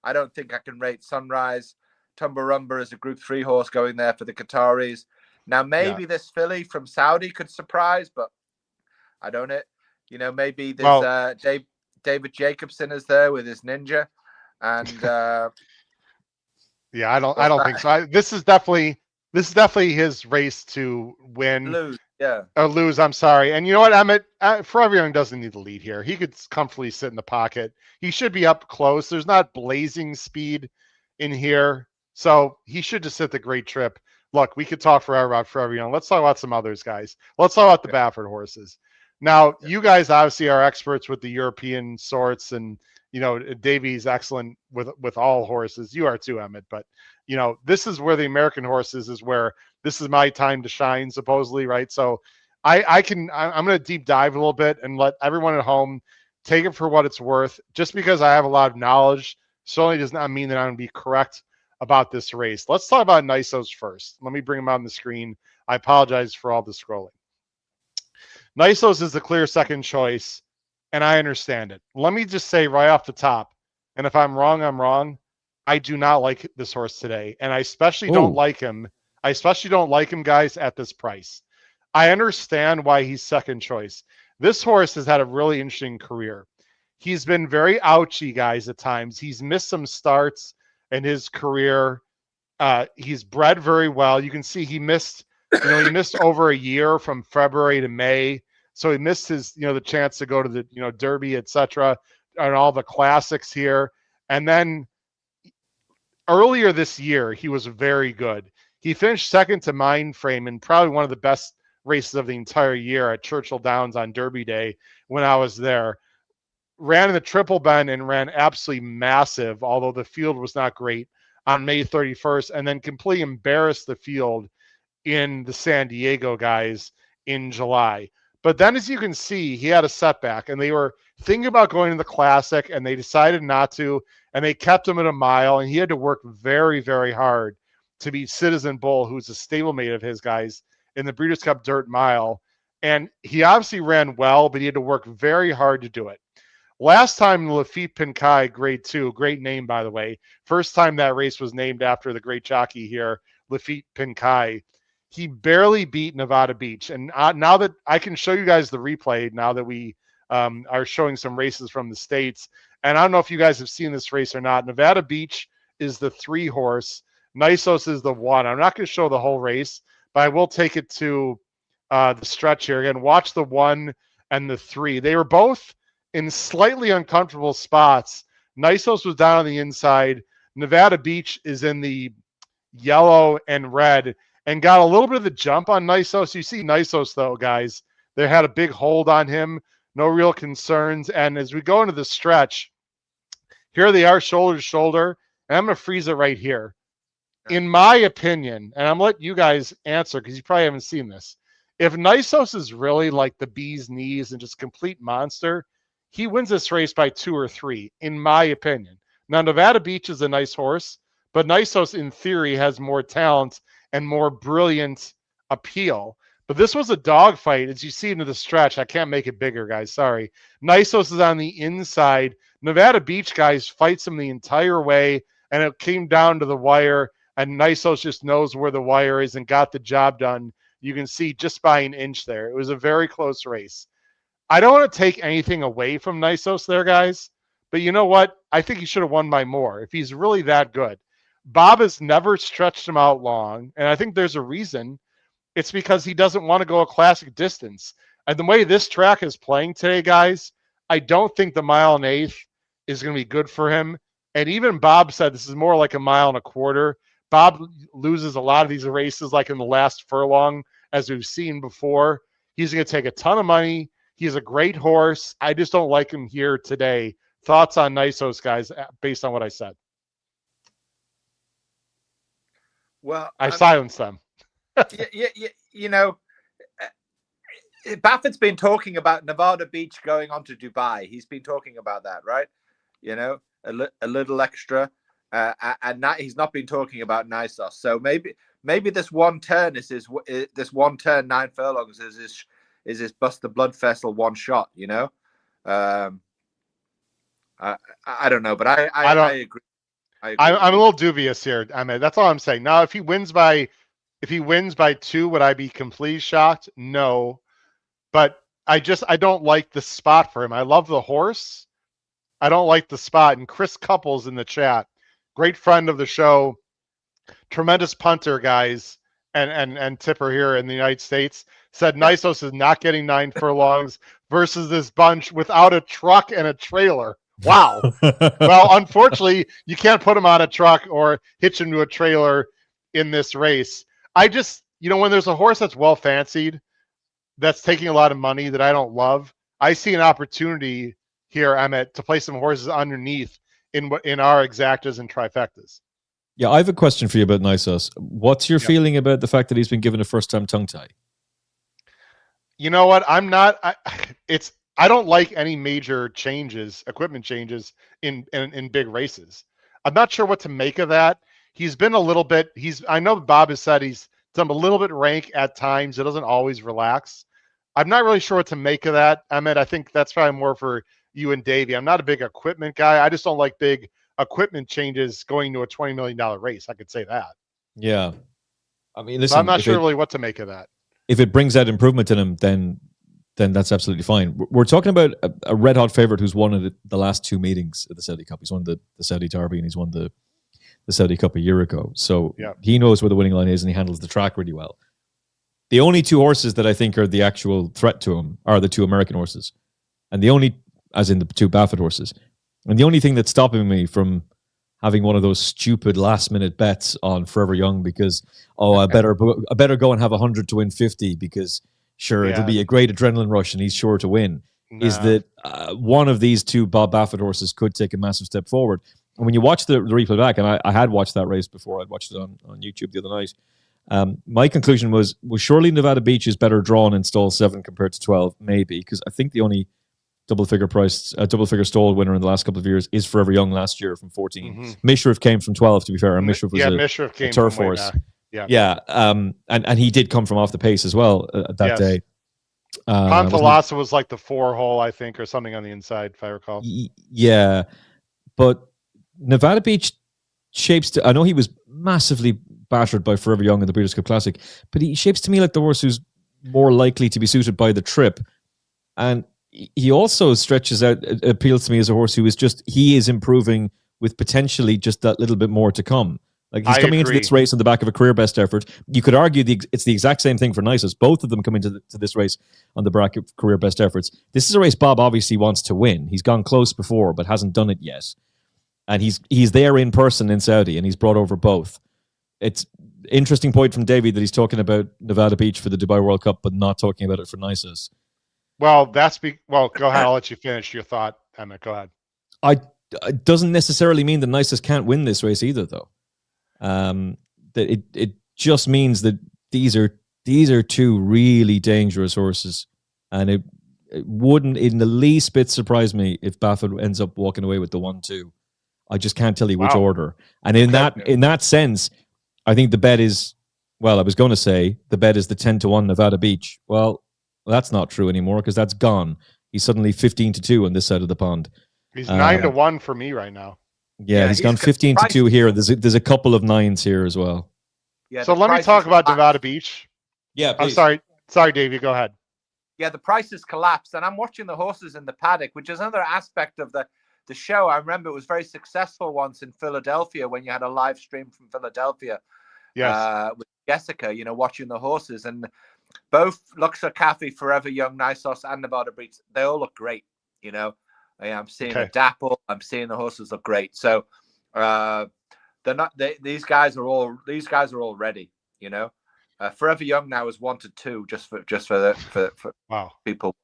I don't think I can rate Sunrise. Tumbarumba is a Group 3 horse going there for the Qataris. Now, maybe this filly from Saudi could surprise, but I don't know. Maybe there's David Jacobson is there with his Ninja. And yeah, I don't think so. This is definitely his race to win. Lose. Yeah. Or lose, I'm sorry. And you know what, Emmet? Furlong doesn't need to lead here. He could comfortably sit in the pocket. He should be up close. There's not blazing speed in here. So he should just hit the great trip. Look, we could talk forever about Furlong. Let's talk about some others, guys. Let's talk about the Baffert horses. Now, you guys obviously are experts with the European sorts, and Davy's excellent with all horses. You are too, Emmet. But this is where the American horses is where this is my time to shine, supposedly, right? So I'm going to deep dive a little bit and let everyone at home take it for what it's worth. Just because I have a lot of knowledge certainly does not mean that I'm going to be correct about this race. Let's talk about NYSOS first. Let me bring them on the screen. I apologize for all the scrolling. NYSOS is the clear second choice, and I understand it. Let me just say right off the top, and if I'm wrong, I'm wrong. I do not like this horse today, and I especially don't like him. I especially don't like him, guys, at this price. I understand why he's second choice. This horse has had a really interesting career. He's been very ouchy, guys, at times. He's missed some starts in his career. He's bred very well. You can see he missed over a year from February to May. So he missed his, the chance to go to the, Derby, etc., and all the classics here. And then earlier this year, he was very good. He finished second to Mindframe in probably one of the best races of the entire year at Churchill Downs on Derby Day when I was there. Ran in the Triple Bend and ran absolutely massive, although the field was not great, on May 31st, and then completely embarrassed the field in the San Diego guys in July. But then, as you can see, he had a setback, and they were thinking about going to the Classic, and they decided not to, and they kept him at a mile, and he had to work very, very hard to beat Citizen Bull, who's a stablemate of his guys, in the Breeders' Cup Dirt Mile. And he obviously ran well, but he had to work very hard to do it. Last time, Lafitte Pinkai, grade 2, great name, by the way. First time that race was named after the great jockey here, Lafitte Pinkai. He barely beat Nevada Beach. And now that I can show you guys the replay, now that we are showing some races from the States, and I don't know if you guys have seen this race or not, Nevada Beach is the 3 horse. NYSOS is the 1. I'm not going to show the whole race, but I will take it to the stretch here. Again, watch the 1 and the 3. They were both in slightly uncomfortable spots. NYSOS was down on the inside. Nevada Beach is in the yellow and red and got a little bit of the jump on NYSOS. You see NYSOS, though, guys. They had a big hold on him. No real concerns. And as we go into the stretch, here they are shoulder to shoulder. And I'm going to freeze it right here. In my opinion, and I'm going to let you guys answer because you probably haven't seen this. If NYSOS is really like the bee's knees and just complete monster, he wins this race by 2 or 3, in my opinion. Now, Nevada Beach is a nice horse, but NYSOS, in theory, has more talent and more brilliant appeal. But this was a dogfight, as you see into the stretch. I can't make it bigger, guys. Sorry. NYSOS is on the inside. Nevada Beach, guys, fights him the entire way, and it came down to the wire, and NYSOS just knows where the wire is and got the job done. You can see just by an inch there. It was a very close race. I don't want to take anything away from NYSOS there, guys, but you know what? I think he should have won by more if he's really that good. Bob has never stretched him out long, and I think there's a reason. It's because he doesn't want to go a classic distance. And the way this track is playing today, guys, I don't think the 1.8 miles is going to be good for him. And even Bob said this is more like a mile and a quarter. Bob loses a lot of these races, like in the last Furlong, as we've seen before. He's going to take a ton of money. He's a great horse. I just don't like him here today. Thoughts on NYSOS, guys, based on what I said? Well, I silenced them. You know, Baffert's been talking about Nevada Beach going on to Dubai. He's been talking about that, right? You know, a little extra. And he's not been talking about NYSOS. So maybe this one turn this 1 turn 9 furlongs is this bust the blood vessel one shot. You know, I don't know, but I agree. I'm a little dubious here. I mean, that's all I'm saying. Now, if he wins by 2, would I be completely shocked? No, but I don't like the spot for him. I love the horse. I don't like the spot. And Chris Couples in the chat, great friend of the show, tremendous punter, guys, and tipper here in the United States, said NYSOS is not getting 9 furlongs versus this bunch without a truck and a trailer. Wow. Well, unfortunately, you can't put him on a truck or hitch him to a trailer in this race. I just, when there's a horse that's well fancied, that's taking a lot of money that I don't love, I see an opportunity here, Emmet, to play some horses underneath in our exactas and trifectas. Yeah, I have a question for you about NYSOS. What's your feeling about the fact that he's been given a first-time tongue tie? You know what? I don't like any major changes, equipment changes in big races. I'm not sure what to make of that. He's been a little bit. I know Bob has said he's done a little bit rank at times. It doesn't always relax. I'm not really sure what to make of that, Emmet. I think that's probably more for you and Davy. I'm not a big equipment guy. I just don't like big equipment changes going to a $20 million race. I could say that. Yeah. I mean, listen, so I'm not sure really what to make of that. If it brings that improvement in him, then that's absolutely fine. We're talking about a red hot favorite who's won the last 2 meetings at the Saudi Cup. He's won the Saudi Derby and he's won the Saudi Cup a year ago. So he knows where the winning line is and he handles the track really well. The only 2 horses that I think are the actual threat to him are the 2 American horses. And the only, as in the 2 Baffert horses. And the only thing that's stopping me from having one of those stupid last minute bets on Forever Young because, I better go and have 100 to win 50 because it'll be a great adrenaline rush and he's sure to win, is that one of these 2 Bob Baffert horses could take a massive step forward. And when you watch the replay back, and I had watched that race before, I'd watched it on YouTube the other night, my conclusion was surely Nevada Beach is better drawn in stall 7 compared to 12, maybe, because I think the only double figure stall winner in the last couple of years is Forever Young last year from 14. Mm-hmm. Mishriff came from 12, to be fair, and Mishriff was a turf horse. And he did come from off the pace as well that day. Panthalassa was like the 4 hole, I think, or something on the inside, if I recall. Yeah, but Nevada Beach shapes I know he was massively battered by Forever Young in the Breeders' Cup Classic, but he shapes to me like the horse who's more likely to be suited by the trip. And he also stretches out, appeals to me as a horse who he is improving with potentially just that little bit more to come. Like he's coming into this race on the back of a career best effort. You could argue it's the exact same thing for NYSOS. Both of them come into this race on the back of career best efforts. This is a race Bob obviously wants to win. He's gone close before, but hasn't done it yet. And he's there in person in Saudi, and he's brought over both. It's interesting point from Davy that he's talking about Nevada Beach for the Dubai World Cup, but not talking about it for NYSOS. Well, go ahead. I'll let you finish your thought, Emmet. Go ahead. It doesn't necessarily mean that NYSOS can't win this race either, though. That it just means that these are 2 really dangerous horses, and it wouldn't in the least bit surprise me if Baffert ends up walking away with the 1-2. I just can't tell you which order. And in that sense, I think the bet is, I was going to say the bet is the 10-1 Nevada Beach. Well, that's not true anymore because that's gone. He's suddenly 15-2 on this side of the pond. He's 9-1 for me right now. Yeah, he's gone 15-2 here. There's a couple of 9s here as well. Yeah. So let me talk about Nevada Beach. Yeah, please. I'm sorry, Davey. Go ahead. Yeah, the prices collapsed, and I'm watching the horses in the paddock, which is another aspect of the show. I remember it was very successful once in Philadelphia when you had a live stream from Philadelphia. Yes. With Jessica, watching the horses, and both Luxor Cafe, Forever Young, NYSOS, and Nevada Beach, they all look great. Yeah, I'm seeing a dapple. I'm seeing the horses look great. So they're not. These guys are all ready. You know, Forever Young now is 1 to 2 just for wow people.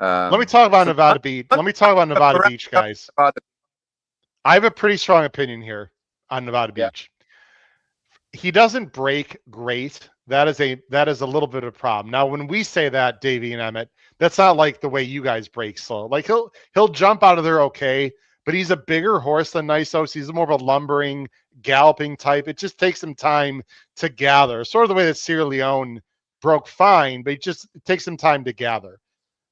Let me talk about Nevada Beach. Let me talk about Nevada Beach, guys. I have a pretty strong opinion here on Nevada Beach. He doesn't break great. That is a little bit of a problem. Now, when we say that, Davy and Emmet, that's not like the way you guys break slow. Like he'll jump out of there okay, but he's a bigger horse than NYSOS. He's more of a lumbering, galloping type. It just takes him time to gather. Sort of the way that Sierra Leone broke fine, but it takes him time to gather.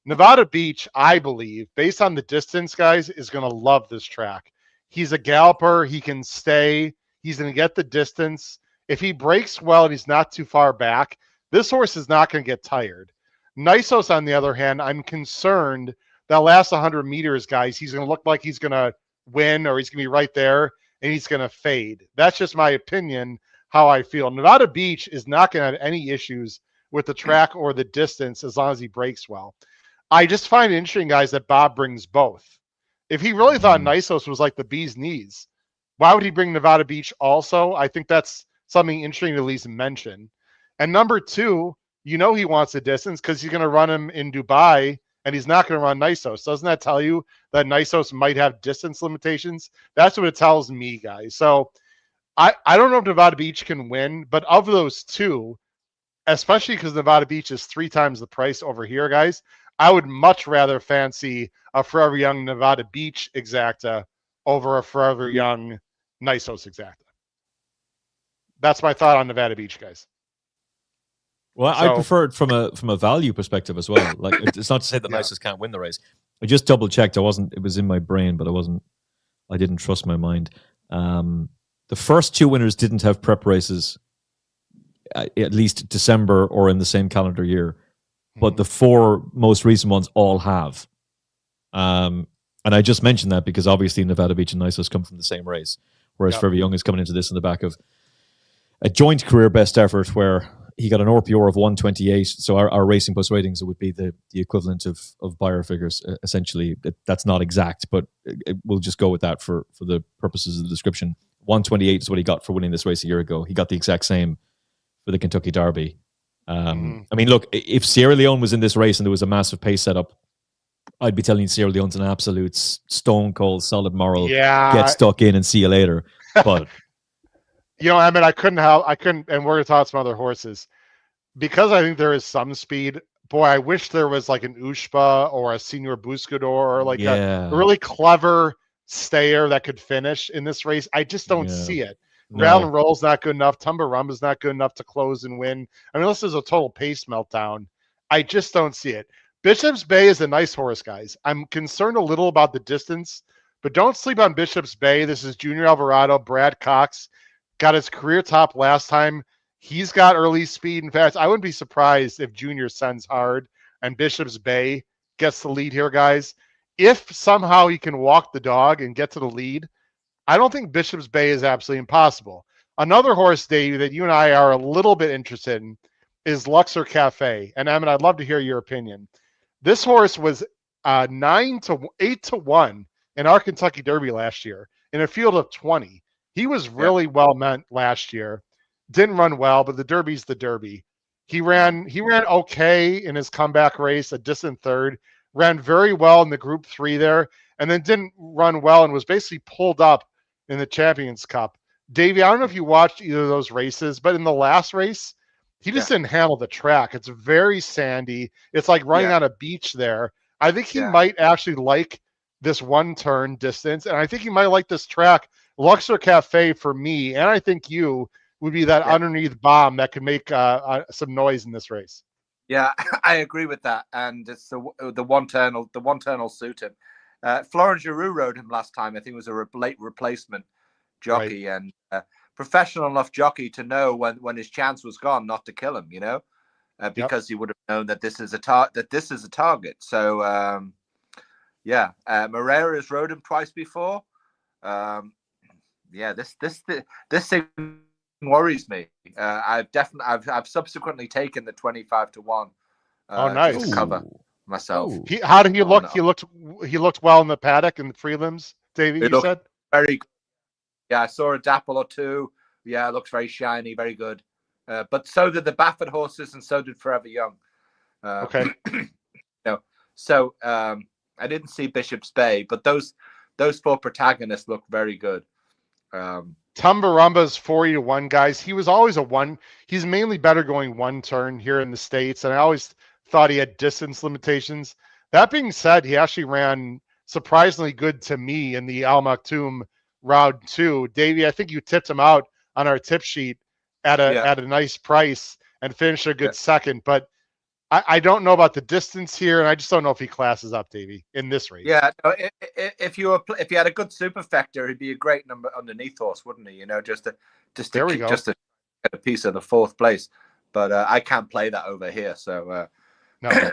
Nevada Beach, I believe, based on the distance, guys, is going to love this track. He's a galloper. He can stay. He's going to get the distance. If he breaks well and he's not too far back, this horse is not going to get tired. NYSOS, on the other hand, I'm concerned that last 100 meters, guys, he's going to look like he's going to win or he's going to be right there and he's going to fade. That's just my opinion, how I feel. Nevada Beach is not going to have any issues with the track or the distance as long as he breaks well. I just find it interesting, guys, that Bob brings both. If he really thought NYSOS was like the bee's knees, why would he bring Nevada Beach also? I think that's something interesting to at least mention. And number two, you know he wants the distance because he's going to run him in Dubai and he's not going to run NYSOS. Doesn't that tell you that NYSOS might have distance limitations? That's what it tells me, guys. So I don't know if Nevada Beach can win, but of those two, especially because Nevada Beach is 3 times the price over here, guys, I would much rather fancy a Forever Young Nevada Beach exacta over a Forever Young NYSOS exacta. That's my thought on Nevada Beach, guys. Well, I prefer it from a value perspective as well. Like, it's not to say that NYSOS can't win the race. I just double checked. It was in my brain, but I didn't trust my mind. The first 2 winners didn't have prep races at least December or in the same calendar year, but the 4 most recent ones all have. And I just mentioned that because obviously Nevada Beach and NYSOS come from the same race, whereas Forever Young is coming into this in the back of a joint career best effort where he got an RPR of 128. So our Racing Post ratings would be the equivalent of Bayer figures, essentially. That's not exact, but we'll just go with that for the purposes of the description. 128 is what he got for winning this race a year ago. He got the exact same for the Kentucky Derby. I mean, look, if Sierra Leone was in this race and there was a massive pace setup, I'd be telling you Sierra Leone's an absolute stone cold, solid moral. Get stuck in and see you later. But you know, I mean, I couldn't, and we're going to talk some other horses because I think there is some speed. Boy, I wish there was like an Ushba or a Senior Buscador or like a really clever stayer that could finish in this race. I just don't see it. No. Rattle and Roll's not good enough. Tumbarumba's not good enough to close and win. I mean, this is a total pace meltdown. I just don't see it. Bishop's Bay is a nice horse, guys. I'm concerned a little about the distance, but don't sleep on Bishop's Bay. This is Junior Alvarado. Brad Cox got his career top last time. He's got early speed. In fact, I wouldn't be surprised if Junior sends hard and Bishop's Bay gets the lead here, guys. If somehow he can walk the dog and get to the lead, I don't think Bishop's Bay is absolutely impossible. Another horse, Dave, that you and I are a little bit interested in is Luxor Cafe. And Emmet, I'd love to hear your opinion. This horse was 8 to 1 in our Kentucky Derby last year in a field of 20. He was really well meant last year. Didn't run well, but the Derby's the Derby. He ran okay in his comeback race, a distant third. Ran very well in the Group 3 there, and then didn't run well and was basically pulled up in the Champions Cup. Davey, I don't know if you watched either of those races, but in the last race, he just didn't handle the track. It's very sandy. It's like running on a beach there. I think he might actually like this one-turn distance, and I think he might like this track. Luxor Cafe, for me, and I think you, would be that underneath bomb that could make some noise in this race. Yeah, I agree with that, and it's the one turn will suit him. Florent Giroux rode him last time. I think it was a late replacement jockey, and professional enough jockey to know when his chance was gone not to kill him, you know, because he would have known that this is a target. So Moreira has rode him twice before. This thing worries me. I've subsequently taken the 25 to 1 nice to cover myself. Oh. How did he look? No. He looked well in the paddock and the prelims, Davey, you said? Very good. Yeah, I saw a dapple or two. Yeah, it looks very shiny, very good. But so did the Baffert horses, and so did Forever Young. Okay. So I didn't see Bishop's Bay, but those 4 protagonists look very good. Tumbarumba's 40-1, guys. He was always a one. He's mainly better going one turn here in the States, and I always thought he had distance limitations. That being said, he actually ran surprisingly good to me in the Al Maktoum round 2. Davey, I think you tipped him out on our tip sheet at a nice price and finished a good second, but I don't know about the distance here, and I just don't know if he classes up, Davey, in this race. Yeah, if you had a good superfecta, he'd be a great number underneath horse, wouldn't he? Just to get a piece of the 4th place. But I can't play that over here, so no.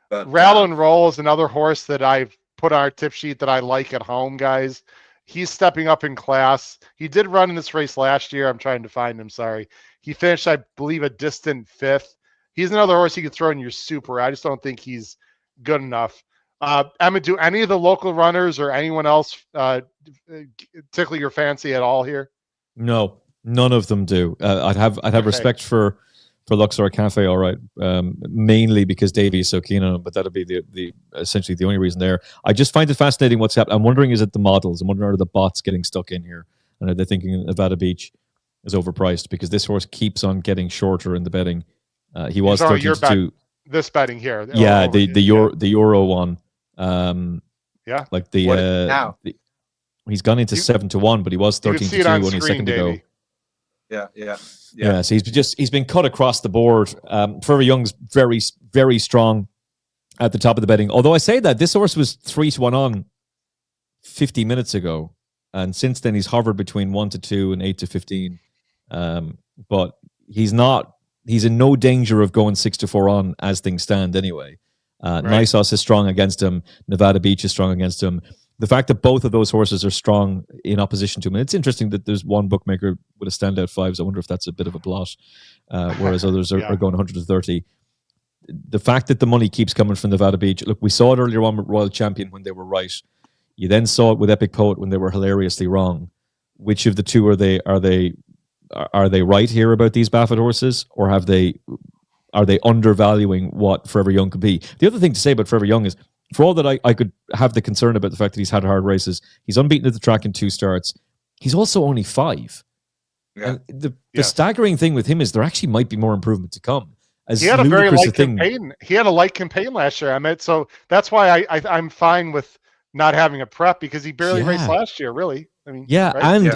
But Rattle and Roll is another horse that I've put on our tip sheet that I like at home, guys. He's stepping up in class. He did run in this race last year. I'm trying to find him. Sorry. He finished, I believe, a distant 5th. He's another horse you could throw in your super. I just don't think he's good enough. Emma, do any of the local runners or anyone else tickle your fancy at all here? No, none of them do. I'd have respect for Luxor Cafe, all right, mainly because Davy is so keen on him, but that'll be the essentially the only reason there. I just find it fascinating what's happening. I'm wondering, is it the models? I'm wondering, are the bots getting stuck in here? And are they thinking Nevada Beach is overpriced? Because this horse keeps on getting shorter in the betting. He was 32. This betting here. Yeah, the Euro one. Like now he's gone into 7-1, but he was 13-2 only a second ago. Yeah. So he's been cut across the board. Forever Young's very, very strong at the top of the betting. Although I say that this horse was 3-1 on 50 minutes ago, and since then he's hovered between 1-2 and 8-15. But he's in no danger of going 6-4 on as things stand anyway. NYSOS is strong against him. Nevada Beach is strong against him. The fact that both of those horses are strong in opposition to him, and it's interesting that there's one bookmaker with a standout 5s. I wonder if that's a bit of a blot, whereas others are going 130. The fact that the money keeps coming from Nevada Beach. Look, we saw it earlier on with Royal Champion when they were right. You then saw it with Epic Poet when they were hilariously wrong. Which of the two are they right here about these Baffert horses, or are they undervaluing what Forever Young could be? The other thing to say about Forever Young is, for all that I could have the concern about the fact that he's had hard races, he's unbeaten at the track in 2 starts. He's also only 5. Yeah. And the staggering thing with him is there actually might be more improvement to come. He had a very light campaign. He had a light campaign last year, Emmet. So that's why I'm fine with not having a prep, because he barely raced last year, really. I mean,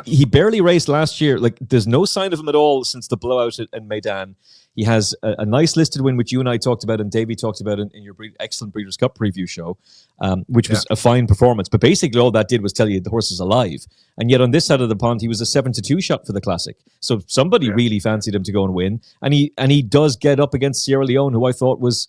he barely raced last year. Like, there's no sign of him at all since the blowout at Maidan. He has a nice listed win, which you and I talked about, and Davey talked about in your excellent Breeders' Cup preview show, which was a fine performance. But basically, all that did was tell you the horse is alive. And yet, on this side of the pond, he was a 7-2 shot for the Classic. So somebody really fancied him to go and win. And he does get up against Sierra Leone, who I thought was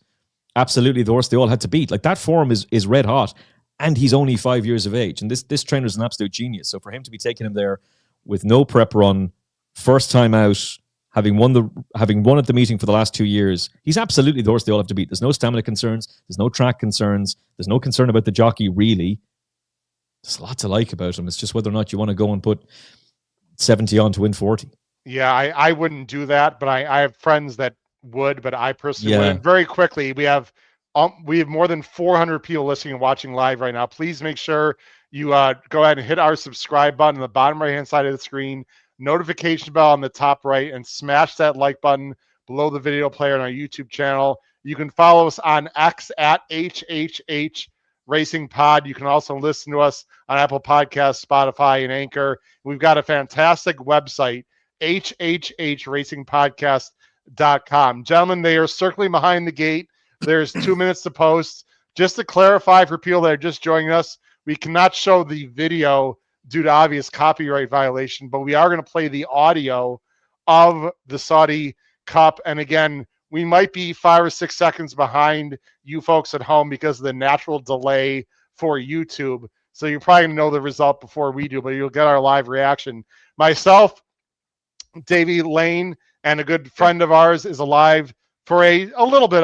absolutely the horse they all had to beat. Like, that form is red hot. And he's only 5 years of age. And this trainer's an absolute genius. So for him to be taking him there with no prep run, first time out, having won at the meeting for the last 2 years, he's absolutely the horse they all have to beat. There's no stamina concerns. There's no track concerns. There's no concern about the jockey, really. There's a lot to like about him. It's just whether or not you want to go and put 70 on to win 40. Yeah, I wouldn't do that, but I have friends that would, but I personally wouldn't. Very quickly, we have more than 400 people listening and watching live right now. Please make sure you go ahead and hit our subscribe button on the bottom right-hand side of the screen, notification bell on the top right, and smash that like button below the video player on our YouTube channel. You can follow us on X at HHH Racing Pod. You can also listen to us on Apple Podcasts, Spotify, and Anchor. We've got a fantastic website, hhhracingpodcast.com. Gentlemen, they are circling behind the gate. There's 2 minutes to post. Just to clarify for people that are just joining us, we cannot show the video due to obvious copyright violation, but we are going to play the audio of the Saudi Cup. And again, we might be 5 or 6 seconds behind you folks at home because of the natural delay for YouTube. So you're probably going to know the result before we do, but you'll get our live reaction. Myself, Davy Lane, and a good friend of ours is alive for a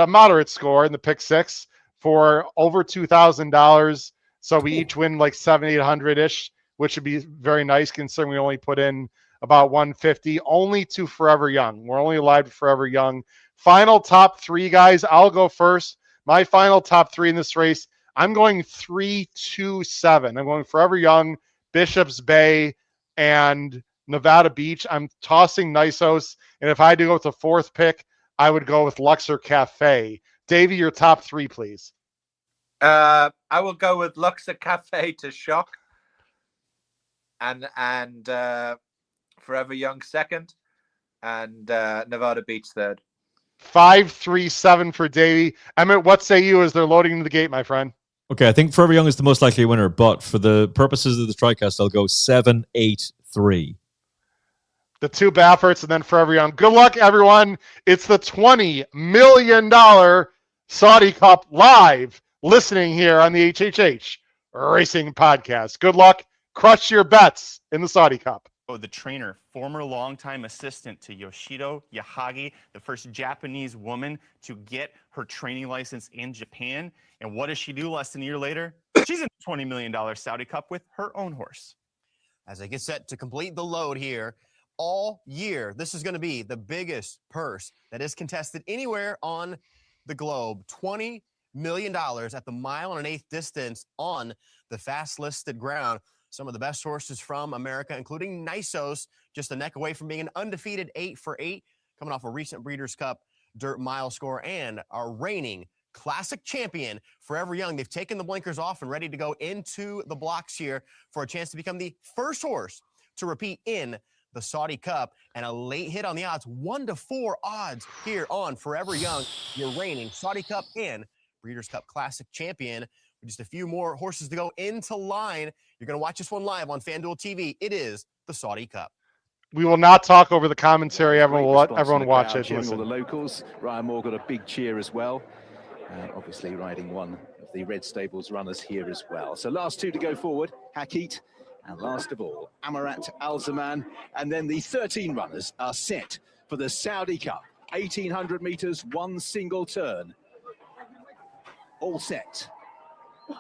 moderate score in the pick 6 for over $2,000. So we each win like 700-800-ish, which would be very nice considering we only put in about 150, only to Forever Young. We're only alive to Forever Young. Final top three, guys. I'll go first. My final top three in this race, I'm going 3-2-7. I'm going Forever Young, Bishop's Bay, and Nevada Beach. I'm tossing NYSOS. And if I had to go with the fourth pick, I would go with Luxor Cafe. Davey, your top three, please. I will go with Luxor Cafe to shock, and Forever Young second, and Nevada Beach third. 5-3-7 for Davey. Emmet, what say you as they're loading into the gate, my friend? Okay, I think Forever Young is the most likely winner, but for the purposes of the TriCast, I'll go 7-8-3. The two Bafferts and then Forever Young. Good luck, everyone. It's the $20 million Saudi Cup live, listening here on the HHH Racing Podcast. Good luck. Crush your bets in the Saudi Cup. The trainer, former longtime assistant to Yoshito Yahagi, the first Japanese woman to get her training license in Japan. And what does she do less than a year later? She's in the $20 million Saudi Cup with her own horse. As they get set to complete the load here, all year, this is going to be the biggest purse that is contested anywhere on the globe. $20 million at the 1 1/8 distance on the fast listed ground. Some of the best horses from America, including NYSOS, just a neck away from being an undefeated 8-for-8, coming off a recent Breeders' Cup dirt mile score, and our reigning classic champion, Forever Young. They've taken the blinkers off and ready to go into the blocks here for a chance to become the first horse to repeat in the Saudi Cup, and a late hit on the odds, 1-4 odds here on Forever Young, your reigning Saudi Cup and Breeders' Cup Classic champion. With just a few more horses to go into line. You're going to watch this one live on FanDuel TV. It is the Saudi Cup. We will not talk over the commentary. Everyone will let everyone watch it. All the locals. Ryan Moore got a big cheer as well. Obviously riding one of the Red Stables runners here as well. So last two to go forward, Hakit, and last of all, Amarat Al-Zaman. And then the 13 runners are set for the Saudi Cup. 1,800 meters, one single turn. All set.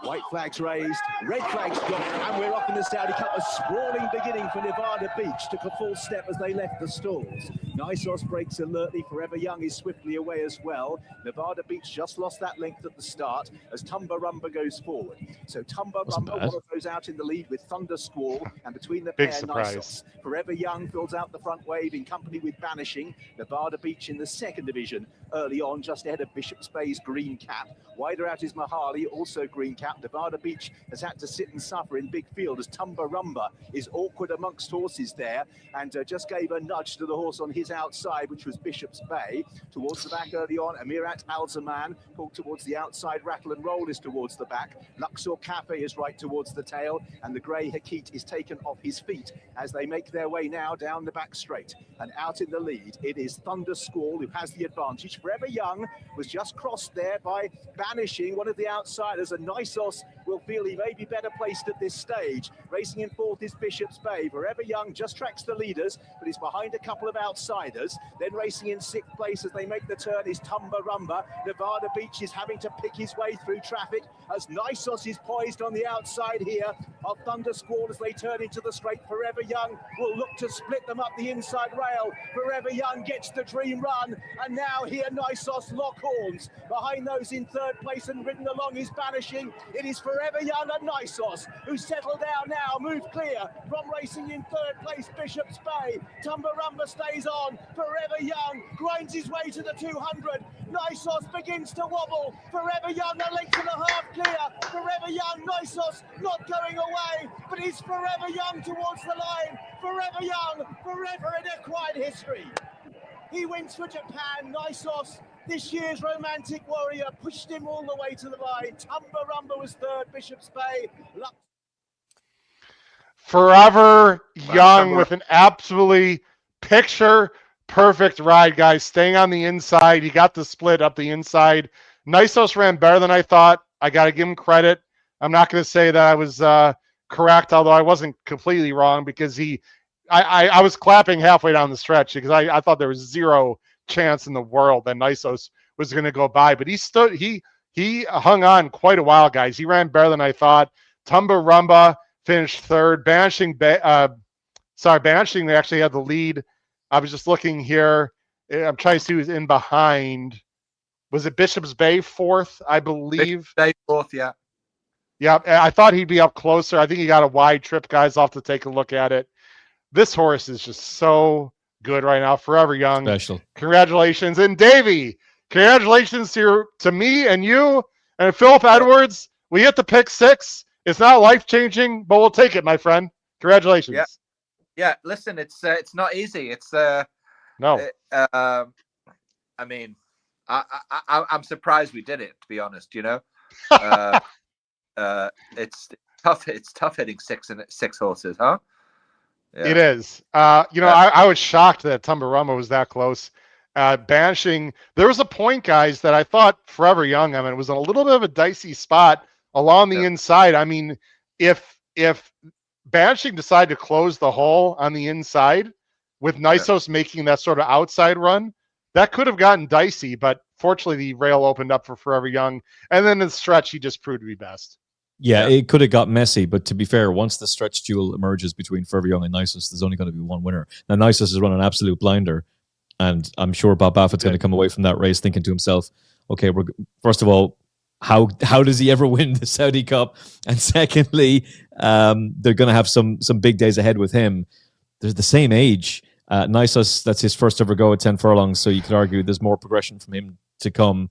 White flags raised, red flags dropped, and we're off in the Saudi Cup. A sprawling beginning for Nevada Beach. Took a full step as they left the stalls. NYSOS breaks alertly. Forever Young is swiftly away as well. Nevada Beach just lost that length at the start as Tumba Rumba goes forward. So Tumba Rumba, one of those out in the lead with Thunder Squall, and between the pair, NYSOS. Forever Young fills out the front wave in company with Banishing. Nevada Beach in the second division early on, just ahead of Bishop's Bay's Green Cap. Wider out is Mahali, also Green Cap. Nevada Beach has had to sit and suffer in big field as Tumba Rumba is awkward amongst horses there, and just gave a nudge to the horse on his outside, which was Bishop's Bay. Towards the back early on, Amirat Al-Zaman pulled towards the outside. Rattle and Roll is towards the back. Luxor Cafe is right towards the tail, and the grey Hakit is taken off his feet as they make their way now down the back straight. And out in the lead, it is Thunder Squall who has the advantage. Forever Young was just crossed there by Banishing, one of the outsiders, and NYSOS will feel he may be better placed at this stage. Racing in fourth is Bishop's Bay. Forever Young just tracks the leaders, but he's behind a couple of outsiders. Then racing in sixth place as they make the turn is Tumba Rumba. Nevada Beach is having to pick his way through traffic as NYSOS is poised on the outside here of Thunder Squall as they turn into the straight. Forever Young will look to split them up the inside rail. Forever Young gets the dream run, and now here NYSOS lock horns. Behind those in third place and ridden along is Banishing. It is Forever Young and NYSOS who settle down now, move clear from racing in third place. Bishop's Bay. Tumba Rumba stays on. Forever Young grinds his way to the 200. NYSOS begins to wobble. Forever Young a length and a half clear. Forever Young, NYSOS not going away, but it's Forever Young towards the line. Forever Young, forever in equine history. He wins for Japan. NYSOS, this year's romantic warrior, pushed him all the way to the line. Tumba Rumba was third. Bishop's Bay. Forever Young with an absolutely picture perfect ride, guys. Staying on the inside. He got the split up the inside. NYSOS ran better than I thought. I got to give him credit. I'm not going to say that I was correct, although I wasn't completely wrong, because I was clapping halfway down the stretch because I thought there was zero chance in the world that NYSOS was going to go by. But he he hung on quite a while, guys. He ran better than I thought. Tumba Rumba finished third. Banishing, they actually had the lead. I was just looking here. I'm trying to see who's in behind. Was it Bishop's Bay fourth, I believe? Bishop's Bay fourth, yeah. Yeah, I thought he'd be up closer. I think he got a wide trip, guys. I'll have to take a look at it. This horse is just so good right now. Forever Young. Special. Congratulations. And Davy, congratulations to me and you and Philip Edwards. We hit the pick 6. It's not life-changing, but we'll take it, my friend. Congratulations. Yeah. Yeah, listen, it's not easy. It's no. I mean, I'm surprised we did it, to be honest. You know, it's tough. It's tough hitting 6 horses, huh? Yeah. It is. I was shocked that Tumbarumma was that close. Banishing. There was a point, guys, that I thought Forever Young. I mean, it was a little bit of a dicey spot along the inside. I mean, if Banishing decided to close the hole on the inside with NYSOS making that sort of outside run, that could have gotten dicey, but fortunately the rail opened up for Forever Young. And then in the stretch, he just proved to be best. Yeah, it could have got messy, but to be fair, once the stretch duel emerges between Forever Young and NYSOS, there's only going to be one winner. Now, NYSOS has run an absolute blinder, and I'm sure Bob Baffitt's going to come away from that race thinking to himself, okay, first of all, how does he ever win the Saudi Cup? And secondly, they're going to have some big days ahead with him. They're the same age. NYSOS, that's his first ever go at 10 furlongs, so you could argue there's more progression from him to come.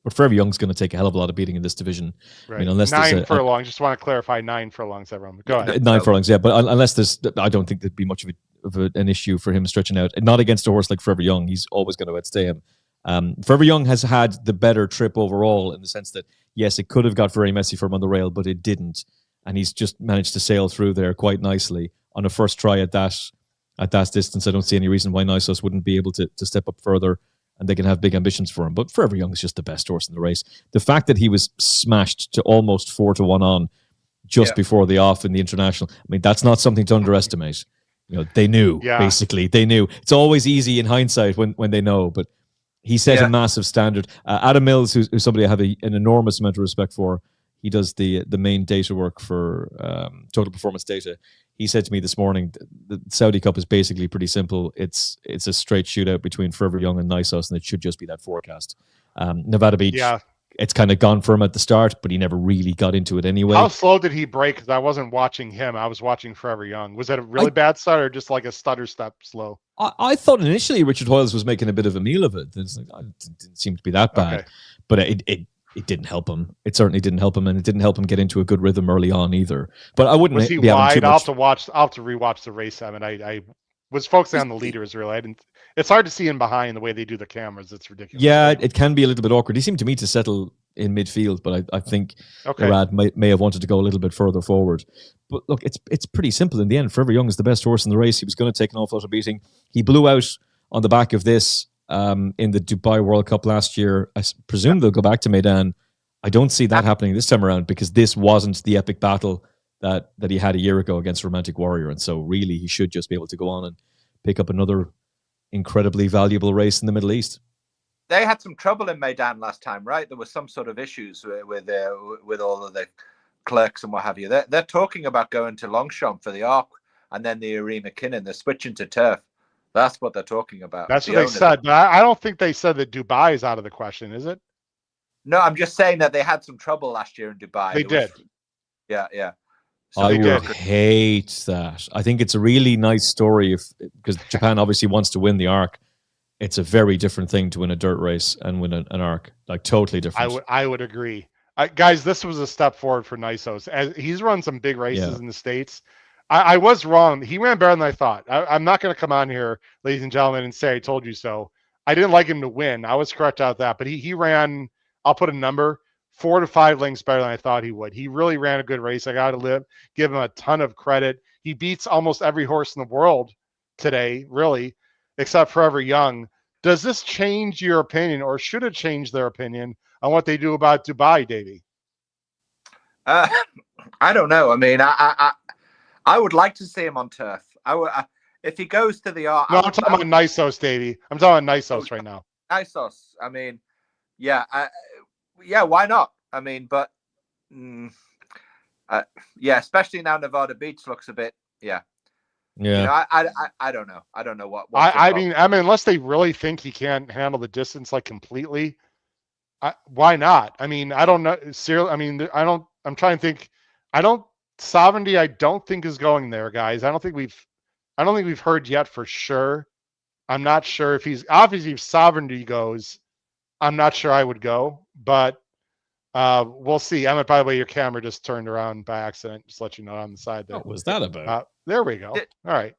But Forever Young's going to take a hell of a lot of beating in this division. Right. I mean, unless 9 furlongs. Just want to clarify 9 furlongs, everyone. Go ahead. 9 furlongs, yeah. But unless I don't think there'd be much of an issue for him stretching out. Not against a horse like Forever Young. He's always going to outstay him. Forever Young has had the better trip overall in the sense that, yes, it could have got very messy for him on the rail, but it didn't. And he's just managed to sail through there quite nicely on a first try at that distance. I don't see any reason why NYSOS wouldn't be able to step up further, and they can have big ambitions for him. But Forever Young is just the best horse in the race. The fact that he was smashed to almost 4-1 on just before the off in the international, I mean, that's not something to underestimate. You know, they knew, basically. They knew. It's always easy in hindsight when they know, but he set a massive standard. Adam Mills, who's somebody I have an enormous amount of respect for, he does the main data work for Total Performance Data. He said to me this morning, the Saudi Cup is basically pretty simple. It's a straight shootout between Forever Young and NYSOS, and it should just be that forecast. Nevada Beach, it's kind of gone for him at the start, but he never really got into it anyway. How slow did he break? Because I wasn't watching him. I was watching Forever Young. Was that a really bad start or just like a stutter step slow? I thought initially Richard Hoyles was making a bit of a meal of it. It didn't seem to be that bad, but it didn't help him. It certainly didn't help him, and it didn't help him get into a good rhythm early on either. But I wouldn't. Was he wide? I'll have to rewatch the race. I mean, I was focusing on the leaders really. I didn't. It's hard to see him behind the way they do the cameras. It's ridiculous. Yeah, it can be a little bit awkward. He seemed to me to settle in midfield, but I think Irad may have wanted to go a little bit further forward. But look, it's pretty simple in the end. Forever Young is the best horse in the race. He was going to take an awful lot of beating. He blew out on the back of this in the Dubai World Cup last year. I presume they'll go back to Meydan. I don't see that happening this time around because this wasn't the epic battle that he had a year ago against Romantic Warrior. And so really he should just be able to go on and pick up another incredibly valuable race in the Middle East. They had some trouble in Meydan last time, right? There was some sort of issues with all of the clerks and what have you. They're talking about going to Longchamp for the Arc and then the Irene McKinnon. They're switching to turf. That's what they're talking about. That's what they said. But I don't think they said that Dubai is out of the question, is it? No, I'm just saying that they had some trouble last year in Dubai. They did. Yeah. So I would hate that. I think it's a really nice story because Japan obviously wants to win the Arc. It's a very different thing to win a dirt race and win an Arc. Like totally different. I would agree. Guys, this was a step forward for NYSOS. He's run some big races in the States. I was wrong. He ran better than I thought. I'm not going to come on here, ladies and gentlemen, and say I told you so. I didn't like him to win. I was correct about that. But he ran, I'll put a number, 4 to 5 lengths better than I thought he would. He really ran a good race. I got to give him a ton of credit. He beats almost every horse in the world today, really, except Forever Young. Does this change your opinion, or should it change their opinion on what they do about Dubai, Davy? I don't know. I mean, I would like to see him on turf. If he goes to the Arc. No, I'm talking about NYSOS, Davy. I'm talking about NYSOS right now. NYSOS. I mean, yeah. yeah, why not? I mean, but yeah, especially now Nevada Beach looks a bit, yeah. Yeah. You know, I don't know. I don't know what. I mean, unless they really think he can't handle the distance like completely, why not? I mean, I don't know. Seriously, I mean, I'm trying to think. Sovereignty, I don't think is going there, guys. I don't think we've heard yet for sure. I'm not sure if he's obviously if Sovereignty goes. I'm not sure I would go, but we'll see. Emmet, by the way, your camera just turned around by accident. Just let you know on the side there. What was that about? There we go. All right.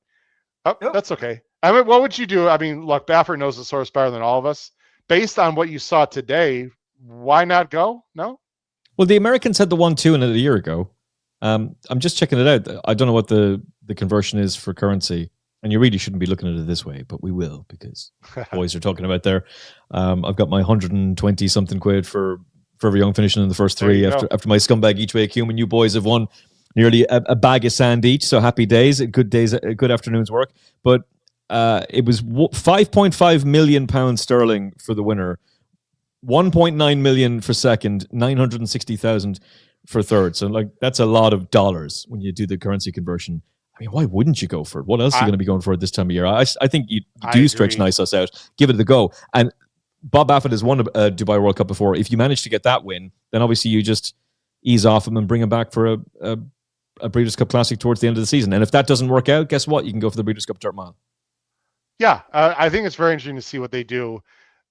Oh, that's okay. I mean, what would you do? I mean, look, Baffert knows the source better than all of us. Based on what you saw today, why not go? No? Well, the Americans had the 1-2 in it a year ago. I'm just checking it out. I don't know what the conversion is for currency. And you really shouldn't be looking at it this way, but we will because boys are talking about there. I've got my 120 something quid for Forever Young finishing in the first three after my scumbag each way cumin. You boys have won nearly a bag of sand each, so happy days, good afternoon's work. But it was £5.5 million sterling for the winner, 1.9 million for second, 960,000 for third. So like that's a lot of dollars when you do the currency conversion. I mean, why wouldn't you go for it? What else are you going to be going for at this time of year? I think you do stretch NYSOS out, give it a go. And Bob Baffert has won a Dubai World Cup before. If you manage to get that win, then obviously you just ease off him and bring him back for a Breeders' Cup Classic towards the end of the season. And if that doesn't work out, guess what? You can go for the Breeders' Cup Dirt Mile. Yeah, I think it's very interesting to see what they do.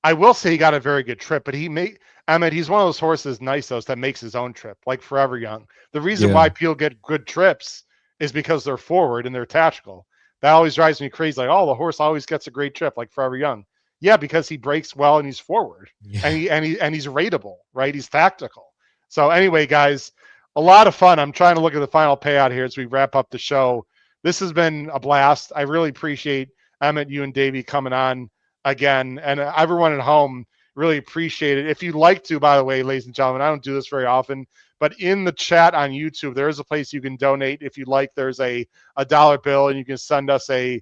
I will say he got a very good trip, but he's one of those horses, NYSOS, that makes his own trip, like Forever Young. The reason why people get good trips is because they're forward and they're tactical. That always drives me crazy. Like, the horse always gets a great trip, like Forever Young. Yeah, because he breaks well and he's forward, and he's rateable, right? He's tactical. So anyway, guys, a lot of fun. I'm trying to look at the final payout here as we wrap up the show. This has been a blast. I really appreciate Emmet, you and Davy coming on again, and everyone at home really appreciate it. If you'd like to, by the way, ladies and gentlemen, I don't do this very often, but in the chat on YouTube, there is a place you can donate if you'd like. There's a dollar bill, and you can send us a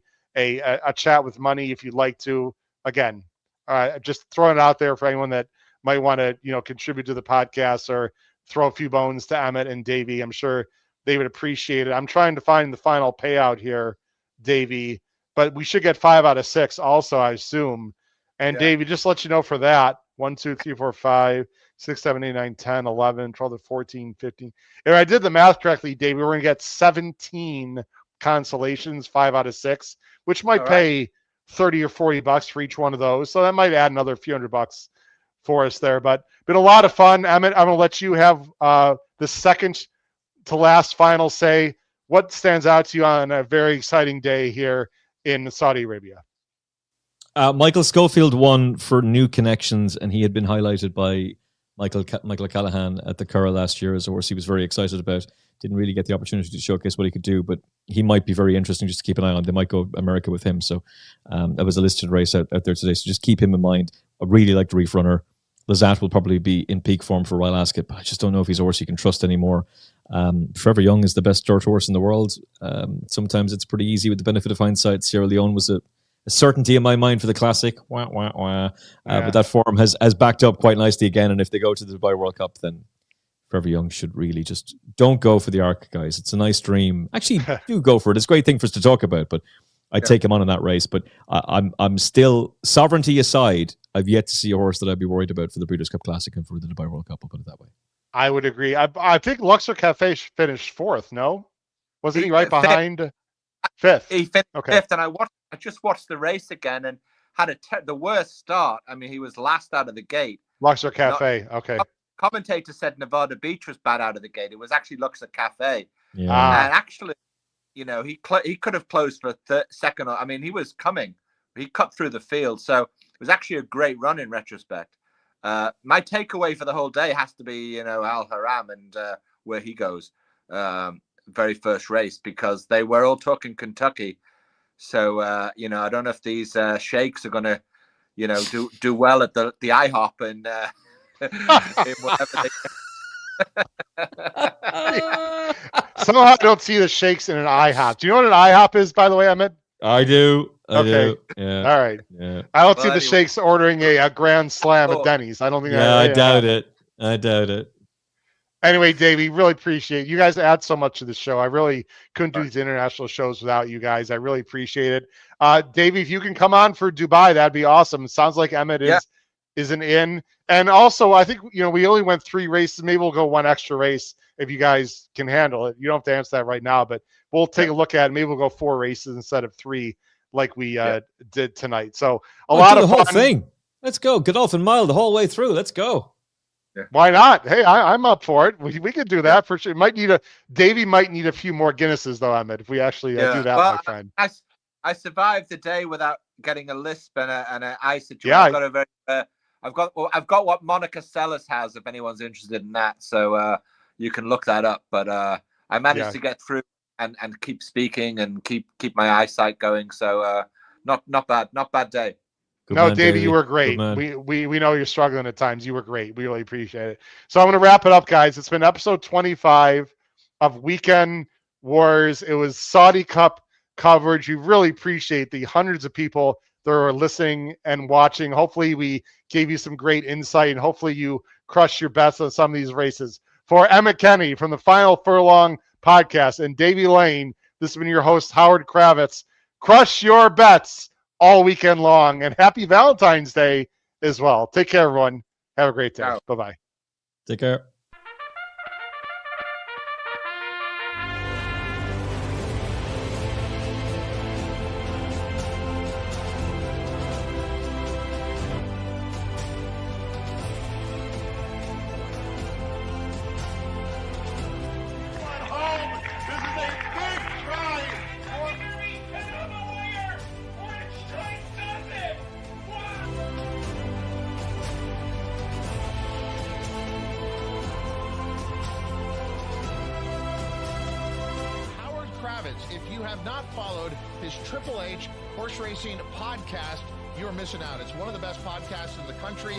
chat with money if you'd like to. Again, just throwing it out there for anyone that might want to, contribute to the podcast or throw a few bones to Emmet and Davy. I'm sure they would appreciate it. I'm trying to find the final payout here, Davy, but we should get 5 out of 6 also, I assume. And Davy, just let you know for that, 1, 2, 3, 4, 5, 6, 7, 8, 9, 10, 11, 12, 14, 15. If I did the math correctly, Davy, we're going to get 17 consolations, 5 out of 6, which might pay $30 or $40 for each one of those. So that might add another few $100 for us there. But been a lot of fun. Emmet, I'm going to let you have the second to last final say. What stands out to you on a very exciting day here in Saudi Arabia? Michael Schofield won for New Connections, and he had been highlighted by Michael Callahan at the Curragh last year as a horse he was very excited about. Didn't really get the opportunity to showcase what he could do, but he might be very interesting just to keep an eye on. They might go America with him. So that was a listed race out there today. So just keep him in mind. I really like the Reef Runner. Lazat will probably be in peak form for Royal Ascot, but I just don't know if he's a horse you can trust anymore. Forever Young is the best dirt horse in the world. Sometimes it's pretty easy with the benefit of hindsight. Sierra Leone was a certainty in my mind for the Classic. But that form has backed up quite nicely again. And if they go to the Dubai World Cup, then Forever Young should really just don't go for the Arc, guys. It's a nice dream. Actually, do go for it. It's a great thing for us to talk about, but I'd take him on in that race. But I'm still, sovereignty aside, I've yet to see a horse that I'd be worried about for the Breeders' Cup Classic and for the Dubai World Cup. I'll put it that way. I would agree. I think Luxor Cafe finished 4th, no? Wasn't he right behind 5th? He finished 5th, and I just watched the race again and had the worst start. I mean, he was last out of the gate. Luxor Cafe, okay. Commentator said Nevada Beach was bad out of the gate. It was actually Luxor Cafe. Yeah. And actually, he could have closed for second. I mean, he was coming. He cut through the field. So it was actually a great run in retrospect. My takeaway for the whole day has to be, Al Haram and where he goes. Very first race, because they were all talking Kentucky. So, I don't know if these sheikhs are going to, do well at the IHOP and whatever Somehow I don't see the sheikhs in an IHOP. Do you know what an IHOP is, by the way, Emmet? I do. I do. Yeah. All right. Yeah. I don't see the sheikhs ordering a Grand Slam at Denny's. I don't think. I doubt it. I doubt it. Anyway, Davey, really appreciate it. You guys add so much to the show. I really couldn't do these international shows without you guys. I really appreciate it. Davey, if you can come on for Dubai, that'd be awesome. It sounds like Emmet isn't in. And also, I think, we only went 3 races. Maybe we'll go 1 extra race if you guys can handle it. You don't have to answer that right now, but we'll take a look at it. Maybe we'll go 4 races instead of 3 like we did tonight. So a lot of the fun. whole thing. Let's go. Godolphin Mile the whole way through. Let's go. Yeah. Why not? Hey, I'm up for it. We could do that for sure. Davey might need a few more Guinnesses though, Emmet, if we actually do that, my friend. I survived the day without getting a lisp and an eye situation. Yeah. I've got what Monica Seles has, if anyone's interested in that. So you can look that up. But I managed to get through and keep speaking and keep my eyesight going. So not bad day. Good man, Davey, you were great. We know you're struggling at times. You were great. We really appreciate it. So I'm going to wrap it up, guys. It's been episode 25 of Weekend Wars. It was Saudi Cup coverage. We really appreciate the hundreds of people that are listening and watching. Hopefully we gave you some great insight, and hopefully you crushed your bets on some of these races. For Emmet Kennedy from the Final Furlong podcast and Davey Lane, this has been your host, Howard Kravitz. Crush your bets all weekend long, and happy Valentine's Day as well. Take care, everyone. Have a great day. Bye-bye. Take care. If you have not followed his Triple H horse racing podcast, you're missing out. It's one of the best podcasts in the country.